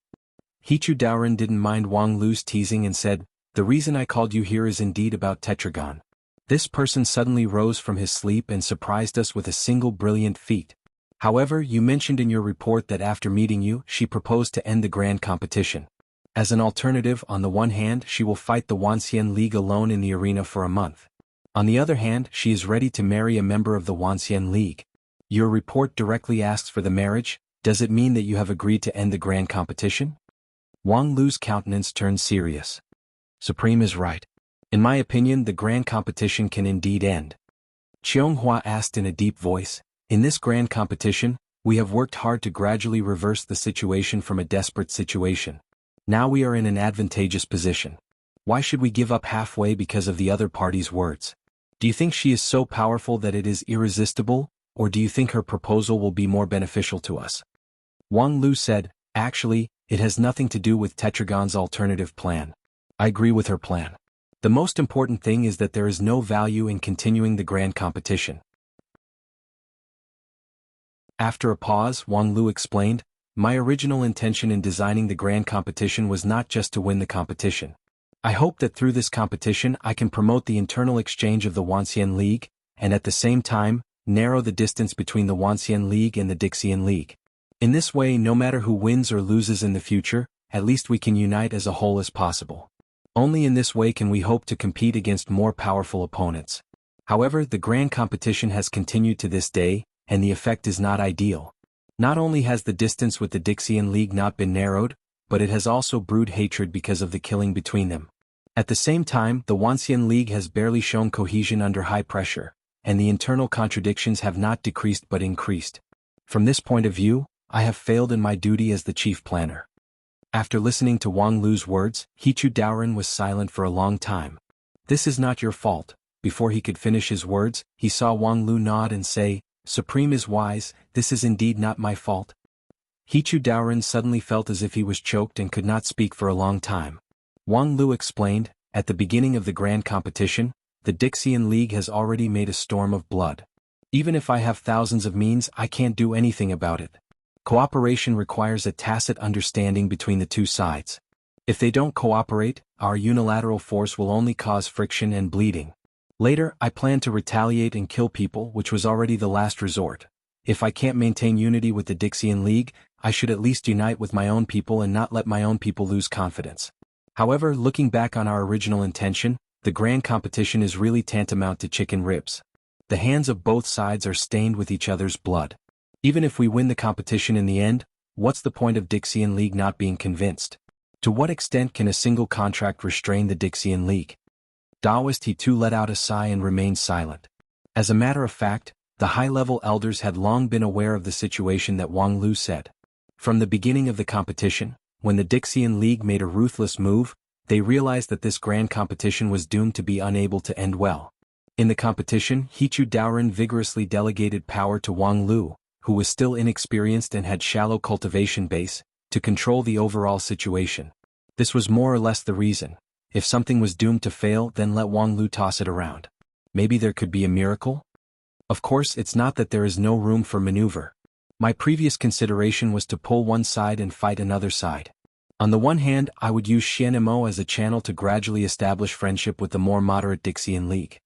Hichu Daoran didn't mind Wang Lu's teasing and said, The reason I called you here is indeed about Tetragon. This person suddenly rose from his sleep and surprised us with a single brilliant feat. However, you mentioned in your report that after meeting you, she proposed to end the grand competition. As an alternative, on the one hand, she will fight the Wanxian League alone in the arena for a month. On the other hand, she is ready to marry a member of the Wanxian League. Your report directly asks for the marriage. Does it mean that you have agreed to end the grand competition? Wang Lu's countenance turned serious. Supreme is right. In my opinion, the grand competition can indeed end. Cheonghua asked in a deep voice, In this grand competition, we have worked hard to gradually reverse the situation from a desperate situation. Now we are in an advantageous position. Why should we give up halfway because of the other party's words? Do you think she is so powerful that it is irresistible, or do you think her proposal will be more beneficial to us? Wang Lu said, Actually, it has nothing to do with Tetragon's alternative plan. I agree with her plan. The most important thing is that there is no value in continuing the grand competition. After a pause, Wang Lu explained, My original intention in designing the grand competition was not just to win the competition. I hope that through this competition I can promote the internal exchange of the Wanxian League, and at the same time, narrow the distance between the Wanxian League and the Dixian League. In this way, no matter who wins or loses in the future, at least we can unite as a whole as possible. Only in this way can we hope to compete against more powerful opponents. However, the grand competition has continued to this day, and the effect is not ideal. Not only has the distance with the Dixian League not been narrowed, but it has also brewed hatred because of the killing between them. At the same time, the Wuxian League has barely shown cohesion under high pressure, and the internal contradictions have not decreased but increased. From this point of view, I have failed in my duty as the chief planner. After listening to Wang Lu's words, Hichu Daoren was silent for a long time. This is not your fault. Before he could finish his words, he saw Wang Lu nod and say, Supreme is wise, this is indeed not my fault. Hichu Daoren suddenly felt as if he was choked and could not speak for a long time. Wang Lu explained, at the beginning of the grand competition, the Dixian League has already made a storm of blood. Even if I have thousands of means, I can't do anything about it. Cooperation requires a tacit understanding between the two sides. If they don't cooperate, our unilateral force will only cause friction and bleeding. Later, I plan to retaliate and kill people, which was already the last resort. If I can't maintain unity with the Dixian League, I should at least unite with my own people and not let my own people lose confidence. However, looking back on our original intention, the grand competition is really tantamount to chicken ribs. The hands of both sides are stained with each other's blood. Even if we win the competition in the end, what's the point of Dixian League not being convinced? To what extent can a single contract restrain the Dixian League? Daoist He too let out a sigh and remained silent. As a matter of fact, the high-level elders had long been aware of the situation that Wang Lu said. From the beginning of the competition, when the Dixian League made a ruthless move, they realized that this grand competition was doomed to be unable to end well. In the competition, Hichu Daoren vigorously delegated power to Wang Lu, who was still inexperienced and had shallow cultivation base, to control the overall situation. This was more or less the reason. If something was doomed to fail, then let Wang Lu toss it around. Maybe there could be a miracle? Of course, it's not that there is no room for maneuver. My previous consideration was to pull one side and fight another side. On the one hand, I would use Xianmo as a channel to gradually establish friendship with the more moderate Dixian League.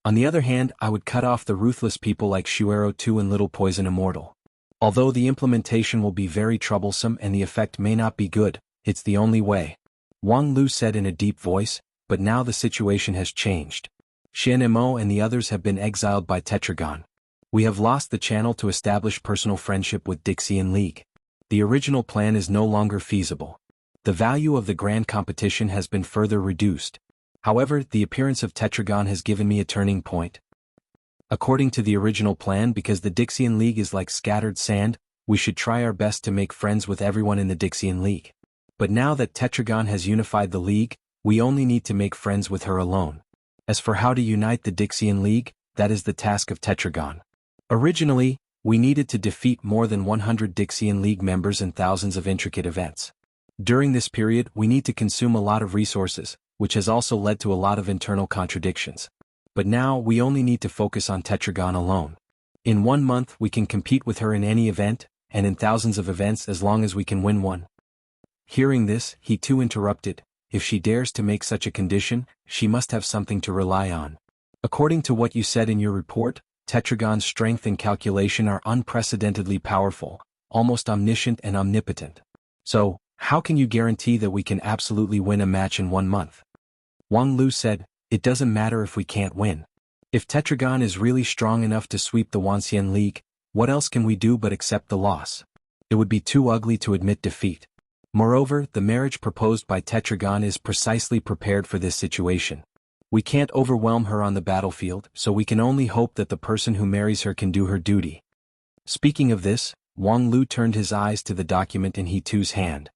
On the other hand, I would cut off the ruthless people like Shuero II and Little Poison Immortal. Although the implementation will be very troublesome and the effect may not be good, it's the only way. Wang Lu said in a deep voice, but now the situation has changed. Xianmo and the others have been exiled by Tetragon. We have lost the channel to establish personal friendship with Dixian League. The original plan is no longer feasible. The value of the grand competition has been further reduced. However, the appearance of Tetragon has given me a turning point. According to the original plan, because the Dixian League is like scattered sand, we should try our best to make friends with everyone in the Dixian League. But now that Tetragon has unified the League, we only need to make friends with her alone. As for how to unite the Dixian League, that is the task of Tetragon. Originally, we needed to defeat more than 100 Dixian League members and thousands of intricate events. During this period, we need to consume a lot of resources, which has also led to a lot of internal contradictions. But now we only need to focus on Tetragon alone. In 1 month we can compete with her in any event, and in thousands of events as long as we can win one. Hearing this, he too interrupted. If she dares to make such a condition, she must have something to rely on. According to what you said in your report, Tetragon's strength and calculation are unprecedentedly powerful, almost omniscient and omnipotent. So, how can you guarantee that we can absolutely win a match in 1 month? Wang Lu said, it doesn't matter if we can't win. If Tetragon is really strong enough to sweep the Wuxian League, what else can we do but accept the loss? It would be too ugly to admit defeat. Moreover, the marriage proposed by Tetragon is precisely prepared for this situation. We can't overwhelm her on the battlefield, so we can only hope that the person who marries her can do her duty. Speaking of this, Wang Lu turned his eyes to the document in He Tu's hand.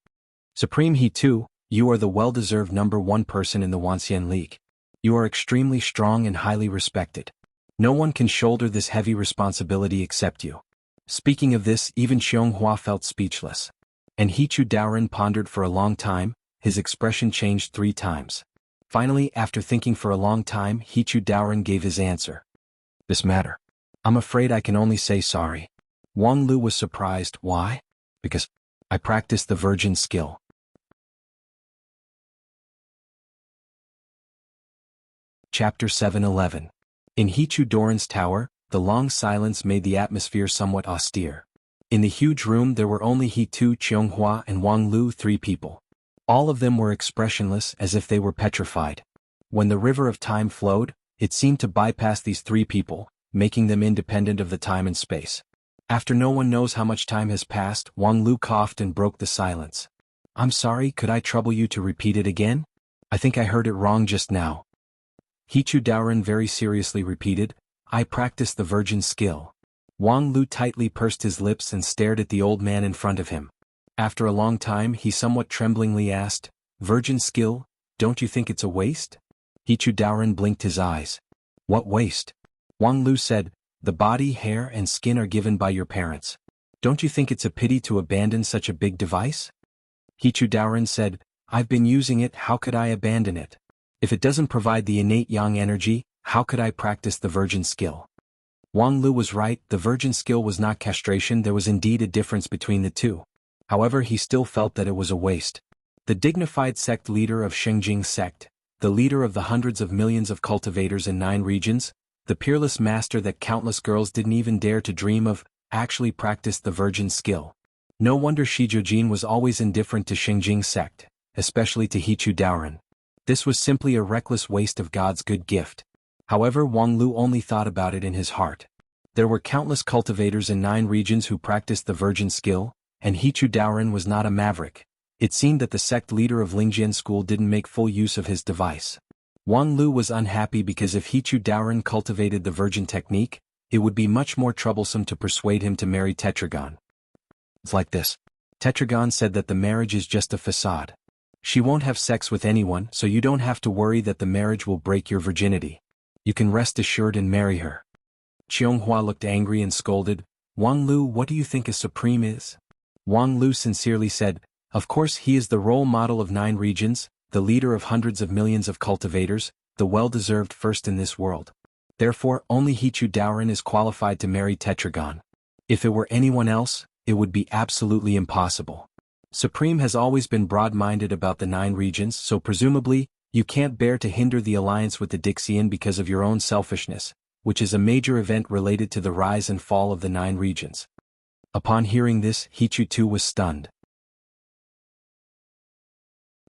Supreme He Tu, you are the well-deserved #1 person in the Wuxian League. You are extremely strong and highly respected. No one can shoulder this heavy responsibility except you. Speaking of this, even Xianghua felt speechless. And Hichu Daoren pondered for a long time, his expression changed 3 times. Finally, after thinking for a long time, Hichu Daoren gave his answer. This matter. I'm afraid I can only say sorry. Wang Lu was surprised. Why? Because I practiced the virgin skill. Chapter 7:11. In Hichu Daoren's tower, the long silence made the atmosphere somewhat austere. In the huge room there were only He Tu, Qianghua and Wang Lu, 3 people. All of them were expressionless as if they were petrified. When the river of time flowed, it seemed to bypass these three people, making them independent of the time and space. After no one knows how much time has passed, Wang Lu coughed and broke the silence. "I'm sorry, could I trouble you to repeat it again? I think I heard it wrong just now." Hichu Daoren very seriously repeated, "I practice the virgin skill." Wang Lu tightly pursed his lips and stared at the old man in front of him. After a long time he somewhat tremblingly asked, "Virgin skill, don't you think it's a waste?" Hichu Daoren blinked his eyes. "What waste?" Wang Lu said, "The body, hair and skin are given by your parents. Don't you think it's a pity to abandon such a big device?" Hichu Daoren said, "I've been using it, how could I abandon it? If it doesn't provide the innate yang energy, how could I practice the virgin skill?" Wang Lu was right, the virgin skill was not castration, there was indeed a difference between the two. However, he still felt that it was a waste. The dignified sect leader of Shengjing sect, the leader of the hundreds of millions of cultivators in 9 regions, the peerless master that countless girls didn't even dare to dream of, actually practiced the virgin skill. No wonder Shijojin was always indifferent to Shengjing sect, especially to Hichu Daoren. This was simply a reckless waste of God's good gift. However, Wang Lu only thought about it in his heart. There were countless cultivators in 9 regions who practiced the virgin skill, and Hichu Daoren was not a maverick. It seemed that the sect leader of Lingjian school didn't make full use of his device. Wang Lu was unhappy because if Hichu Daoren cultivated the virgin technique, it would be much more troublesome to persuade him to marry Tetragon. It's like this. Tetragon said that the marriage is just a facade. She won't have sex with anyone, so you don't have to worry that the marriage will break your virginity. You can rest assured and marry her. Qianghua looked angry and scolded, "Wang Lu, what do you think a supreme is?" Wang Lu sincerely said, "Of course he is the role model of 9 regions, the leader of hundreds of millions of cultivators, the well-deserved first in this world. Therefore, only Hichu Daoren is qualified to marry Tetragon. If it were anyone else, it would be absolutely impossible. Supreme has always been broad-minded about the 9 regions, so presumably, you can't bear to hinder the alliance with the Dixian because of your own selfishness, which is a major event related to the rise and fall of the 9 regions." Upon hearing this, Hichu too was stunned.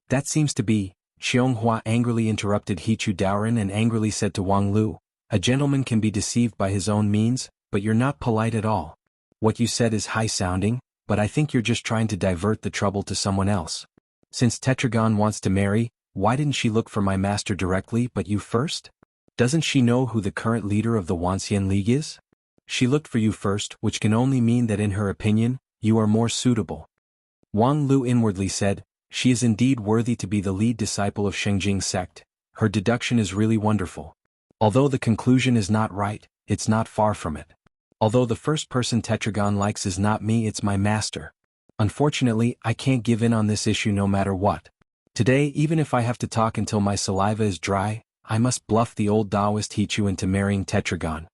"That seems to be," Xianghua angrily interrupted Hichu Daoren and angrily said to Wang Lu, "A gentleman can be deceived by his own means, but you're not polite at all. What you said is high-sounding, but I think you're just trying to divert the trouble to someone else. Since Tetragon wants to marry, why didn't she look for my master directly but you first? Doesn't she know who the current leader of the Wanxian League is? She looked for you first, which can only mean that in her opinion, you are more suitable." Wang Lu inwardly said, "She is indeed worthy to be the lead disciple of Shengjing sect. Her deduction is really wonderful. Although the conclusion is not right, it's not far from it. Although the first person Tetragon likes is not me, it's my master. Unfortunately, I can't give in on this issue no matter what. Today, even if I have to talk until my saliva is dry, I must bluff the old Taoist Hichu into marrying Tetragon."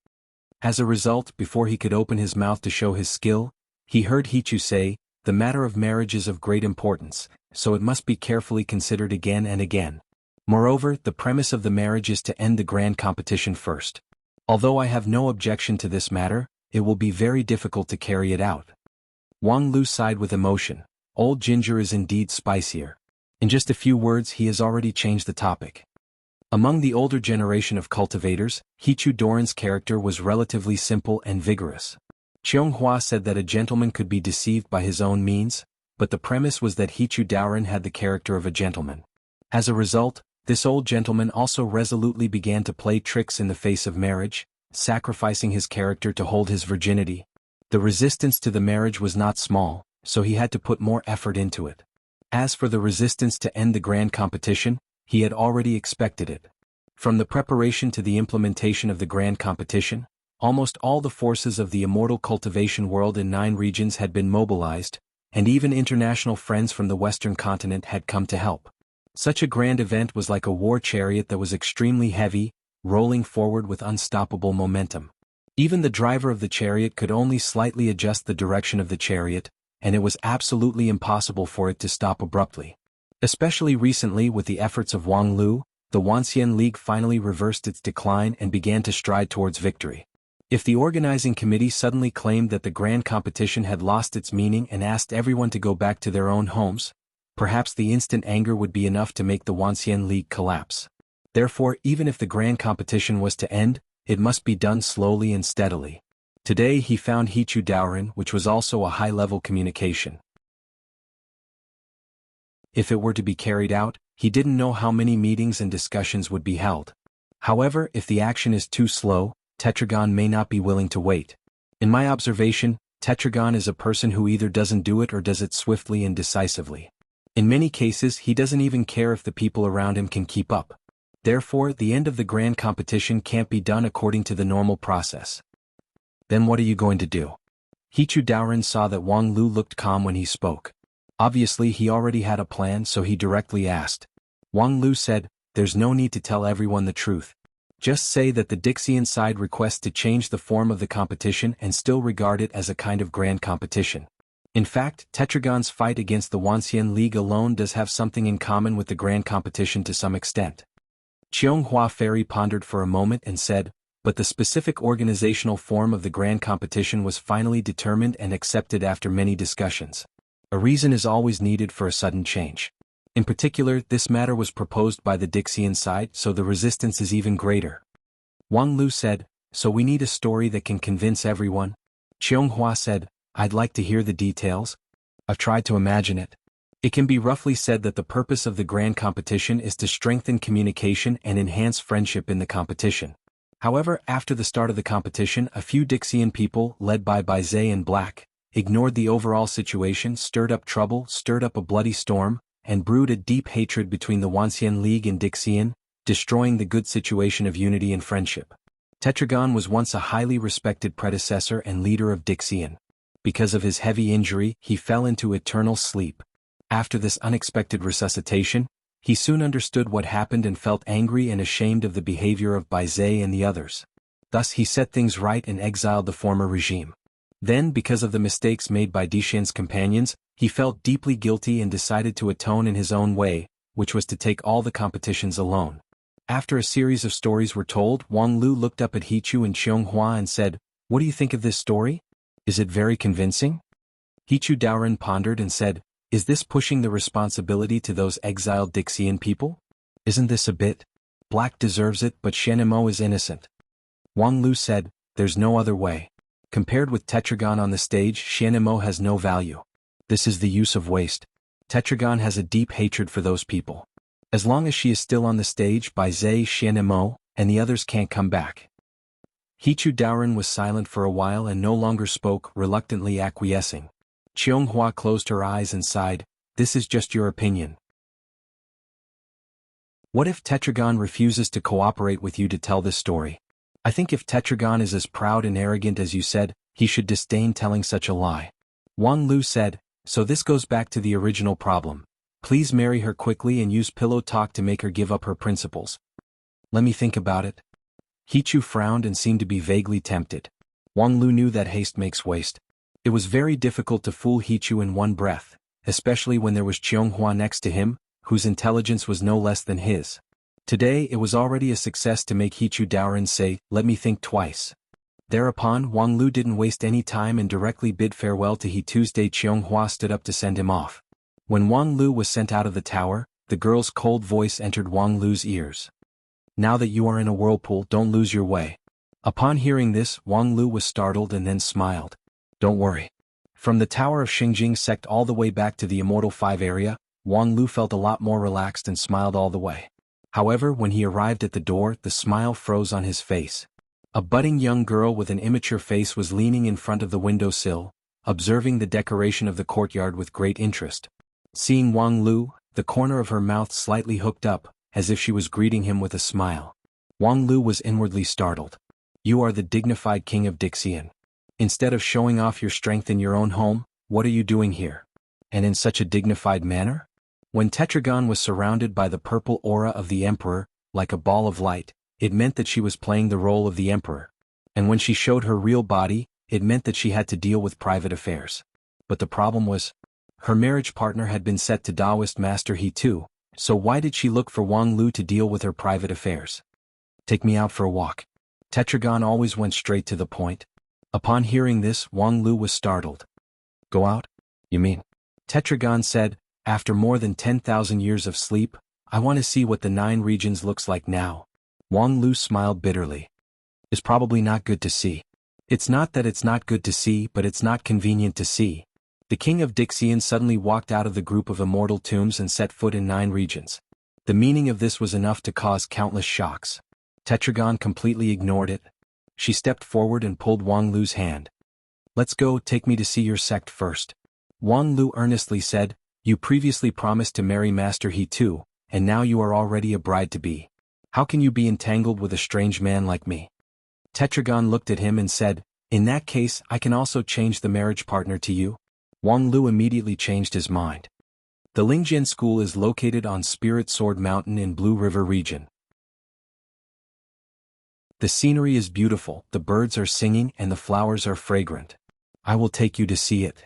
As a result, before he could open his mouth to show his skill, he heard Hichu say, "The matter of marriage is of great importance, so it must be carefully considered again and again. Moreover, the premise of the marriage is to end the grand competition first. Although I have no objection to this matter, it will be very difficult to carry it out." Wang Lu sighed with emotion. Old ginger is indeed spicier. In just a few words he has already changed the topic. Among the older generation of cultivators, Hichu Daoren's character was relatively simple and vigorous. Qianghua said that a gentleman could be deceived by his own means, but the premise was that Hichu Daoren had the character of a gentleman. As a result, this old gentleman also resolutely began to play tricks in the face of marriage, sacrificing his character to hold his virginity. The resistance to the marriage was not small, so he had to put more effort into it. As for the resistance to end the grand competition, he had already expected it. From the preparation to the implementation of the grand competition, almost all the forces of the immortal cultivation world in 9 regions had been mobilized, and even international friends from the Western continent had come to help. Such a grand event was like a war chariot that was extremely heavy, rolling forward with unstoppable momentum. Even the driver of the chariot could only slightly adjust the direction of the chariot, and it was absolutely impossible for it to stop abruptly. Especially recently with the efforts of Wang Lu, the Wanxian League finally reversed its decline and began to stride towards victory. If the organizing committee suddenly claimed that the grand competition had lost its meaning and asked everyone to go back to their own homes, Perhaps the instant anger would be enough to make the Wanxian League collapse. Therefore, even if the grand competition was to end, it must be done slowly and steadily. Today he found Hichu Daoren, which was also a high-level communication. If it were to be carried out, he didn't know how many meetings and discussions would be held. However, if the action is too slow, Tetragon may not be willing to wait. In my observation, Tetragon is a person who either doesn't do it or does it swiftly and decisively. In many cases, he doesn't even care if the people around him can keep up. Therefore, the end of the grand competition can't be done according to the normal process. Then what are you going to do? Hichu Daoren saw that Wang Lu looked calm when he spoke. Obviously he already had a plan, so he directly asked. Wang Lu said, "There's no need to tell everyone the truth. Just say that the Dixian side requests to change the form of the competition and still regard it as a kind of grand competition. In fact, Tetragon's fight against the Wanxian League alone does have something in common with the grand competition to some extent." Cheonghua Fairy pondered for a moment and said, "But the specific organizational form of the grand competition was finally determined and accepted after many discussions. A reason is always needed for a sudden change. In particular, this matter was proposed by the Dixian side, so the resistance is even greater." Wang Lu said, "So we need a story that can convince everyone?" Cheonghua said, "I'd like to hear the details. I've tried to imagine it. It can be roughly said that the purpose of the grand competition is to strengthen communication and enhance friendship in the competition. However, after the start of the competition, a few Dixian people, led by Baizé and Black, ignored the overall situation, stirred up trouble, stirred up a bloody storm, and brewed a deep hatred between the Wanxian League and Dixian, destroying the good situation of unity and friendship. Tetragon was once a highly respected predecessor and leader of Dixian. Because of his heavy injury, he fell into eternal sleep. After this unexpected resuscitation, he soon understood what happened and felt angry and ashamed of the behavior of Baizé and the others. Thus he set things right and exiled the former regime. Then, because of the mistakes made by Dixian's companions, he felt deeply guilty and decided to atone in his own way, which was to take all the competitions alone. After a series of stories were told, Wang Lu looked up at Hichu and Cheonghua and said, "What do you think of this story? Is it very convincing?" Hichu Daoren pondered and said, "Is this pushing the responsibility to those exiled Dixian people? Isn't this a bit? Black deserves it, but Shenemo is innocent." Wang Lu said, "There's no other way. Compared with Tetragon on the stage, Shenemo has no value. This is the use of waste. Tetragon has a deep hatred for those people. As long as she is still on the stage, Baizé, Shenemo, and the others can't come back." Hichu Daoren was silent for a while and no longer spoke, reluctantly acquiescing. Cheonghua closed her eyes and sighed, "This is just your opinion. What if Tetragon refuses to cooperate with you to tell this story? I think if Tetragon is as proud and arrogant as you said, he should disdain telling such a lie." Wang Lu said, "So this goes back to the original problem. Please marry her quickly and use pillow talk to make her give up her principles." "Let me think about it." Hichu frowned and seemed to be vaguely tempted. Wang Lu knew that haste makes waste. It was very difficult to fool Hichu in one breath, especially when there was Cheonghua next to him, whose intelligence was no less than his. Today it was already a success to make Hichu Daoren say, "Let me think twice." Thereupon Wang Lu didn't waste any time and directly bid farewell to He. Tuesday Cheonghua stood up to send him off. When Wang Lu was sent out of the tower, the girl's cold voice entered Wang Lu's ears. "Now that you are in a whirlpool, don't lose your way." Upon hearing this, Wang Lu was startled and then smiled. "Don't worry." From the tower of Xingjing sect all the way back to the Immortal 5 area, Wang Lu felt a lot more relaxed and smiled all the way. However, when he arrived at the door, the smile froze on his face. A budding young girl with an immature face was leaning in front of the windowsill, observing the decoration of the courtyard with great interest. Seeing Wang Lu, the corner of her mouth slightly hooked up, as if she was greeting him with a smile. Wang Lu was inwardly startled. "You are the dignified king of Dixian. Instead of showing off your strength in your own home, what are you doing here? And in such a dignified manner?" When Tetragon was surrounded by the purple aura of the Emperor, like a ball of light, it meant that she was playing the role of the Emperor. And when she showed her real body, it meant that she had to deal with private affairs. But the problem was, her marriage partner had been set to Taoist Master He too, so why did she look for Wang Lu to deal with her private affairs? "Take me out for a walk." Tetragon always went straight to the point. Upon hearing this, Wang Lu was startled. "Go out? You mean?" Tetragon said, After more than 10,000 years of sleep, I want to see what the 9 regions looks like now. Wang Lu smiled bitterly. It's probably not good to see. It's not that it's not good to see, but it's not convenient to see. The king of Dixian suddenly walked out of the group of immortal tombs and set foot in 9 regions. The meaning of this was enough to cause countless shocks. Tetragon completely ignored it. She stepped forward and pulled Wang Lu's hand. Let's go, take me to see your sect first. Wang Lu earnestly said, you previously promised to marry Master He too, and now you are already a bride-to-be. How can you be entangled with a strange man like me? Tetragon looked at him and said, in that case I can also change the marriage partner to you. Wang Lu immediately changed his mind. The Lingjian School is located on Spirit Sword Mountain in Blue River region. The scenery is beautiful, the birds are singing and the flowers are fragrant. I will take you to see it.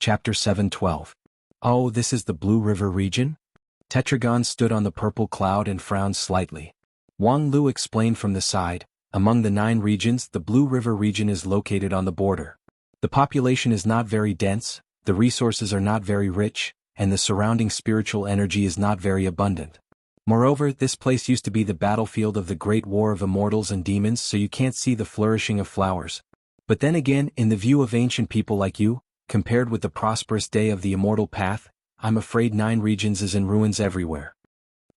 Chapter 7:12. Oh, this is the Blue River region? Tetragon stood on the purple cloud and frowned slightly. Wang Lu explained from the side, among the 9 regions, the Blue River region is located on the border. The population is not very dense, the resources are not very rich, and the surrounding spiritual energy is not very abundant. Moreover, this place used to be the battlefield of the great war of immortals and demons, so you can't see the flourishing of flowers. But then again, in the view of ancient people like you, compared with the prosperous day of the immortal path, I'm afraid 9 regions is in ruins everywhere.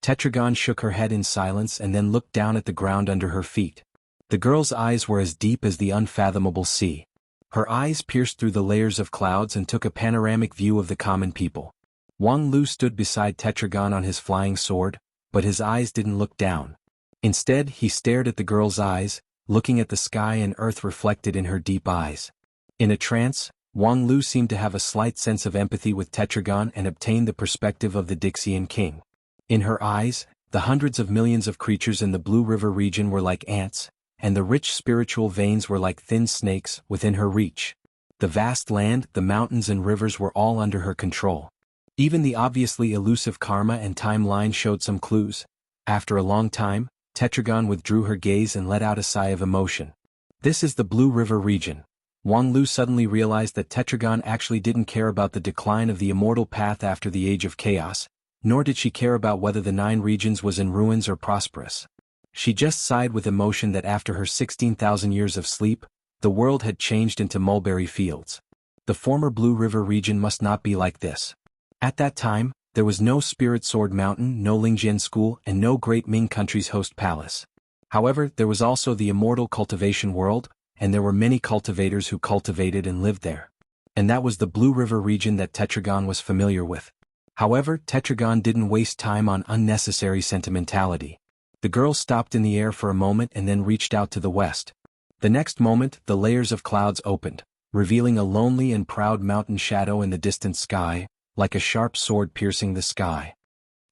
Tetragon shook her head in silence and then looked down at the ground under her feet. The girl's eyes were as deep as the unfathomable sea. Her eyes pierced through the layers of clouds and took a panoramic view of the common people. Wang Lu stood beside Tetragon on his flying sword, but his eyes didn't look down. Instead, he stared at the girl's eyes, looking at the sky and earth reflected in her deep eyes. In a trance, Wang Lu seemed to have a slight sense of empathy with Tetragon and obtained the perspective of the Dixian king. In her eyes, the hundreds of millions of creatures in the Blue River region were like ants, and the rich spiritual veins were like thin snakes within her reach. The vast land, the mountains and rivers were all under her control. Even the obviously elusive karma and timeline showed some clues. After a long time, Tetragon withdrew her gaze and let out a sigh of emotion. This is the Blue River region. Wang Lu suddenly realized that Tetragon actually didn't care about the decline of the immortal path after the Age of Chaos, nor did she care about whether the 9 regions was in ruins or prosperous. She just sighed with emotion that after her 16,000 years of sleep, the world had changed into mulberry fields. The former Blue River region must not be like this. At that time, there was no Spirit Sword Mountain, no Lingjian School, and no Great Ming Country's host palace. However, there was also the immortal cultivation world, and there were many cultivators who cultivated and lived there. And that was the Blue River region that Tetragon was familiar with. However, Tetragon didn't waste time on unnecessary sentimentality. The girl stopped in the air for a moment and then reached out to the west. The next moment, the layers of clouds opened, revealing a lonely and proud mountain shadow in the distant sky, like a sharp sword piercing the sky.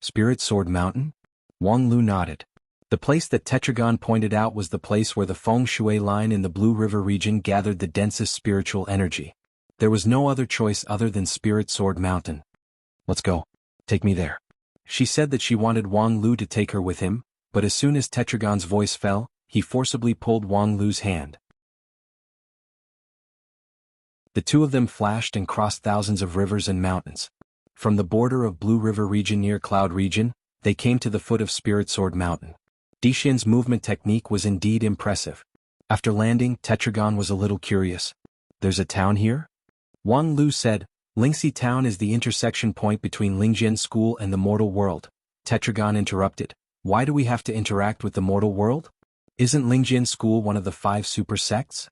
Spirit Sword Mountain? Wang Lu nodded. The place that Tetragon pointed out was the place where the feng shui line in the Blue River region gathered the densest spiritual energy. There was no other choice other than Spirit Sword Mountain. Let's go. Take me there. She said that she wanted Wang Lu to take her with him, but as soon as Tetragon's voice fell, he forcibly pulled Wang Lu's hand. The two of them flashed and crossed thousands of rivers and mountains. From the border of Blue River region near Cloud region, they came to the foot of Spirit Sword Mountain. Dixin's movement technique was indeed impressive. After landing, Tetragon was a little curious. There's a town here? Wang Lu said, Lingxi Town is the intersection point between Lingjian School and the mortal world. Tetragon interrupted. Why do we have to interact with the mortal world? Isn't Lingjian School one of the 5 super sects?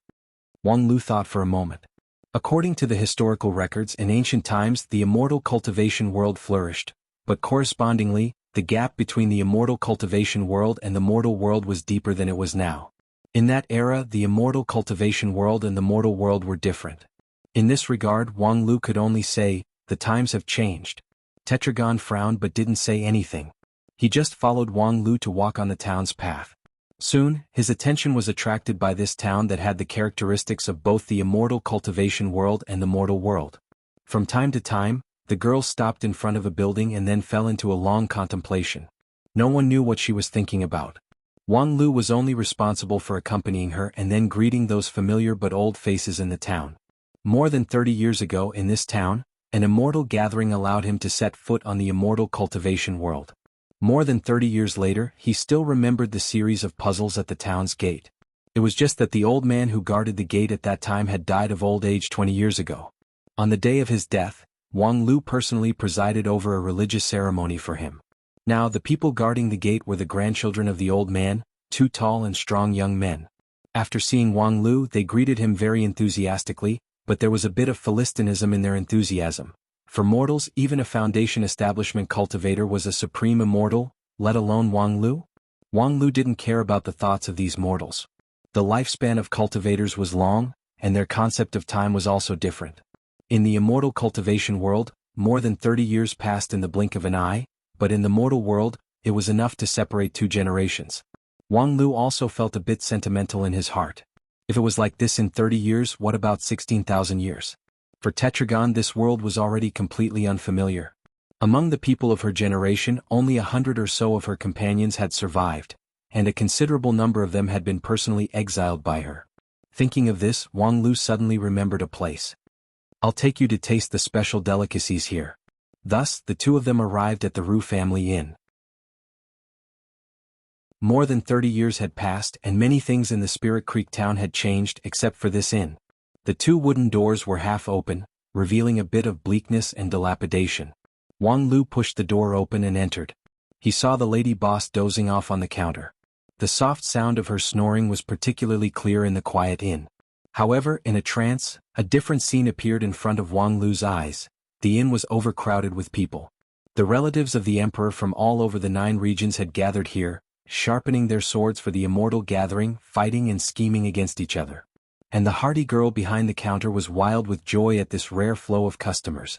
Wang Lu thought for a moment. According to the historical records, in ancient times the immortal cultivation world flourished, but correspondingly, the gap between the immortal cultivation world and the mortal world was deeper than it was now. In that era, the immortal cultivation world and the mortal world were different. In this regard, Wang Lu could only say, the times have changed. Tetragon frowned but didn't say anything. He just followed Wang Lu to walk on the town's path. Soon, his attention was attracted by this town that had the characteristics of both the immortal cultivation world and the mortal world. From time to time, the girl stopped in front of a building and then fell into a long contemplation. No one knew what she was thinking about. Wang Lu was only responsible for accompanying her and then greeting those familiar but old faces in the town. More than 30 years ago in this town, an immortal gathering allowed him to set foot on the immortal cultivation world. More than 30 years later, he still remembered the series of puzzles at the town's gate. It was just that the old man who guarded the gate at that time had died of old age 20 years ago. On the day of his death, Wang Lu personally presided over a religious ceremony for him. Now the people guarding the gate were the grandchildren of the old man, two tall and strong young men. After seeing Wang Lu, they greeted him very enthusiastically, but there was a bit of Philistinism in their enthusiasm. For mortals, even a foundation establishment cultivator was a supreme immortal, let alone Wang Lu. Wang Lu didn't care about the thoughts of these mortals. The lifespan of cultivators was long, and their concept of time was also different. In the immortal cultivation world, more than 30 years passed in the blink of an eye, but in the mortal world, it was enough to separate 2 generations. Wang Lu also felt a bit sentimental in his heart. If it was like this in 30 years, what about 16,000 years? For Tetragon, this world was already completely unfamiliar. Among the people of her generation, only 100 or so of her companions had survived, and a considerable number of them had been personally exiled by her. Thinking of this, Wang Lu suddenly remembered a place. I'll take you to taste the special delicacies here. Thus, the 2 of them arrived at the Ru family inn. More than 30 years had passed and many things in the Spirit Creek town had changed except for this inn. The 2 wooden doors were half open, revealing a bit of bleakness and dilapidation. Wang Lu pushed the door open and entered. He saw the lady boss dozing off on the counter. The soft sound of her snoring was particularly clear in the quiet inn. However, in a trance, a different scene appeared in front of Wang Lu's eyes. The inn was overcrowded with people. The relatives of the emperor from all over the 9 regions had gathered here, sharpening their swords for the immortal gathering, fighting and scheming against each other. And the hardy girl behind the counter was wild with joy at this rare flow of customers.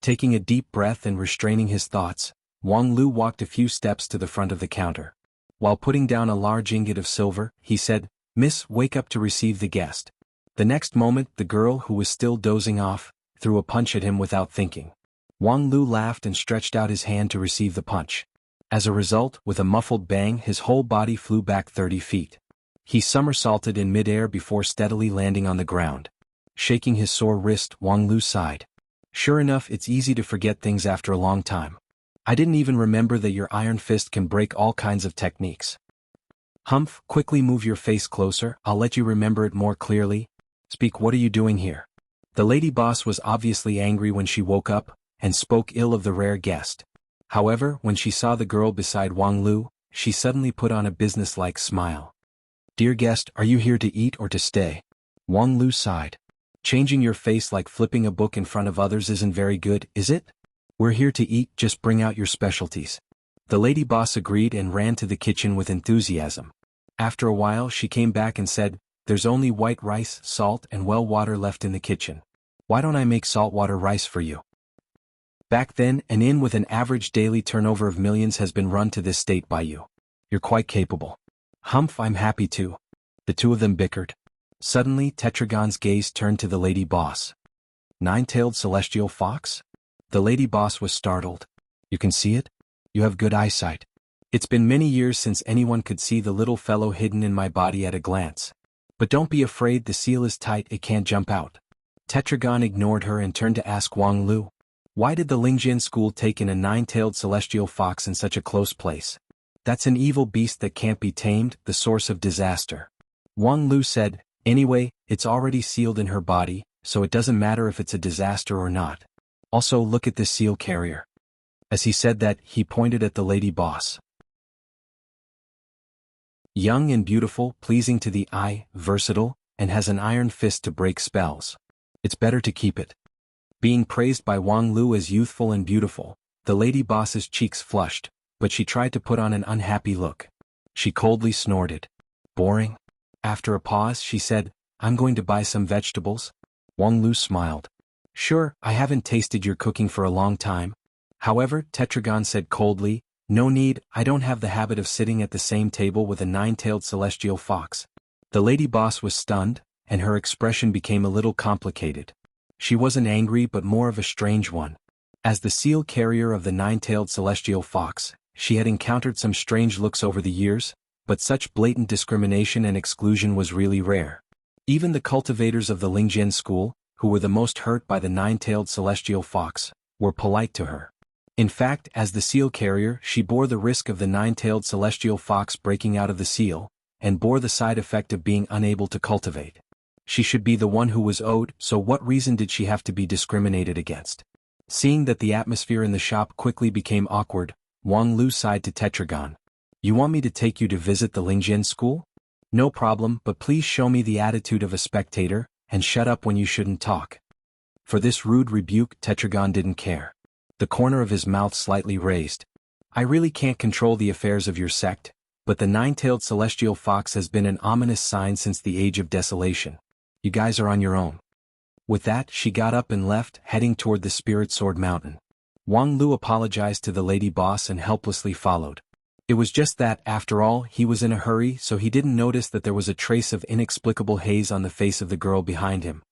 Taking a deep breath and restraining his thoughts, Wang Lu walked a few steps to the front of the counter. While putting down a large ingot of silver, he said, "Miss, wake up to receive the guest." The next moment, the girl, who was still dozing off, threw a punch at him without thinking. Wang Lu laughed and stretched out his hand to receive the punch. As a result, with a muffled bang, his whole body flew back 30 feet. He somersaulted in midair before steadily landing on the ground. Shaking his sore wrist, Wang Lu sighed. "Sure enough, it's easy to forget things after a long time. I didn't even remember that your iron fist can break all kinds of techniques." "Humph, quickly move your face closer, I'll let you remember it more clearly. Speak, what are you doing here?" The lady boss was obviously angry when she woke up, and spoke ill of the rare guest. However, when she saw the girl beside Wang Lu, she suddenly put on a businesslike smile. "Dear guest, are you here to eat or to stay?" Wang Lu sighed. "Changing your face like flipping a book in front of others isn't very good, is it? We're here to eat, just bring out your specialties." The lady boss agreed and ran to the kitchen with enthusiasm. After a while she came back and said, "There's only white rice, salt and well water left in the kitchen. Why don't I make saltwater rice for you?" Back then, an inn with an average daily turnover of millions has been run to this state by you. You're quite capable. "Humph, I'm happy to." The 2 of them bickered. Suddenly, Tetragon's gaze turned to the lady boss. "Nine-tailed celestial fox?" The lady boss was startled. "You can see it? You have good eyesight." "It's been many years since anyone could see the little fellow hidden in my body at a glance. But don't be afraid, the seal is tight, it can't jump out." Tetragon ignored her and turned to ask Wang Lu, "Why did the Lingjian school take in a 9-tailed celestial fox in such a close place?" "That's an evil beast that can't be tamed, the source of disaster." Wang Lu said, "Anyway, it's already sealed in her body, so it doesn't matter if it's a disaster or not. Also, look at this seal carrier." As he said that, he pointed at the lady boss. "Young and beautiful, pleasing to the eye, versatile, and has an iron fist to break spells. It's better to keep it." Being praised by Wang Lu as youthful and beautiful, the lady boss's cheeks flushed, but she tried to put on an unhappy look. She coldly snorted. "Boring?" After a pause she said, "I'm going to buy some vegetables." Wang Lu smiled. "Sure, I haven't tasted your cooking for a long time." However, Tetragon said coldly, "No need, I don't have the habit of sitting at the same table with a 9-tailed celestial fox." The lady boss was stunned, and her expression became a little complicated. She wasn't angry but more of a strange one. As the seal carrier of the 9-tailed celestial fox, she had encountered some strange looks over the years, but such blatant discrimination and exclusion was really rare. Even the cultivators of the Lingjian school, who were the most hurt by the nine-tailed celestial fox, were polite to her. In fact, as the seal carrier, she bore the risk of the nine-tailed celestial fox breaking out of the seal, and bore the side effect of being unable to cultivate. She should be the one who was owed, so what reason did she have to be discriminated against? Seeing that the atmosphere in the shop quickly became awkward, Wang Lu sighed to Tetragon. You want me to take you to visit the Lingjian school? No problem, but please show me the attitude of a spectator, and shut up when you shouldn't talk. For this rude rebuke, Tetragon didn't care. The corner of his mouth slightly raised. I really can't control the affairs of your sect, but the nine-tailed celestial fox has been an ominous sign since the Age of Desolation. You guys are on your own. With that, she got up and left, heading toward the Spirit Sword Mountain. Wang Lu apologized to the lady boss and helplessly followed. It was just that, after all, he was in a hurry, so he didn't notice that there was a trace of inexplicable haze on the face of the girl behind him.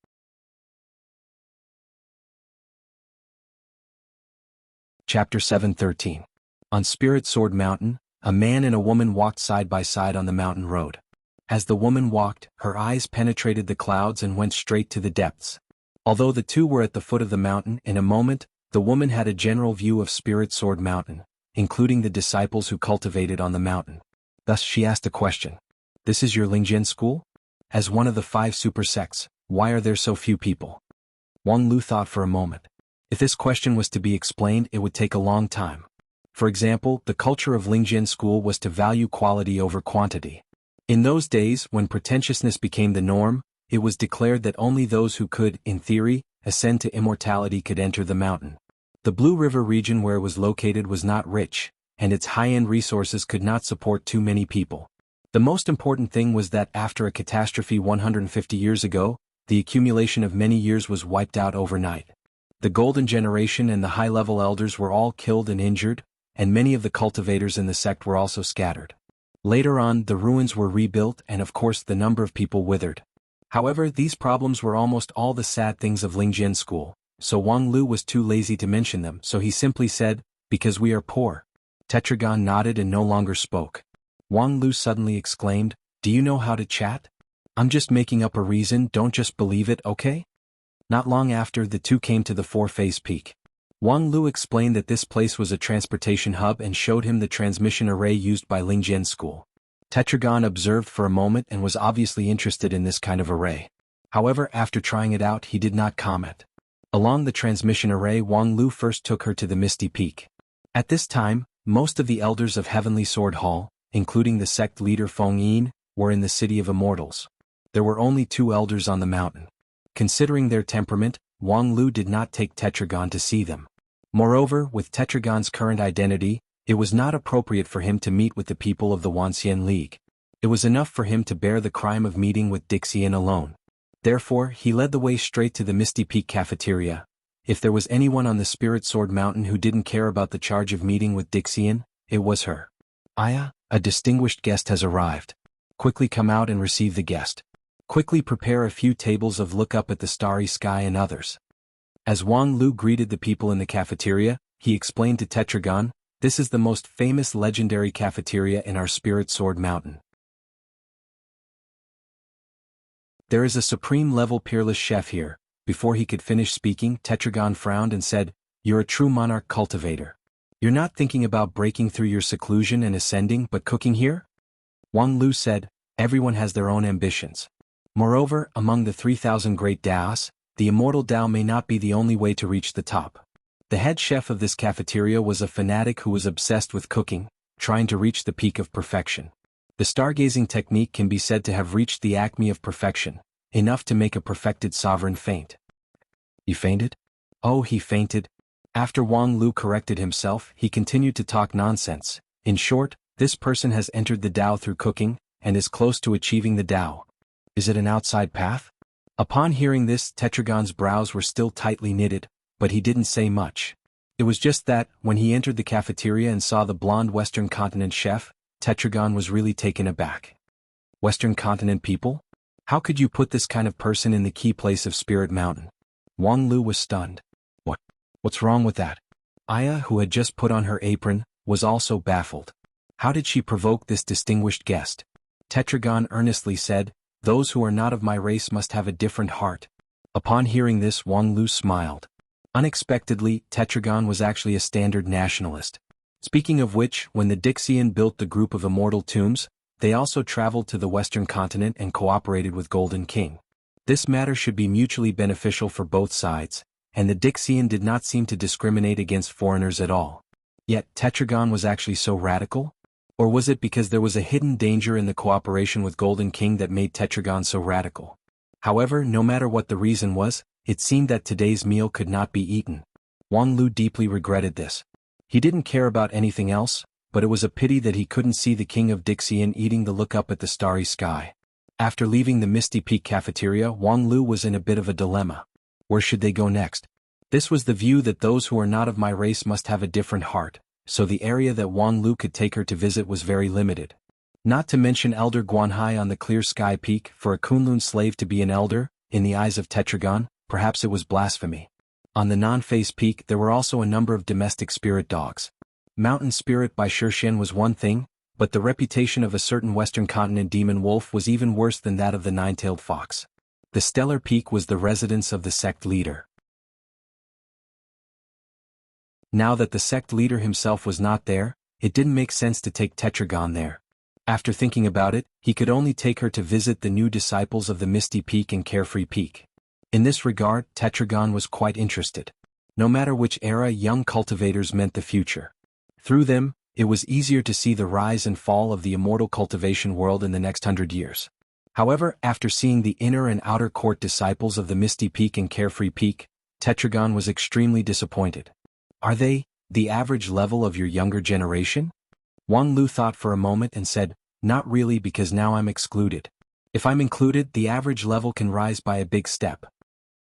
Chapter 7:13. On Spirit Sword Mountain, a man and a woman walked side by side on the mountain road. As the woman walked, her eyes penetrated the clouds and went straight to the depths. Although the two were at the foot of the mountain, in a moment, the woman had a general view of Spirit Sword Mountain, including the disciples who cultivated on the mountain. Thus she asked a question. This is your Lingjian school? As one of the 5 super sects, why are there so few people? Wang Lu thought for a moment. If this question was to be explained, it would take a long time. For example, the culture of Lingjian school was to value quality over quantity. In those days, when pretentiousness became the norm, it was declared that only those who could, in theory, ascend to immortality could enter the mountain. The Blue River region where it was located was not rich, and its high-end resources could not support too many people. The most important thing was that after a catastrophe 150 years ago, the accumulation of many years was wiped out overnight. The Golden Generation and the high-level elders were all killed and injured, and many of the cultivators in the sect were also scattered. Later on, the ruins were rebuilt and of course the number of people withered. However, these problems were almost all the sad things of Lingjian school, so Wang Lu was too lazy to mention them, so he simply said, because we are poor. Tetragon nodded and no longer spoke. Wang Lu suddenly exclaimed, do you know how to chat? I'm just making up a reason, don't just believe it, okay? Not long after, the two came to the Four-Phase Peak. Wang Lu explained that this place was a transportation hub and showed him the transmission array used by Lingjian school. Tetragon observed for a moment and was obviously interested in this kind of array. However, after trying it out, he did not comment. Along the transmission array, Wang Lu first took her to the Misty Peak. At this time, most of the elders of Heavenly Sword Hall, including the sect leader Feng Yin, were in the City of Immortals. There were only 2 elders on the mountain. Considering their temperament, Wang Lu did not take Tetragon to see them. Moreover, with Tetragon's current identity, it was not appropriate for him to meet with the people of the Wanxian League. It was enough for him to bear the crime of meeting with Dixian alone. Therefore, he led the way straight to the Misty Peak cafeteria. If there was anyone on the Spirit Sword Mountain who didn't care about the charge of meeting with Dixian, it was her. Aya, a distinguished guest has arrived. Quickly come out and receive the guest. Quickly prepare a few tables of look up at the starry sky and others. As Wang Lu greeted the people in the cafeteria, he explained to Tetragon, this is the most famous legendary cafeteria in our Spirit Sword Mountain. There is a supreme-level peerless chef here. Before he could finish speaking, Tetragon frowned and said, you're a true monarch cultivator. You're not thinking about breaking through your seclusion and ascending but cooking here? Wang Lu said, everyone has their own ambitions. Moreover, among the 3,000 great Daos, the immortal Dao may not be the only way to reach the top. The head chef of this cafeteria was a fanatic who was obsessed with cooking, trying to reach the peak of perfection. The stargazing technique can be said to have reached the acme of perfection, enough to make a perfected sovereign faint. You fainted? Oh, he fainted. After Wang Lu corrected himself, he continued to talk nonsense. In short, this person has entered the Dao through cooking, and is close to achieving the Dao. Is it an outside path? Upon hearing this, Tetragon's brows were still tightly knitted, but he didn't say much. It was just that, when he entered the cafeteria and saw the blonde Western Continent chef, Tetragon was really taken aback. Western Continent people? How could you put this kind of person in the key place of Spirit Mountain? Wang Lu was stunned. What's wrong with that? Aya, who had just put on her apron, was also baffled. How did she provoke this distinguished guest? Tetragon earnestly said, "Those who are not of my race must have a different heart." Upon hearing this, Wang Lu smiled. Unexpectedly, Tetragon was actually a standard nationalist. Speaking of which, when the Dixian built the group of immortal tombs, they also traveled to the western continent and cooperated with Golden King. This matter should be mutually beneficial for both sides, and the Dixian did not seem to discriminate against foreigners at all. Yet Tetragon was actually so radical? Or was it because there was a hidden danger in the cooperation with Golden King that made Tetragon so radical? However, no matter what the reason was, it seemed that today's meal could not be eaten. Wang Lu deeply regretted this. He didn't care about anything else, but it was a pity that he couldn't see the king of Dixian eating the look up at the starry sky. After leaving the Misty Peak cafeteria, Wang Lu was in a bit of a dilemma. Where should they go next? This was the view that those who are not of my race must have a different heart, so the area that Wang Lu could take her to visit was very limited. Not to mention Elder Guanhai on the clear sky peak. For a Kunlun slave to be an elder, in the eyes of Tetragon, perhaps it was blasphemy. On the non-phase peak there were also a number of domestic spirit dogs. Mountain spirit by Shirshen was one thing, but the reputation of a certain western continent demon wolf was even worse than that of the nine-tailed fox. The stellar peak was the residence of the sect leader. Now that the sect leader himself was not there, it didn't make sense to take Tetragon there. After thinking about it, he could only take her to visit the new disciples of the Misty Peak and Carefree Peak. In this regard, Tetragon was quite interested. No matter which era, young cultivators meant the future. Through them, it was easier to see the rise and fall of the immortal cultivation world in the next 100 years. However, after seeing the inner and outer court disciples of the Misty Peak and Carefree Peak, Tetragon was extremely disappointed. Are they the average level of your younger generation? Wang Lu thought for a moment and said, "Not really, because now I'm excluded. If I'm included, the average level can rise by a big step."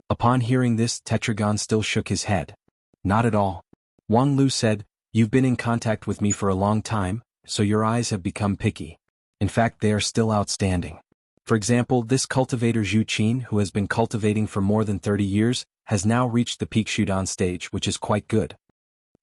Upon hearing this, Tetragon still shook his head. "Not at all." Wang Lu said, "You've been in contact with me for a long time, so your eyes have become picky. In fact, they are still outstanding. For example, this cultivator Zhu Qin, who has been cultivating for more than 30 years, has now reached the peak Shudan stage, which is quite good."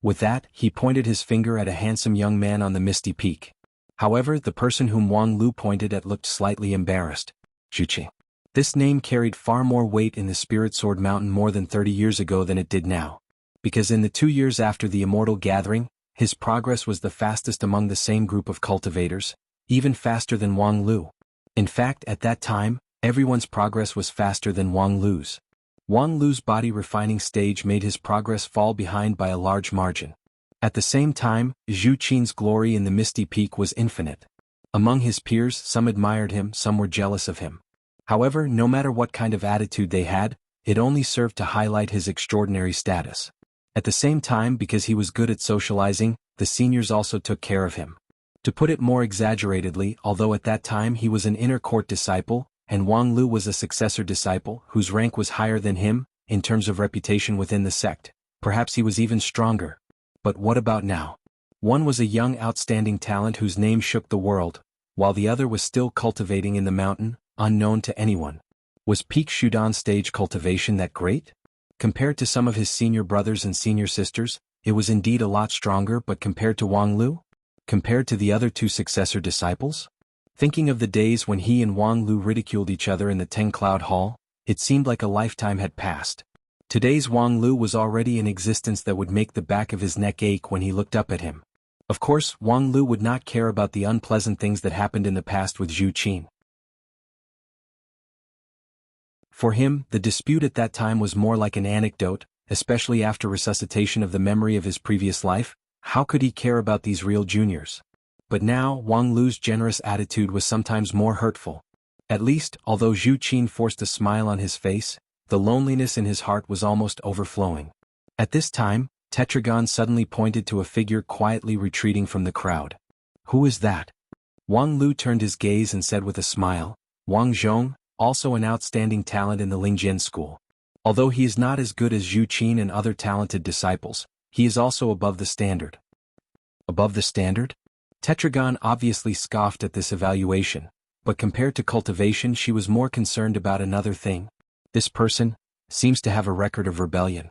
With that, he pointed his finger at a handsome young man on the Misty Peak. However, the person whom Wang Lu pointed at looked slightly embarrassed. Zhu Qin. This name carried far more weight in the Spirit Sword Mountain more than 30 years ago than it did now. Because in the 2 years after the Immortal Gathering, his progress was the fastest among the same group of cultivators, even faster than Wang Lu. In fact, at that time, everyone's progress was faster than Wang Lu's. Wang Lu's body refining stage made his progress fall behind by a large margin. At the same time, Zhu Qin's glory in the Misty Peak was infinite. Among his peers, some admired him, some were jealous of him. However, no matter what kind of attitude they had, it only served to highlight his extraordinary status. At the same time, because he was good at socializing, the seniors also took care of him. To put it more exaggeratedly, although at that time he was an inner court disciple, and Wang Lu was a successor disciple whose rank was higher than him, in terms of reputation within the sect, perhaps he was even stronger. But what about now? One was a young outstanding talent whose name shook the world, while the other was still cultivating in the mountain, unknown to anyone. Was peak Shudan stage cultivation that great? Compared to some of his senior brothers and senior sisters, it was indeed a lot stronger, but compared to Wang Lu? Compared to the other two successor disciples? Thinking of the days when he and Wang Lu ridiculed each other in the Ten Cloud Hall, it seemed like a lifetime had passed. Today's Wang Lu was already in existence that would make the back of his neck ache when he looked up at him. Of course, Wang Lu would not care about the unpleasant things that happened in the past with Zhu Qin. For him, the dispute at that time was more like an anecdote, especially after resuscitation of the memory of his previous life. How could he care about these real juniors? But now, Wang Lu's generous attitude was sometimes more hurtful. At least, although Zhu Qin forced a smile on his face, the loneliness in his heart was almost overflowing. At this time, Tetragon suddenly pointed to a figure quietly retreating from the crowd. "Who is that?" Wang Lu turned his gaze and said with a smile, "Wang Zhong, also an outstanding talent in the Lingjian school. Although he is not as good as Zhu Qin and other talented disciples, he is also above the standard." Above the standard? Tetragon obviously scoffed at this evaluation, but compared to cultivation she was more concerned about another thing. This person seems to have a record of rebellion.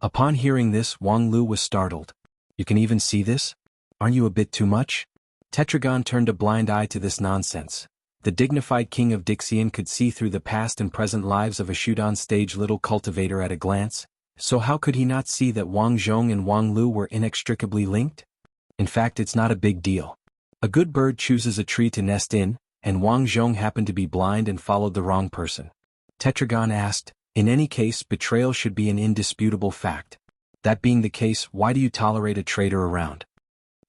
Upon hearing this, Wang Lu was startled. "You can even see this? Aren't you a bit too much?" Tetragon turned a blind eye to this nonsense. The dignified king of Dixian could see through the past and present lives of a shoot-on-stage little cultivator at a glance, so how could he not see that Wang Zhong and Wang Lu were inextricably linked? In fact, it's not a big deal. A good bird chooses a tree to nest in, and Wang Zhong happened to be blind and followed the wrong person. Tetragon asked, in any case, betrayal should be an indisputable fact. That being the case, why do you tolerate a traitor around?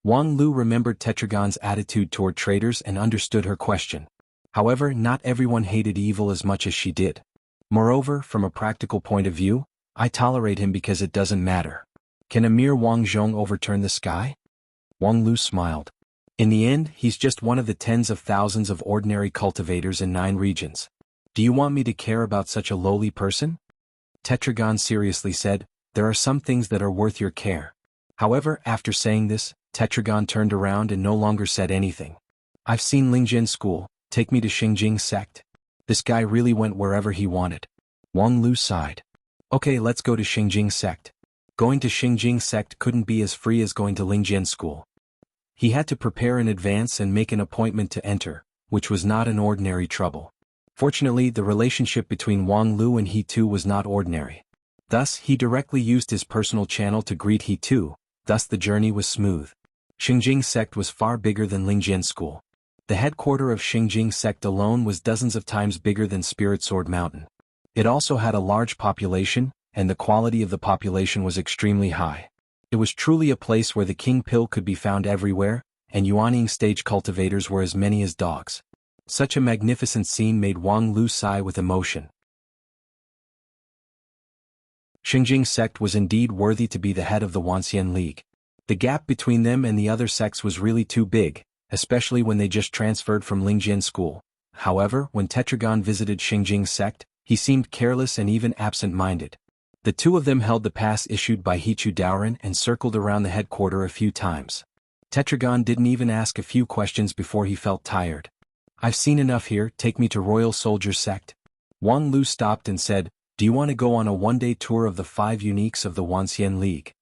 Wang Lu remembered Tetragon's attitude toward traitors and understood her question. However, not everyone hated evil as much as she did. Moreover, from a practical point of view, I tolerate him because it doesn't matter. Can a mere Wang Zhong overturn the sky? Wang Lu smiled. In the end, he's just one of the tens of thousands of ordinary cultivators in 9 regions. Do you want me to care about such a lowly person? Tetragon seriously said, there are some things that are worth your care. However, after saying this, Tetragon turned around and no longer said anything. I've seen Lingjian school, take me to Xingjing sect. This guy really went wherever he wanted. Wang Lu sighed. Okay, let's go to Xingjing sect. Going to Xingjing sect couldn't be as free as going to Lingjian school. He had to prepare in advance and make an appointment to enter, which was not an ordinary trouble. Fortunately, the relationship between Wang Lu and he too was not ordinary. Thus, he directly used his personal channel to greet he too, thus the journey was smooth. Xingjing sect was far bigger than Lingjian school. The headquarter of Xingjing sect alone was dozens of times bigger than Spirit Sword Mountain. It also had a large population, and the quality of the population was extremely high. It was truly a place where the king pill could be found everywhere, and Yuanying stage cultivators were as many as dogs. Such a magnificent scene made Wang Lu sigh with emotion. Xingjing sect was indeed worthy to be the head of the Wanxian League. The gap between them and the other sects was really too big, especially when they just transferred from Lingjian school. However, when Tetragon visited Xingjing sect, he seemed careless and even absent-minded. The two of them held the pass issued by Hichu Daoran and circled around the headquarter a few times. Tetragon didn't even ask a few questions before he felt tired. I've seen enough here, take me to Royal Soldier sect. Wang Lu stopped and said, do you want to go on a one-day tour of the 5 uniques of the Wanxian League?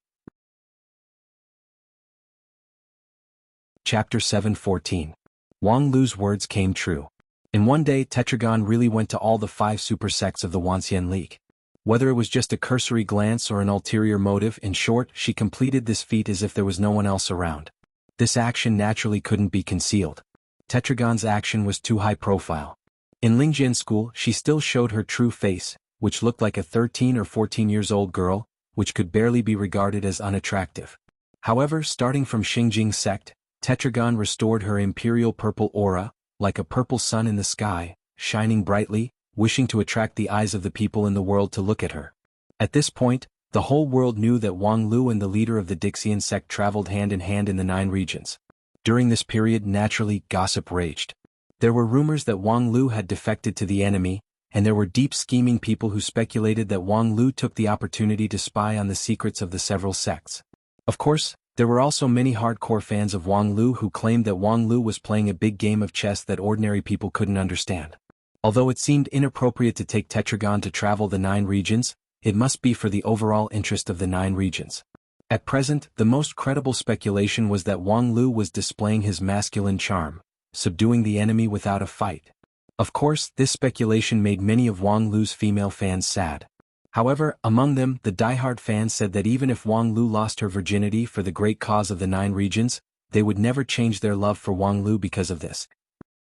Chapter 7:14. Wang Lu's words came true. In one day, Tetragon really went to all the 5 super sects of the Wanxian League. Whether it was just a cursory glance or an ulterior motive, in short, she completed this feat as if there was no one else around. This action naturally couldn't be concealed. Tetragon's action was too high profile. In Lingjian school, she still showed her true face, which looked like a 13 or 14 years old girl, which could barely be regarded as unattractive. However, starting from Xingjing sect, Tetragon restored her imperial purple aura, like a purple sun in the sky, shining brightly, wishing to attract the eyes of the people in the world to look at her. At this point, the whole world knew that Wang Lu and the leader of the Dixian sect traveled hand in hand in the 9 regions. During this period, naturally, gossip raged. There were rumors that Wang Lu had defected to the enemy, and there were deep scheming people who speculated that Wang Lu took the opportunity to spy on the secrets of the several sects. Of course, there were also many hardcore fans of Wang Lu who claimed that Wang Lu was playing a big game of chess that ordinary people couldn't understand. Although it seemed inappropriate to take Tetragon to travel the 9 regions, it must be for the overall interest of the 9 regions. At present, the most credible speculation was that Wang Lu was displaying his masculine charm, subduing the enemy without a fight. Of course, this speculation made many of Wang Lu's female fans sad. However, among them, the diehard fans said that even if Wang Lu lost her virginity for the great cause of the 9 regions, they would never change their love for Wang Lu because of this.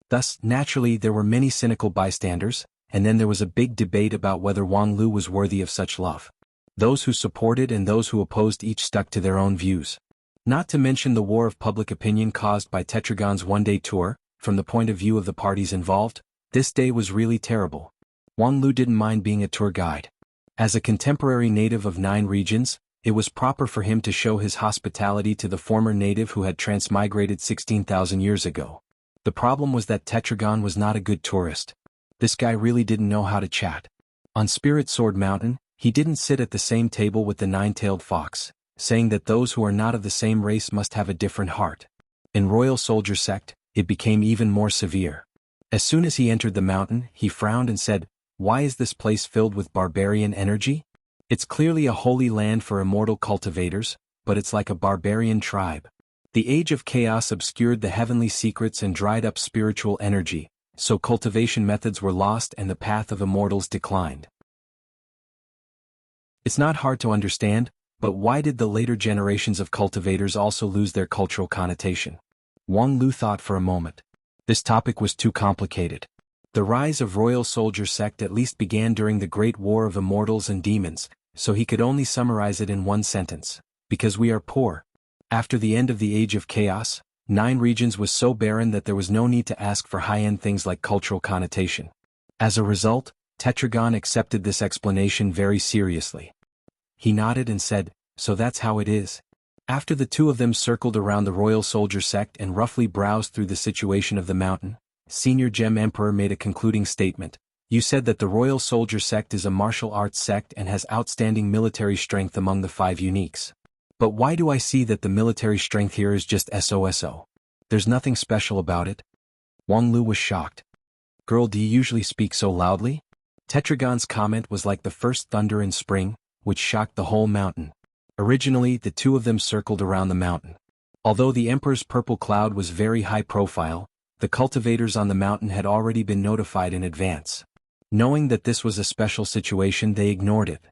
Thus, naturally, there were many cynical bystanders, and then there was a big debate about whether Wang Lu was worthy of such love. Those who supported and those who opposed each stuck to their own views. Not to mention the war of public opinion caused by Tetragon's one-day tour. From the point of view of the parties involved, this day was really terrible. Wang Lu didn't mind being a tour guide. As a contemporary native of 9 regions, it was proper for him to show his hospitality to the former native who had transmigrated 16,000 years ago. The problem was that Tetragon was not a good tourist. This guy really didn't know how to chat. On Spirit Sword Mountain, he didn't sit at the same table with the 9-tailed fox, saying that those who are not of the same race must have a different heart. In Royal Soldier sect, it became even more severe. As soon as he entered the mountain, he frowned and said, "Why is this place filled with barbarian energy? It's clearly a holy land for immortal cultivators, but it's like a barbarian tribe. The age of chaos obscured the heavenly secrets and dried up spiritual energy, so cultivation methods were lost and the path of immortals declined. It's not hard to understand, but why did the later generations of cultivators also lose their cultural connotation? Wang Lu thought for a moment. This topic was too complicated. The rise of Royal Soldier Sect at least began during the Great War of Immortals and Demons, so he could only summarize it in one sentence. Because we are poor. After the end of the Age of Chaos, 9 regions was so barren that there was no need to ask for high-end things like cultural connotation. As a result, Tetragon accepted this explanation very seriously. He nodded and said, "So that's how it is." After the two of them circled around the Royal Soldier Sect and roughly browsed through the situation of the mountain, Senior Gem Emperor made a concluding statement. "You said that the Royal Soldier Sect is a martial arts sect and has outstanding military strength among the 5 uniques. But why do I see that the military strength here is just SOSO? There's nothing special about it?" Wang Lu was shocked. "Girl, do you usually speak so loudly?" Tetragon's comment was like the first thunder in spring, which shocked the whole mountain. Originally, the two of them circled around the mountain. Although the Emperor's purple cloud was very high profile, the cultivators on the mountain had already been notified in advance. Knowing that this was a special situation, they ignored it.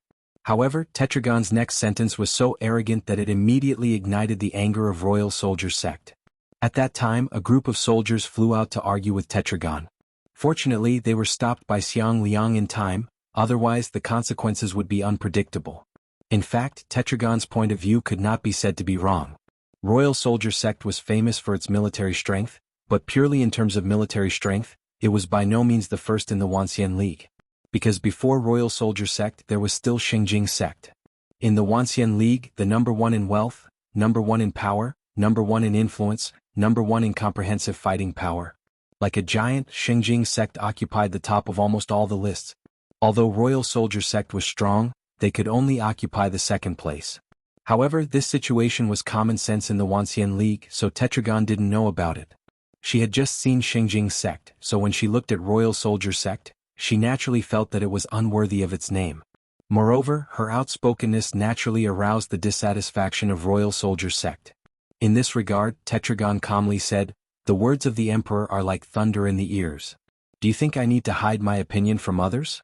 However, Tetragon's next sentence was so arrogant that it immediately ignited the anger of Royal Soldier Sect. At that time, a group of soldiers flew out to argue with Tetragon. Fortunately, they were stopped by Xiang Liang in time, otherwise the consequences would be unpredictable. In fact, Tetragon's point of view could not be said to be wrong. Royal Soldier Sect was famous for its military strength, but purely in terms of military strength, it was by no means the first in the Wanxian League. Because before Royal Soldier Sect there was still Xingjing Sect. In the Wanxian League, the number 1 in wealth, number 1 in power, number 1 in influence, number 1 in comprehensive fighting power. Like a giant, Xingjing Sect occupied the top of almost all the lists. Although Royal Soldier Sect was strong, they could only occupy the second place. However, this situation was common sense in the Wanxian League, so Tetragon didn't know about it. She had just seen Xingjing Sect, so when she looked at Royal Soldier Sect, she naturally felt that it was unworthy of its name. Moreover, her outspokenness naturally aroused the dissatisfaction of Royal Soldier Sect. In this regard, Tetragon calmly said, "The words of the Emperor are like thunder in the ears. Do you think I need to hide my opinion from others?"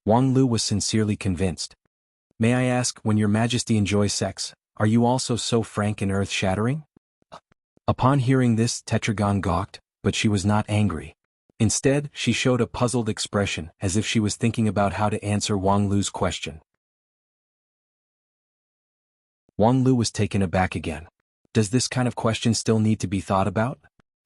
Wang Lu was sincerely convinced. "May I ask, when your Majesty enjoys sex, are you also so frank and earth-shattering?" Upon hearing this, Tetragon gawked, but she was not angry. Instead, she showed a puzzled expression, as if she was thinking about how to answer Wang Lu's question. Wang Lu was taken aback again. Does this kind of question still need to be thought about?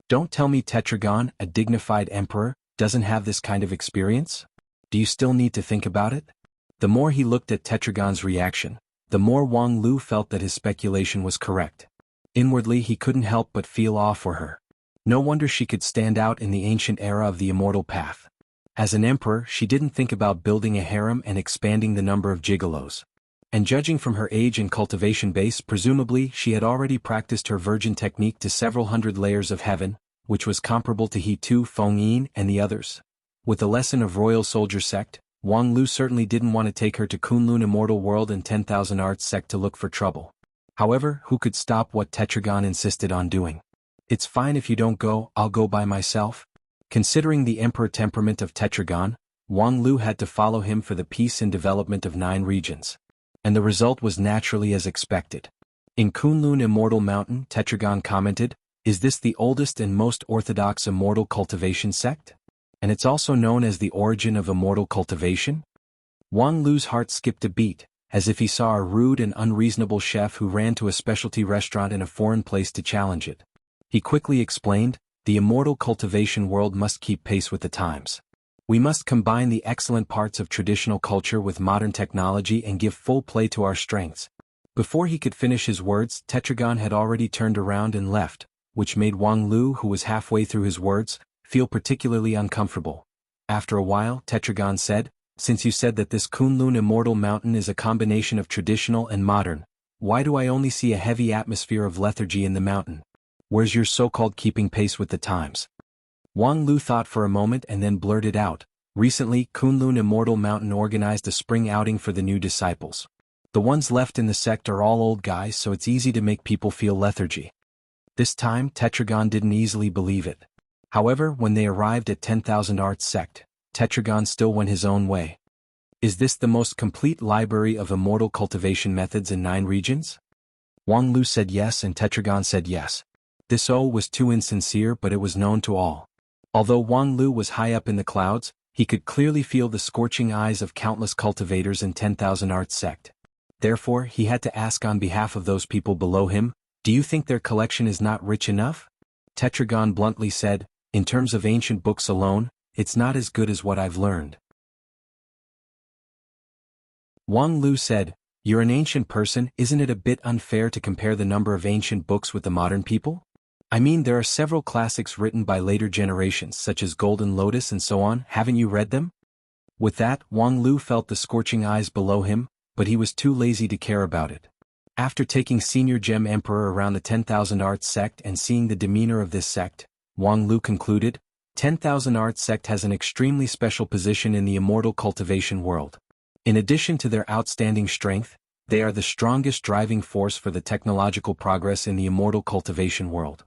Don't tell me Tetragon, a dignified emperor, doesn't have this kind of experience? Do you still need to think about it? The more he looked at Tetragon's reaction, the more Wang Lu felt that his speculation was correct. Inwardly he couldn't help but feel awe for her. No wonder she could stand out in the ancient era of the immortal path. As an emperor, she didn't think about building a harem and expanding the number of gigolos. And judging from her age and cultivation base, presumably she had already practiced her virgin technique to several hundred layers of heaven, which was comparable to He Tu, Feng Yin, and the others. With the lesson of Royal Soldier Sect, Wang Lu certainly didn't want to take her to Kunlun Immortal World and 10,000 Arts Sect to look for trouble. However, who could stop what Tetragon insisted on doing? "It's fine if you don't go, I'll go by myself." Considering the emperor temperament of Tetragon, Wang Lu had to follow him for the peace and development of 9 regions. And the result was naturally as expected. In Kunlun Immortal Mountain, Tetragon commented, "Is this the oldest and most orthodox immortal cultivation sect? And it's also known as the origin of immortal cultivation?" Wang Lu's heart skipped a beat, as if he saw a rude and unreasonable chef who ran to a specialty restaurant in a foreign place to challenge it. He quickly explained, "The immortal cultivation world must keep pace with the times. We must combine the excellent parts of traditional culture with modern technology and give full play to our strengths." Before he could finish his words, Tetragon had already turned around and left, which made Wang Lu, who was halfway through his words, feel particularly uncomfortable. After a while, Tetragon said, "Since you said that this Kunlun Immortal Mountain is a combination of traditional and modern, why do I only see a heavy atmosphere of lethargy in the mountain? Where's your so-called keeping pace with the times?" Wang Lu thought for a moment and then blurted out, "Recently, Kunlun Immortal Mountain organized a spring outing for the new disciples. The ones left in the sect are all old guys, so it's easy to make people feel lethargy." This time Tetragon didn't easily believe it. However, when they arrived at 10,000 Arts Sect, Tetragon still went his own way. Is this the most complete library of immortal cultivation methods in 9 regions? Wang Lu said yes and Tetragon said yes. This was too insincere, but it was known to all. Although Wang Lu was high up in the clouds, he could clearly feel the scorching eyes of countless cultivators in 10,000 Arts Sect. Therefore, he had to ask on behalf of those people below him, do you think their collection is not rich enough? Tetragon bluntly said, in terms of ancient books alone, it's not as good as what I've learned. Wang Lu said, you're an ancient person, isn't it a bit unfair to compare the number of ancient books with the modern people? I mean, there are several classics written by later generations such as Golden Lotus and so on, haven't you read them? With that, Wang Lu felt the scorching eyes below him, but he was too lazy to care about it. After taking Senior Gem Emperor around the 10,000 Arts Sect and seeing the demeanor of this sect, Wang Lu concluded, 10,000 Arts Sect has an extremely special position in the immortal cultivation world. In addition to their outstanding strength, they are the strongest driving force for the technological progress in the immortal cultivation world.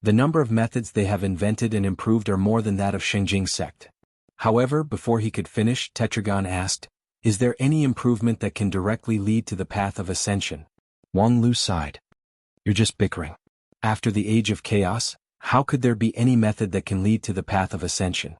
The number of methods they have invented and improved are more than that of Shengjing sect. However, before he could finish, Tetragon asked, is there any improvement that can directly lead to the path of ascension? Wang Lu sighed. You're just bickering. After the age of chaos, how could there be any method that can lead to the path of ascension?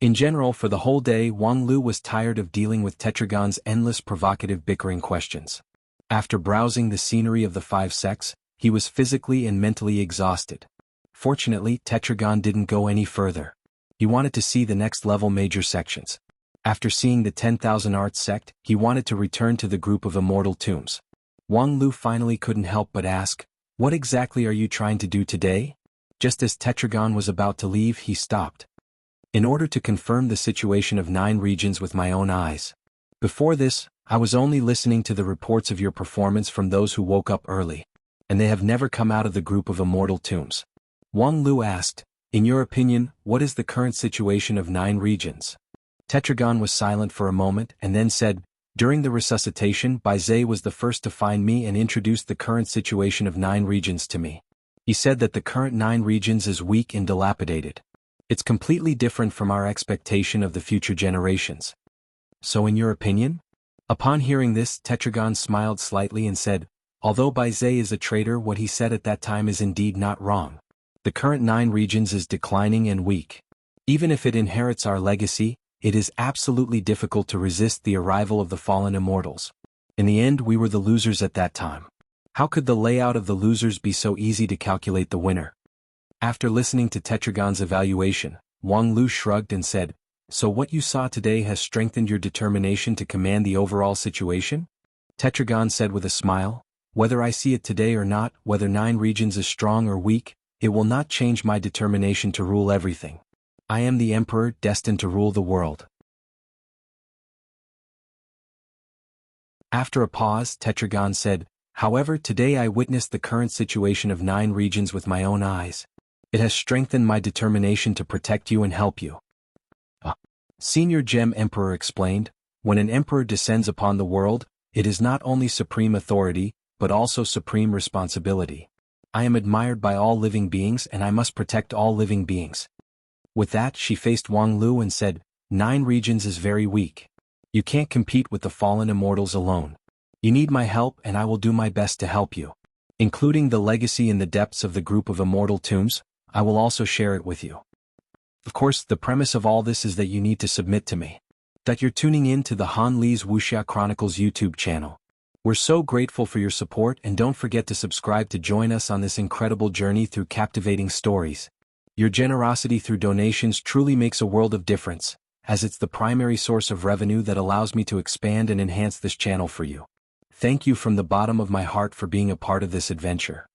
In general, for the whole day, Wang Lu was tired of dealing with Tetragon's endless provocative bickering questions. After browsing the scenery of the 5 sects, he was physically and mentally exhausted. Fortunately, Tetragon didn't go any further. He wanted to see the next level major sections. After seeing the 10,000 Arts Sect, he wanted to return to the group of immortal tombs. Wang Lu finally couldn't help but ask, what exactly are you trying to do today? Just as Tetragon was about to leave, he stopped. In order to confirm the situation of 9 regions with my own eyes. Before this, I was only listening to the reports of your performance from those who woke up early. And they have never come out of the group of immortal tombs. Wang Lu asked, in your opinion, what is the current situation of 9 regions? Tetragon was silent for a moment and then said, during the resuscitation, Baizhe was the first to find me and introduced the current situation of 9 regions to me. He said that the current 9 regions is weak and dilapidated. It's completely different from our expectation of the future generations. So in your opinion? Upon hearing this, Tetragon smiled slightly and said, although Baizhe is a traitor, what he said at that time is indeed not wrong. The current 9 regions is declining and weak. Even if it inherits our legacy, it is absolutely difficult to resist the arrival of the fallen immortals. In the end, we were the losers at that time. How could the layout of the losers be so easy to calculate the winner? After listening to Tetragon's evaluation, Wang Lu shrugged and said, so what you saw today has strengthened your determination to command the overall situation? Tetragon said with a smile, whether I see it today or not, whether 9 regions is strong or weak, it will not change my determination to rule everything. I am the emperor destined to rule the world. After a pause, Tetragon said, however, today I witnessed the current situation of 9 regions with my own eyes. It has strengthened my determination to protect you and help you. Senior Gem Emperor explained, when an emperor descends upon the world, it is not only supreme authority, but also supreme responsibility. I am admired by all living beings and I must protect all living beings. With that, she faced Wang Lu and said, 9 regions is very weak. You can't compete with the fallen immortals alone. You need my help and I will do my best to help you. Including the legacy in the depths of the group of immortal tombs, I will also share it with you. Of course, the premise of all this is that you need to submit to me. That you're tuning in to the Han Li's Wuxia Chronicles YouTube channel. We're so grateful for your support and don't forget to subscribe to join us on this incredible journey through captivating stories. Your generosity through donations truly makes a world of difference, as it's the primary source of revenue that allows me to expand and enhance this channel for you. Thank you from the bottom of my heart for being a part of this adventure.